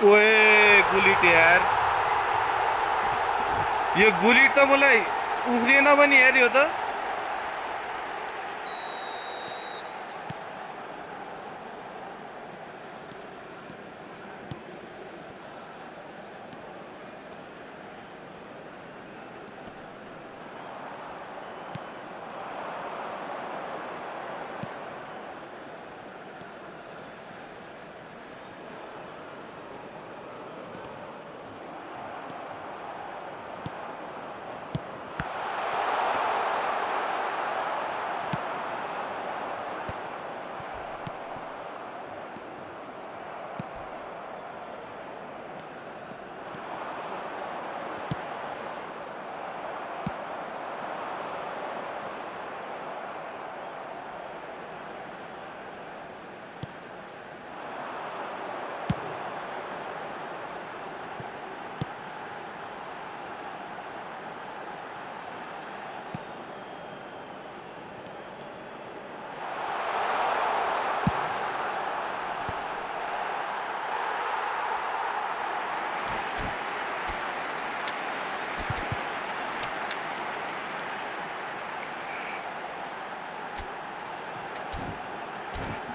ओए गुलिट यार यो गुलिट त मलाई उफ्रिएन पनि यार यो त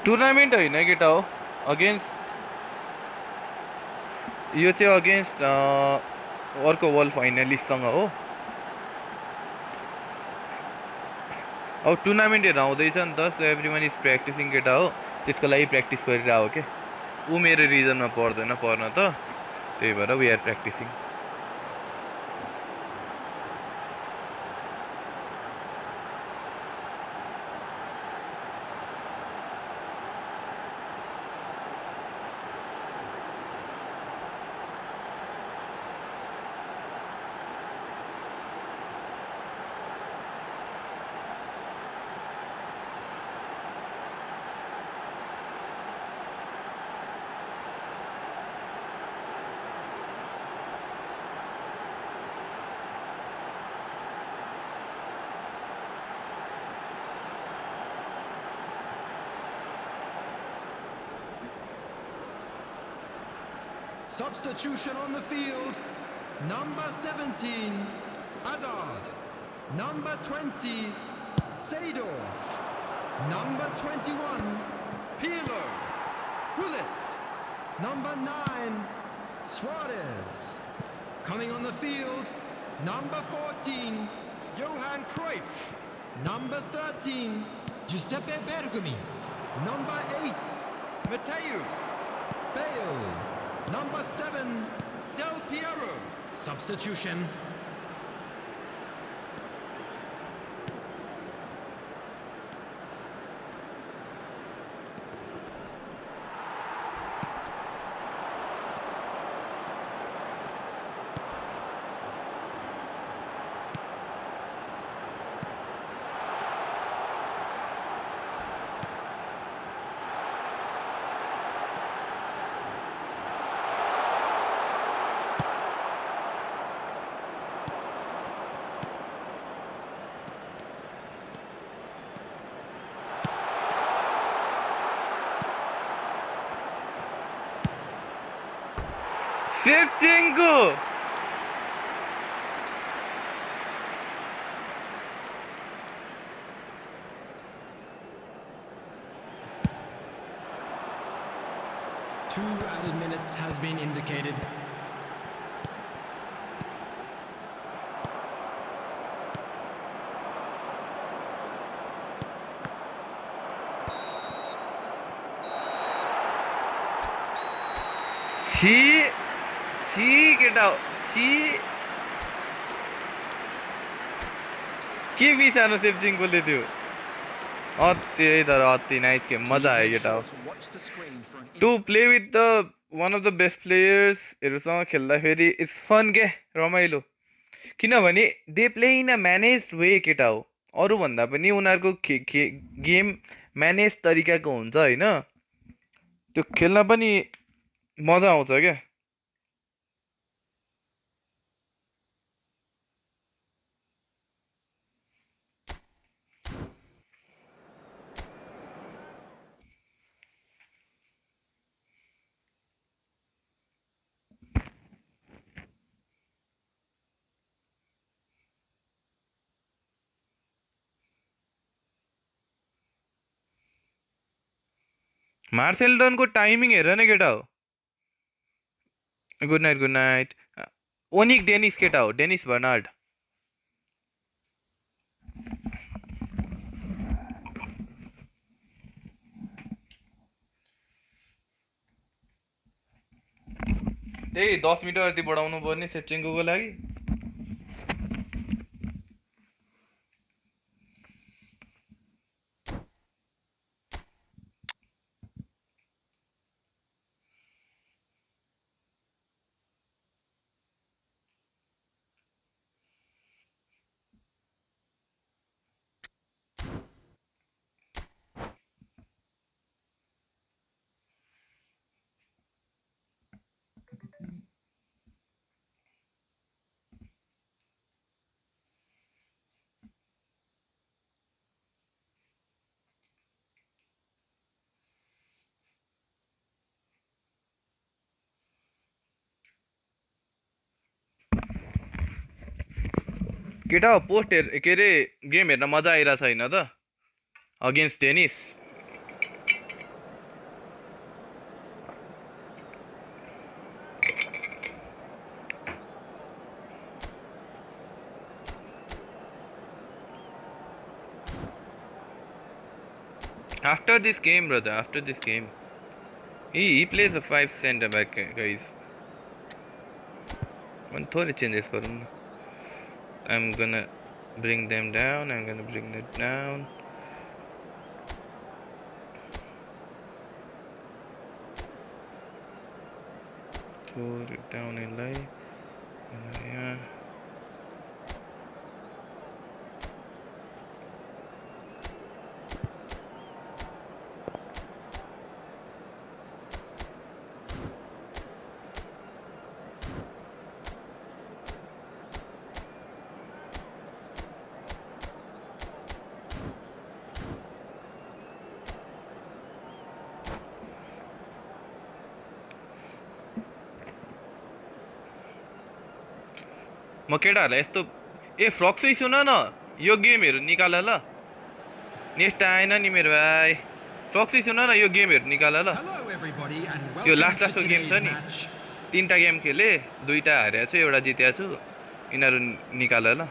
टुर्नामेन्ट होइन केटा हो अगेन्स्ट यो चाहिँ अगेन्स्ट अर्को वर्ल्ड फाइनलिस्टसँग हो अब टुर्नामेन्टहरू आउँदैछ नि त so every one is practising केटा हो त्यसको लागि प्र्याक्टिस गरिरहेको हो के ऊ मेरो रिजनमा पर्दैन पर्न त त्यही भएर we are practising Substitution on the field. Number 17, Hazard. Number 20, Seedorf. Number 21, Pirlo. Gullit. Number 9, Suarez. Coming on the field, number 14, Johan Cruyff. Number 13, Giuseppe Bergami. Number 8, Mateus. Bale. Number 7, Del Piero. Substitution. Shevchenko! Two added minutes has been indicated. केटा हो के बिसानो सेप्चिङकोले त्यो त्यही तर अति nice game मजा आयो केटा हो to play with the one of the best प्लेयर्सहरूसँग खेल्दाखेरि इट्स फन के रमाइलो किनभने they play in a manage वे केटा हो अरूभन्दा पनि उनीहरूको गेम म्यानेज तरिकाको हुन्छ होइन त्यो खेल्न पनि मजा आउँछ क्या मार्सेल्टनको टाइमिङ हेर न केटा हो गुड नाइट ओनिक डेनिस केटा हो डेनिस बर्नार्ड त्यही 10 मिटर जति बढाउनु पर्ने सेप्चेङ्कोको लागि केटा हो पोस्ट के अरे गेम हेर्न मजा आइरहेको छैन त against tennis after this game brother after this game he plays a 5 center back guys one थोड़े changes करूँ ना I'm gonna bring them down. I'm gonna bring that down. Throw it down in line. Yeah. म केटाहरूलाई यस्तो ए फ्रक्सै सुन न यो गेमहरू निकाल ल नेक्स्ट आएन नि मेरो भाइ फ्रक्सै सुन न यो गेमहरू निकाल ल Hello, everybody, and यो welcome to लास्टको गेम today's छ नि match. 3टा गेम खेले 2टा हारेको छु एउटा जितेको छु यिनीहरू निकाल ल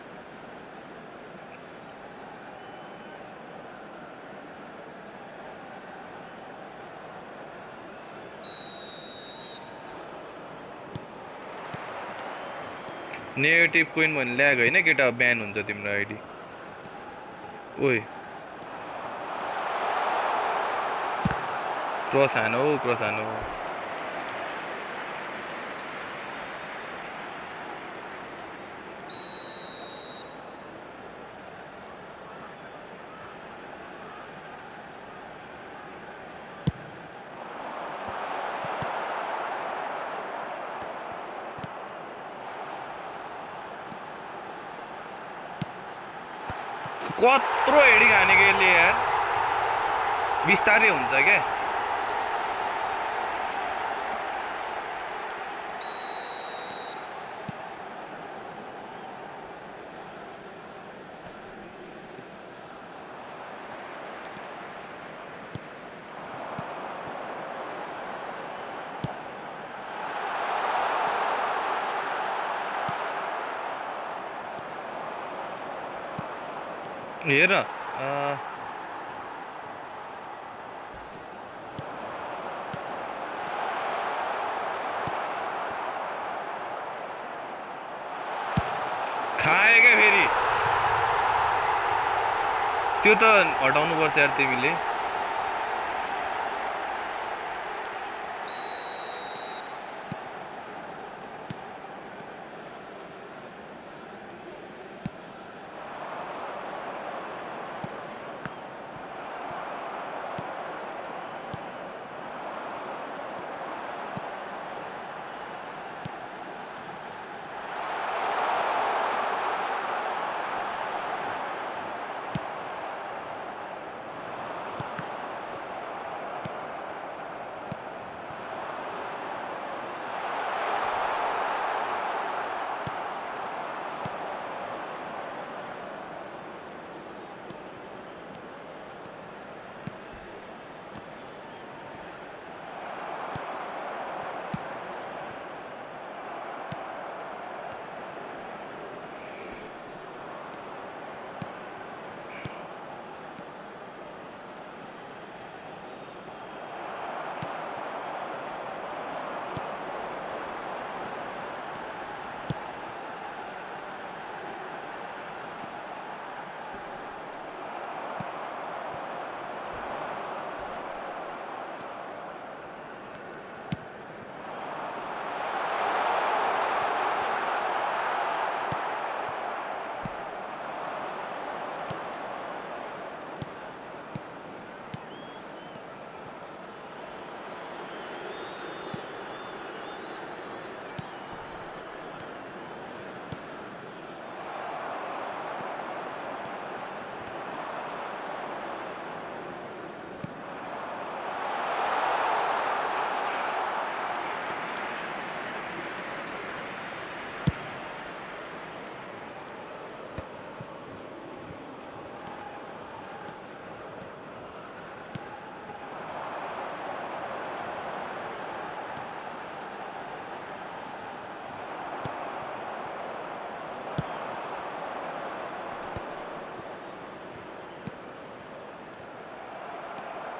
नेगेटिभ कोइन भने ल्याग होइन केटा ब्यान हुन्छ तिम्रो आइडी ओइ क्रस हान हौ क्रस हान हौ कत्रो हेडी हानेको यसले यार बिस्तारै हुन्छ क्या हेर खाए क्या फेरि त्यो त हटाउनुपर्छ यार तिमीले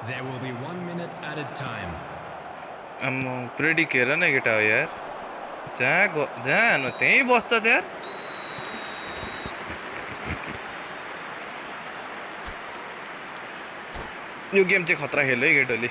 There will be 1 minute added time. आम्म प्रेडिक हेर न केटा हो यार जहाँ हानु त्यहीँ बस्छ त यार यो गेम चाहिँ खतरा खेल्यो है केटोले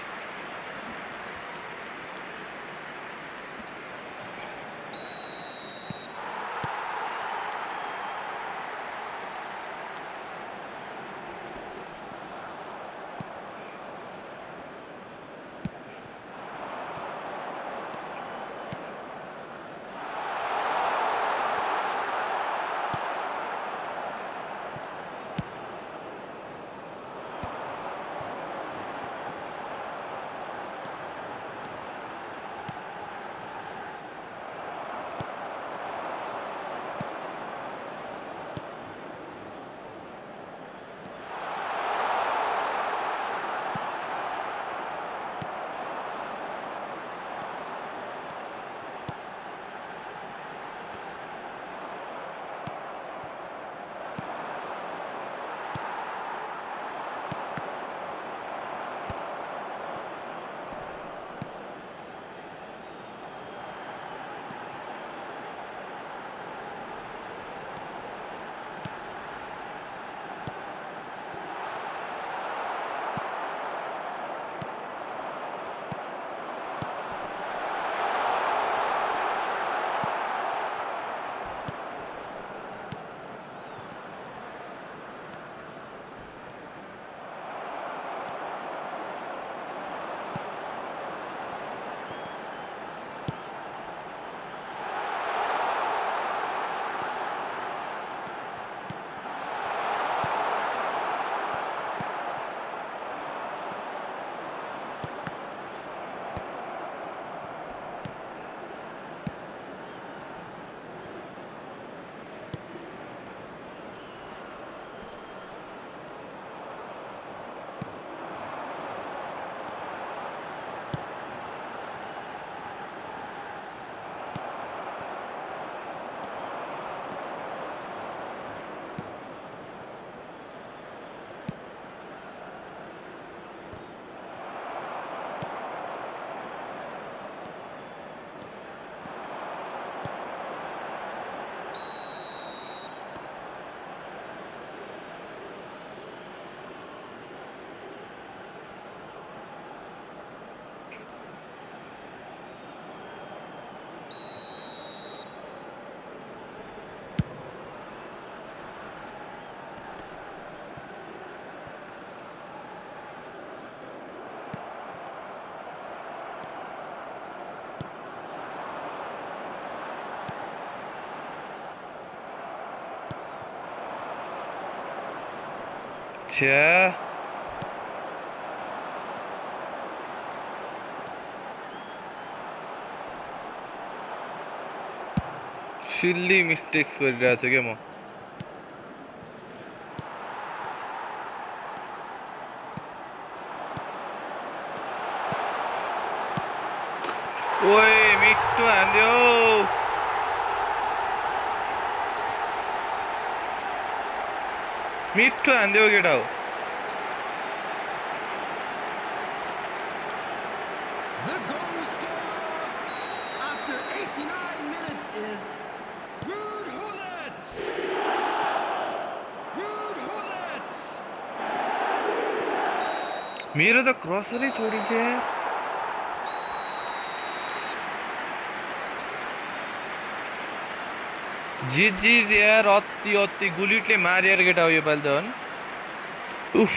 छ्या सिल्ली मिस्टेक्स गरिरहेको छु क्या म ओए मिठो हान्दियो मिठो हान्दियो केटा हो The goal scorer after 89 minutes is Ruud Gullit. Ruud Gullit. मेरो त क्रसरै छोडिदियो यार जिज यार अति अति गुलिटले मारिएर केटा हो योपालि त हन उफ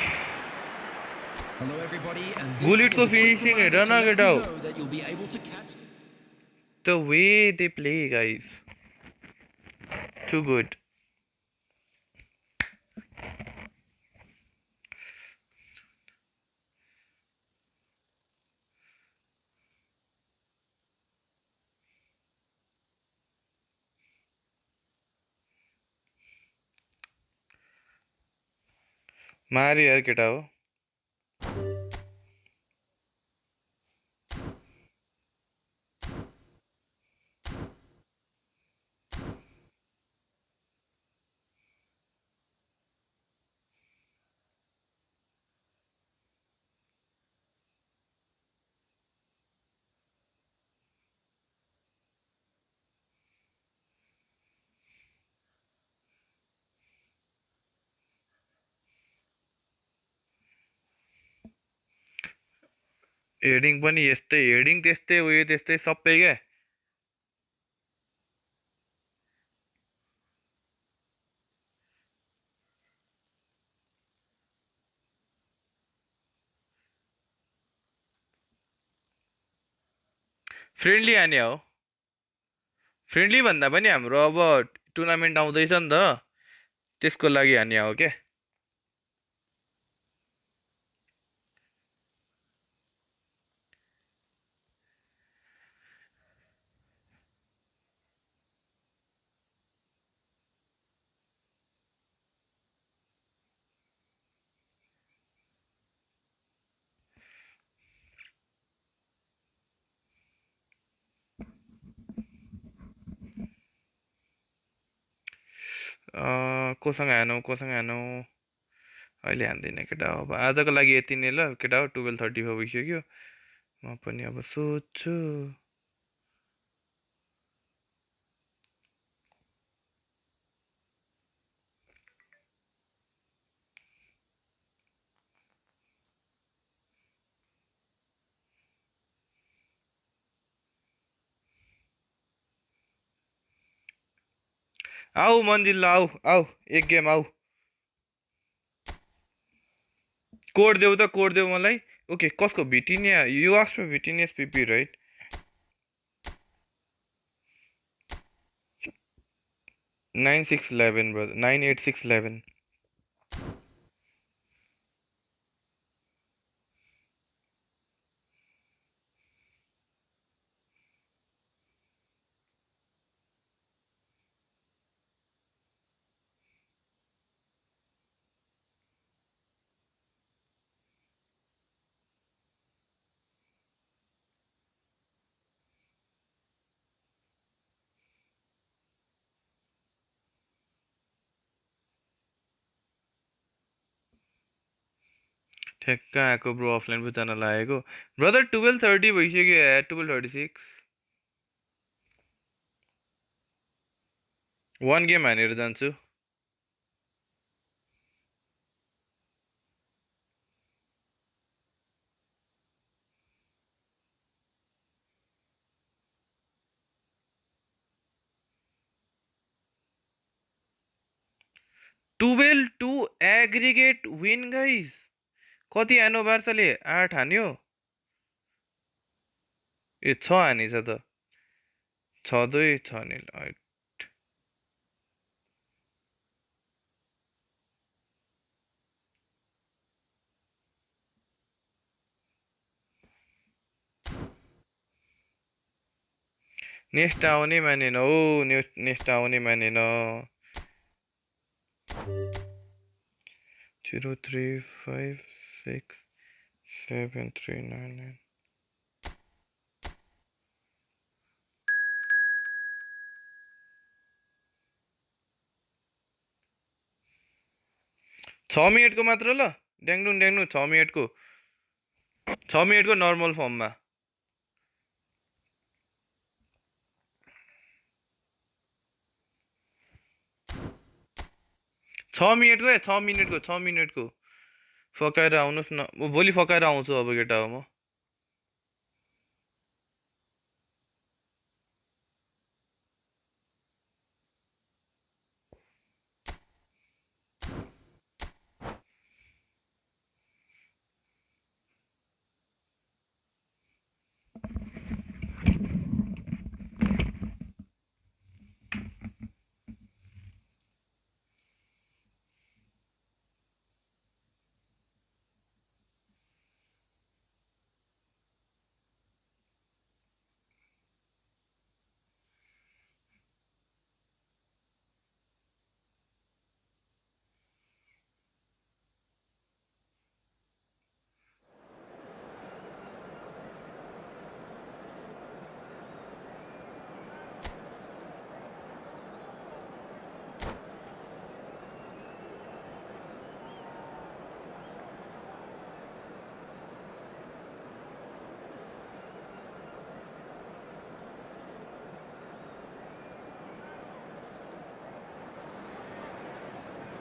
Hello everybody, and this Gullit is को a quick finishing है, reminder to run let get you out know that you'll be able to catch the way they play guys too good Mario यार केटा हो heading पनि यस्तै heading त्यस्तै उयो त्यस्तै सबै क्या फ्रेन्डली हाने हो फ्रेन्डली भन्दा पनि हाम्रो अब टुर्नामेन्ट आउँदैछ नि त त्यसको लागि हाने हो क्या कोसँग हानौँ अहिले हान्दिनँ केटा हो अब आजको लागि यति नै ल केटा हो 12:34 भइसक्यो म पनि अब सोध्छु आऊ मन्जिल आऊ एक गेम आऊ कोड देऊ मलाई ओके कसको Vitinha you ask for Vinicius पिपी राइट 9611 brother 98611 ठ्याक्क आएको ब्रो अफलाइन पो जान लागेको ब्रदर 12:30 भइसक्यो 12:36 1 गेम हानेर जान्छु twelve two aggregate win guys कति हान्यो बार्साले 8 हान्यो ए 6 हानेछ त 6-2 6-0 नेक्स्ट आउने मानेन हो नेक्स्ट आउने मानेन 0356739 6 मिनेटको मात्र ल ड्याङ्नु 6 मिनेटको नर्मल फर्ममा 6 मिनेटको फकाएर आउनुहोस् न म भोलि फकाएर आउँछु अब केटा हो म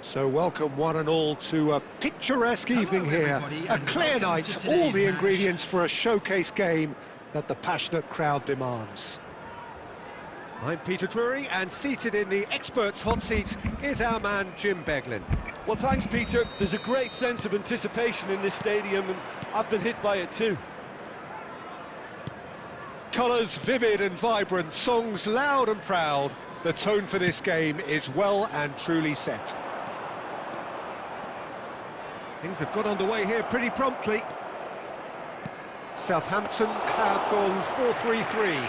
So welcome one and all to a picturesque evening here, a clear night, all the ingredients for a showcase game that the passionate crowd demands. I'm Peter Drury, and seated in the experts' hot seat is our man Jim Beglin. Well, thanks, Peter. There's a great sense of anticipation in this stadium, and I've been hit by it too. Colours vivid and vibrant, songs loud and proud. The tone for this game is well and truly set. Things have got underway here pretty promptly. Southampton have gone 4-3-3.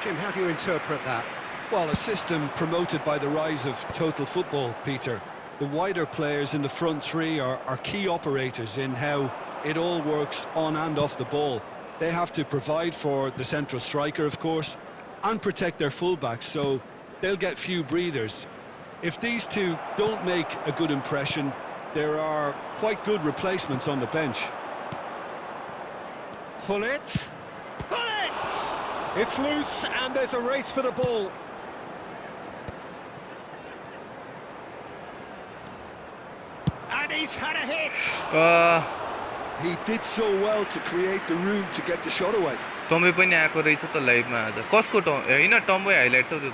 Jim, how do you interpret that? Well, a system promoted by the rise of total football, Peter. The wider players in the front three are key operators in how it all works on and off the ball. They have to provide for the central striker, of course, and protect their fullbacks, so they'll get few breathers. If these two don't make a good impression, there are quite good replacements on the bench. Hullet! Hullet! It's loose and there's a race for the ball. And he's had a hit! He did so well to create the room to get the shot away. टम्बे पनि आएको रहेछ त लाइभमा आज कसको हैन टम्बे highlight छ त्यो त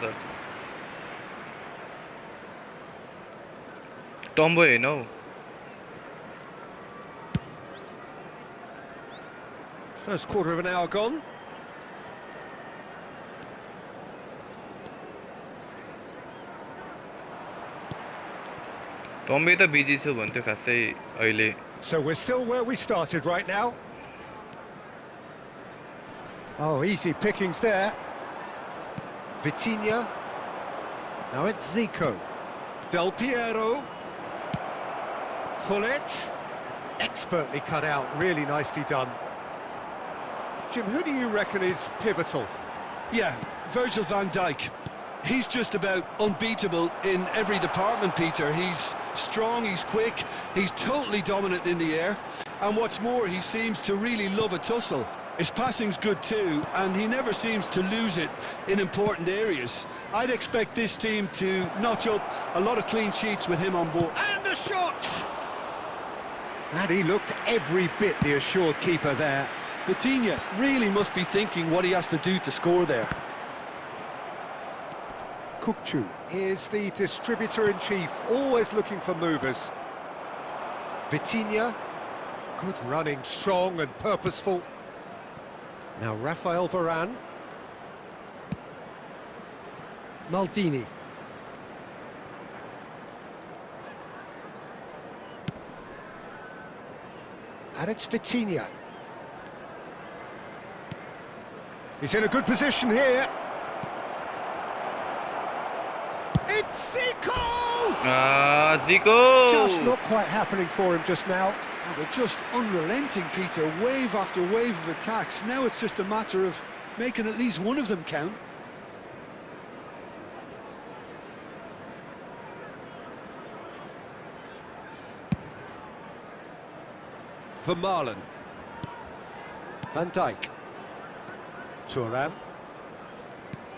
टम्बे हैन हौ First quarter of an hour gone. टम्बे त बिजी छु भन्थ्यो खासै अहिले So we're still where we started right now. Oh, easy pickings there. Vitinha. Now it's Zico. Del Piero. Hullet. Expertly cut out, really nicely done. Jim, who do you reckon is pivotal? Yeah, Virgil van Dijk. He's just about unbeatable in every department, Peter. He's strong, he's quick, he's totally dominant in the air. And what's more, he seems to really love a tussle. His passing's good too, and he never seems to lose it in important areas. I'd expect this team to notch up a lot of clean sheets with him on board. And the shot! And he looked every bit the assured keeper there. Vitinha really must be thinking what he has to do to score there. Kukçu is the distributor-in-chief, always looking for movers. Vitinha, good running, strong and purposeful. Now Rafael Varane. Maldini. And it's Vitinha. He's in a good position here. It's Zico! Zico! Just not quite happening for him just now. Oh, they're just unrelenting, Peter. Wave after wave of attacks. Now it's just a matter of making at least one of them count. Vermaelen. Van Dijk. Thuram.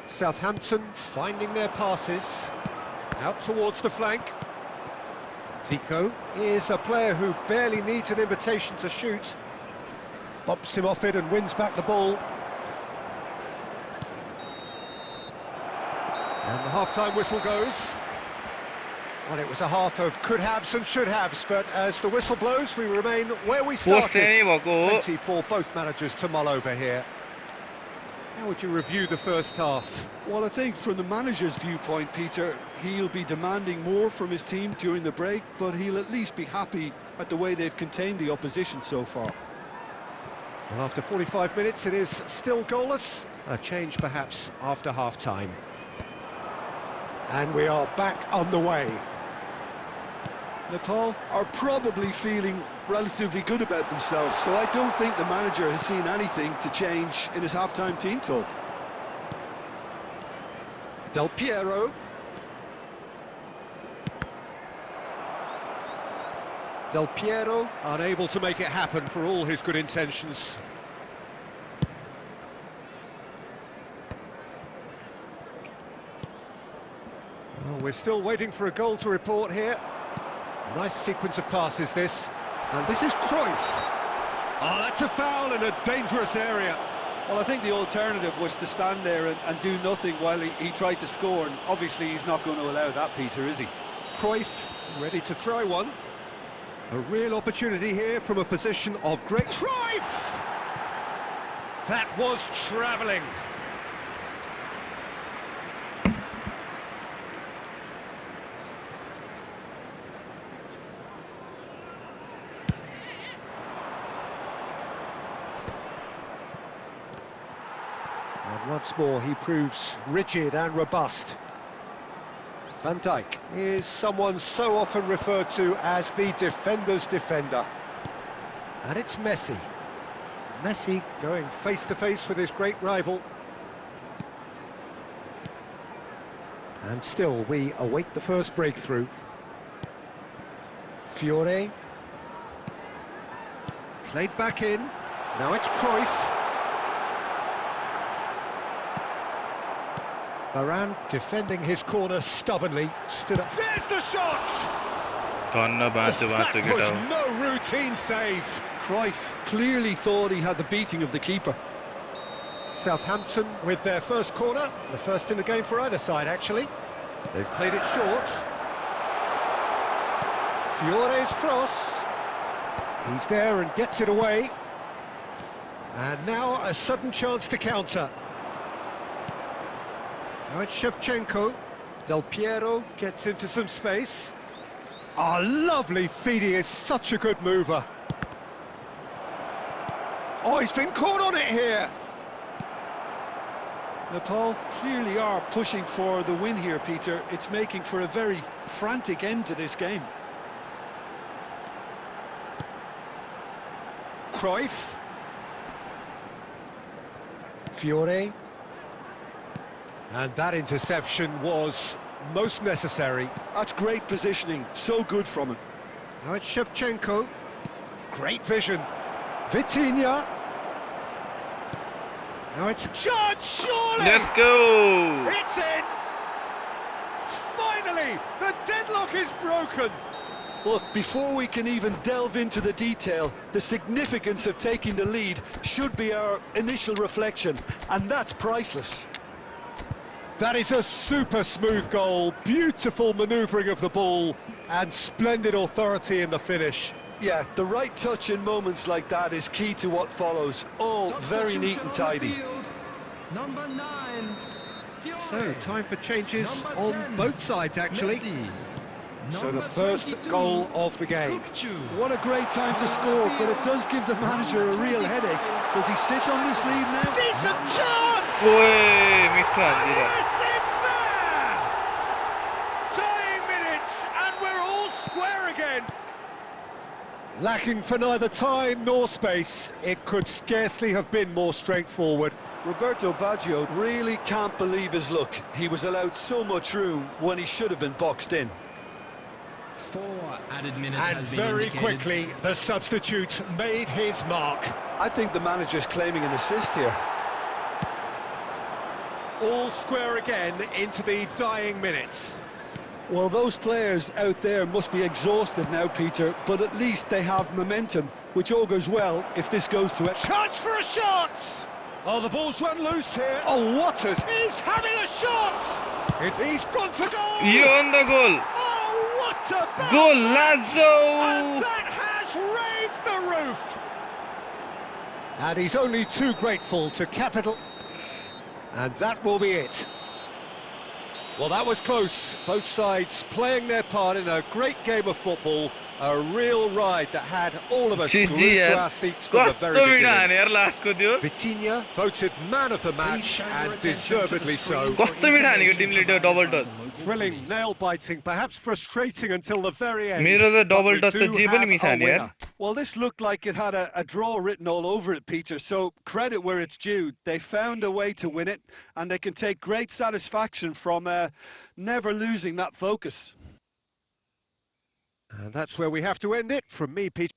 Southampton finding their passes. Out towards the flank. Zico is a player who barely needs an invitation to shoot. Bumps him off it and wins back the ball. And the half-time whistle goes. Well, it was a half of could-haves and should-haves, but as the whistle blows, we remain where we started. Plenty for both managers to mull over here. How would you review the first half? Well, I think from the manager's viewpoint, Peter, he'll be demanding more from his team during the break, but he'll at least be happy at the way they've contained the opposition so far. Well, after 45 minutes, it is still goalless. A change, perhaps, after half-time. And we are back on the way. Nepal are probably feeling relatively good about themselves, so I don't think the manager has seen anything to change in his half-time team talk. Del Piero. Del Piero unable to make it happen for all his good intentions. Well, we're still waiting for a goal to report here. Nice sequence of passes this. And this is Cruyff. Oh, that's a foul in a dangerous area. Well, I think the alternative was to stand there and do nothing while he tried to score, and obviously he's not going to allow that, Peter, is he? Cruyff ready to try one. A real opportunity here from a position of great... Cruyff! That was travelling. And once more he proves rigid and robust. Van Dijk is someone so often referred to as the defender's defender. And it's Messi. Messi going face-to-face with his great rival. And still we await the first breakthrough. Fiore. Played back in. Now it's Cruyff. Varane defending his corner stubbornly. Stood up. There's the shot! That was no routine save. Cruyff clearly thought he had the beating of the keeper. Southampton with their first corner. The first in the game for either side, actually. They've played it short. Fiore's cross. He's there and gets it away. And now a sudden chance to counter. Now it's Shevchenko. Del Piero gets into some space. Oh, lovely feed. He is such a good mover. Oh, he's been caught on it here. Nepal clearly are pushing for the win here, Peter. It's making for a very frantic end to this game. Cruyff. Fiore. And that interception was most necessary. That's great positioning, so good from him. Now it's Shevchenko. Great vision. Vitinha. Now it's Judge, surely! Let's go! It's in! Finally, the deadlock is broken! Look, before we can even delve into the detail, the significance of taking the lead should be our initial reflection, and that's priceless. That is a super smooth goal, beautiful manoeuvring of the ball, and splendid authority in the finish. Yeah, the right touch in moments like that is key to what follows. All very neat and tidy. Number 9. So, time for changes on 10, both sides, actually. Messi. So the Number first 22, goal of the game. What a great time to score, but it does give the manager a real headache. Does he sit on this lead now? Decent chance! Uy, mi Yes, it's there! again. Lacking for neither time nor space. It could scarcely have been more straightforward. Roberto Baggio really can't believe his luck. He was allowed so much room when he should have been boxed in. 4 added minutes And has been very indicated. quickly, the substitute made his mark. I think the manager's claiming an assist here. All square again into the dying minutes. Well, those players out there must be exhausted now, Peter, but at least they have momentum, which augurs well if this goes to it. Chance for a shot! Oh, the ball's run loose here. Oh, what a... He's having a shot! He's gone for goal! Yo on the goal. Oh, what a bounce! Goal, And Lazo. that has raised the roof! And he's only too grateful to capital. And that will be it. Well, that was close. Both sides playing their part in a great game of football. A real ride that had all of us glued to our seats from the very कस्तो भिड beginning. हाने यार लास्टको त्यो Vitinha voted man of the match, and deservedly so. कस्तो भिड हानेको टिमले त्यो double touch Thrilling, nail-biting, perhaps frustrating until the very end. मेरो त but डबल we टच त do जे पनि have मिस a हाने यार winner. Well, this looked like it had a draw written all over it, Peter, so credit where it's due. They found a way to win it, and they can take great satisfaction from never losing that focus. And that's where we have to end it. From me, Peter.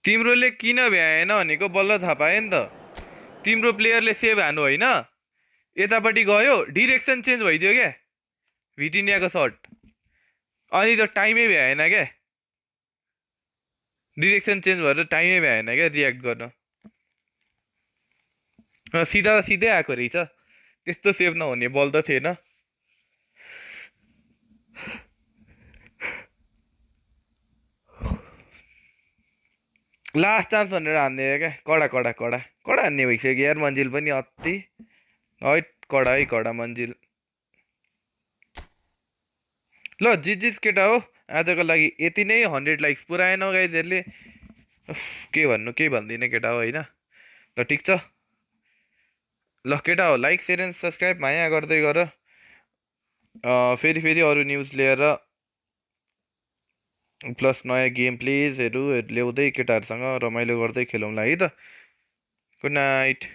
तिम्रोले किन भ्याएन भनेको बल्ल थाहा पाएँ नि त तिम्रो प्लेयरले save हान्नु होइन यतापट्टि गयो डिरेक्सन चेन्ज भइदियो क्या भिटिनियाको सर्ट अनि त टाइमै भ्याएन क्या डिरेक्सन चेन्ज भएर टाइमै भ्याएन क्या रियाक्ट गर्न सिधा त सिधै आएको रहेछ त्यस्तो सेभ नहुने बल त थिएन लास्ट चान्स भनेर हान्ने क्या कडा कडा कडा कडा हान्ने भइसक्यो यार मन्जिल पनि अति है कडा मन्जिल ल जिजिस केटा हो आजको लागि यति नै 100 लाइक्स पुऱ्याएन गाइजहरूले के भन्नु केही भन्दिनँ केटा हो होइन ल ठिक छ ल केटा हो लाइक सेयर एन्ड सब्सक्राइब माया गर्दै गर फेरि अरू न्युज लिएर प्लस नयाँ गेम प्लेजहरू ल्याउँदै केटाहरूसँग रमाइलो गर्दै खेलौँला है त गुड नाइट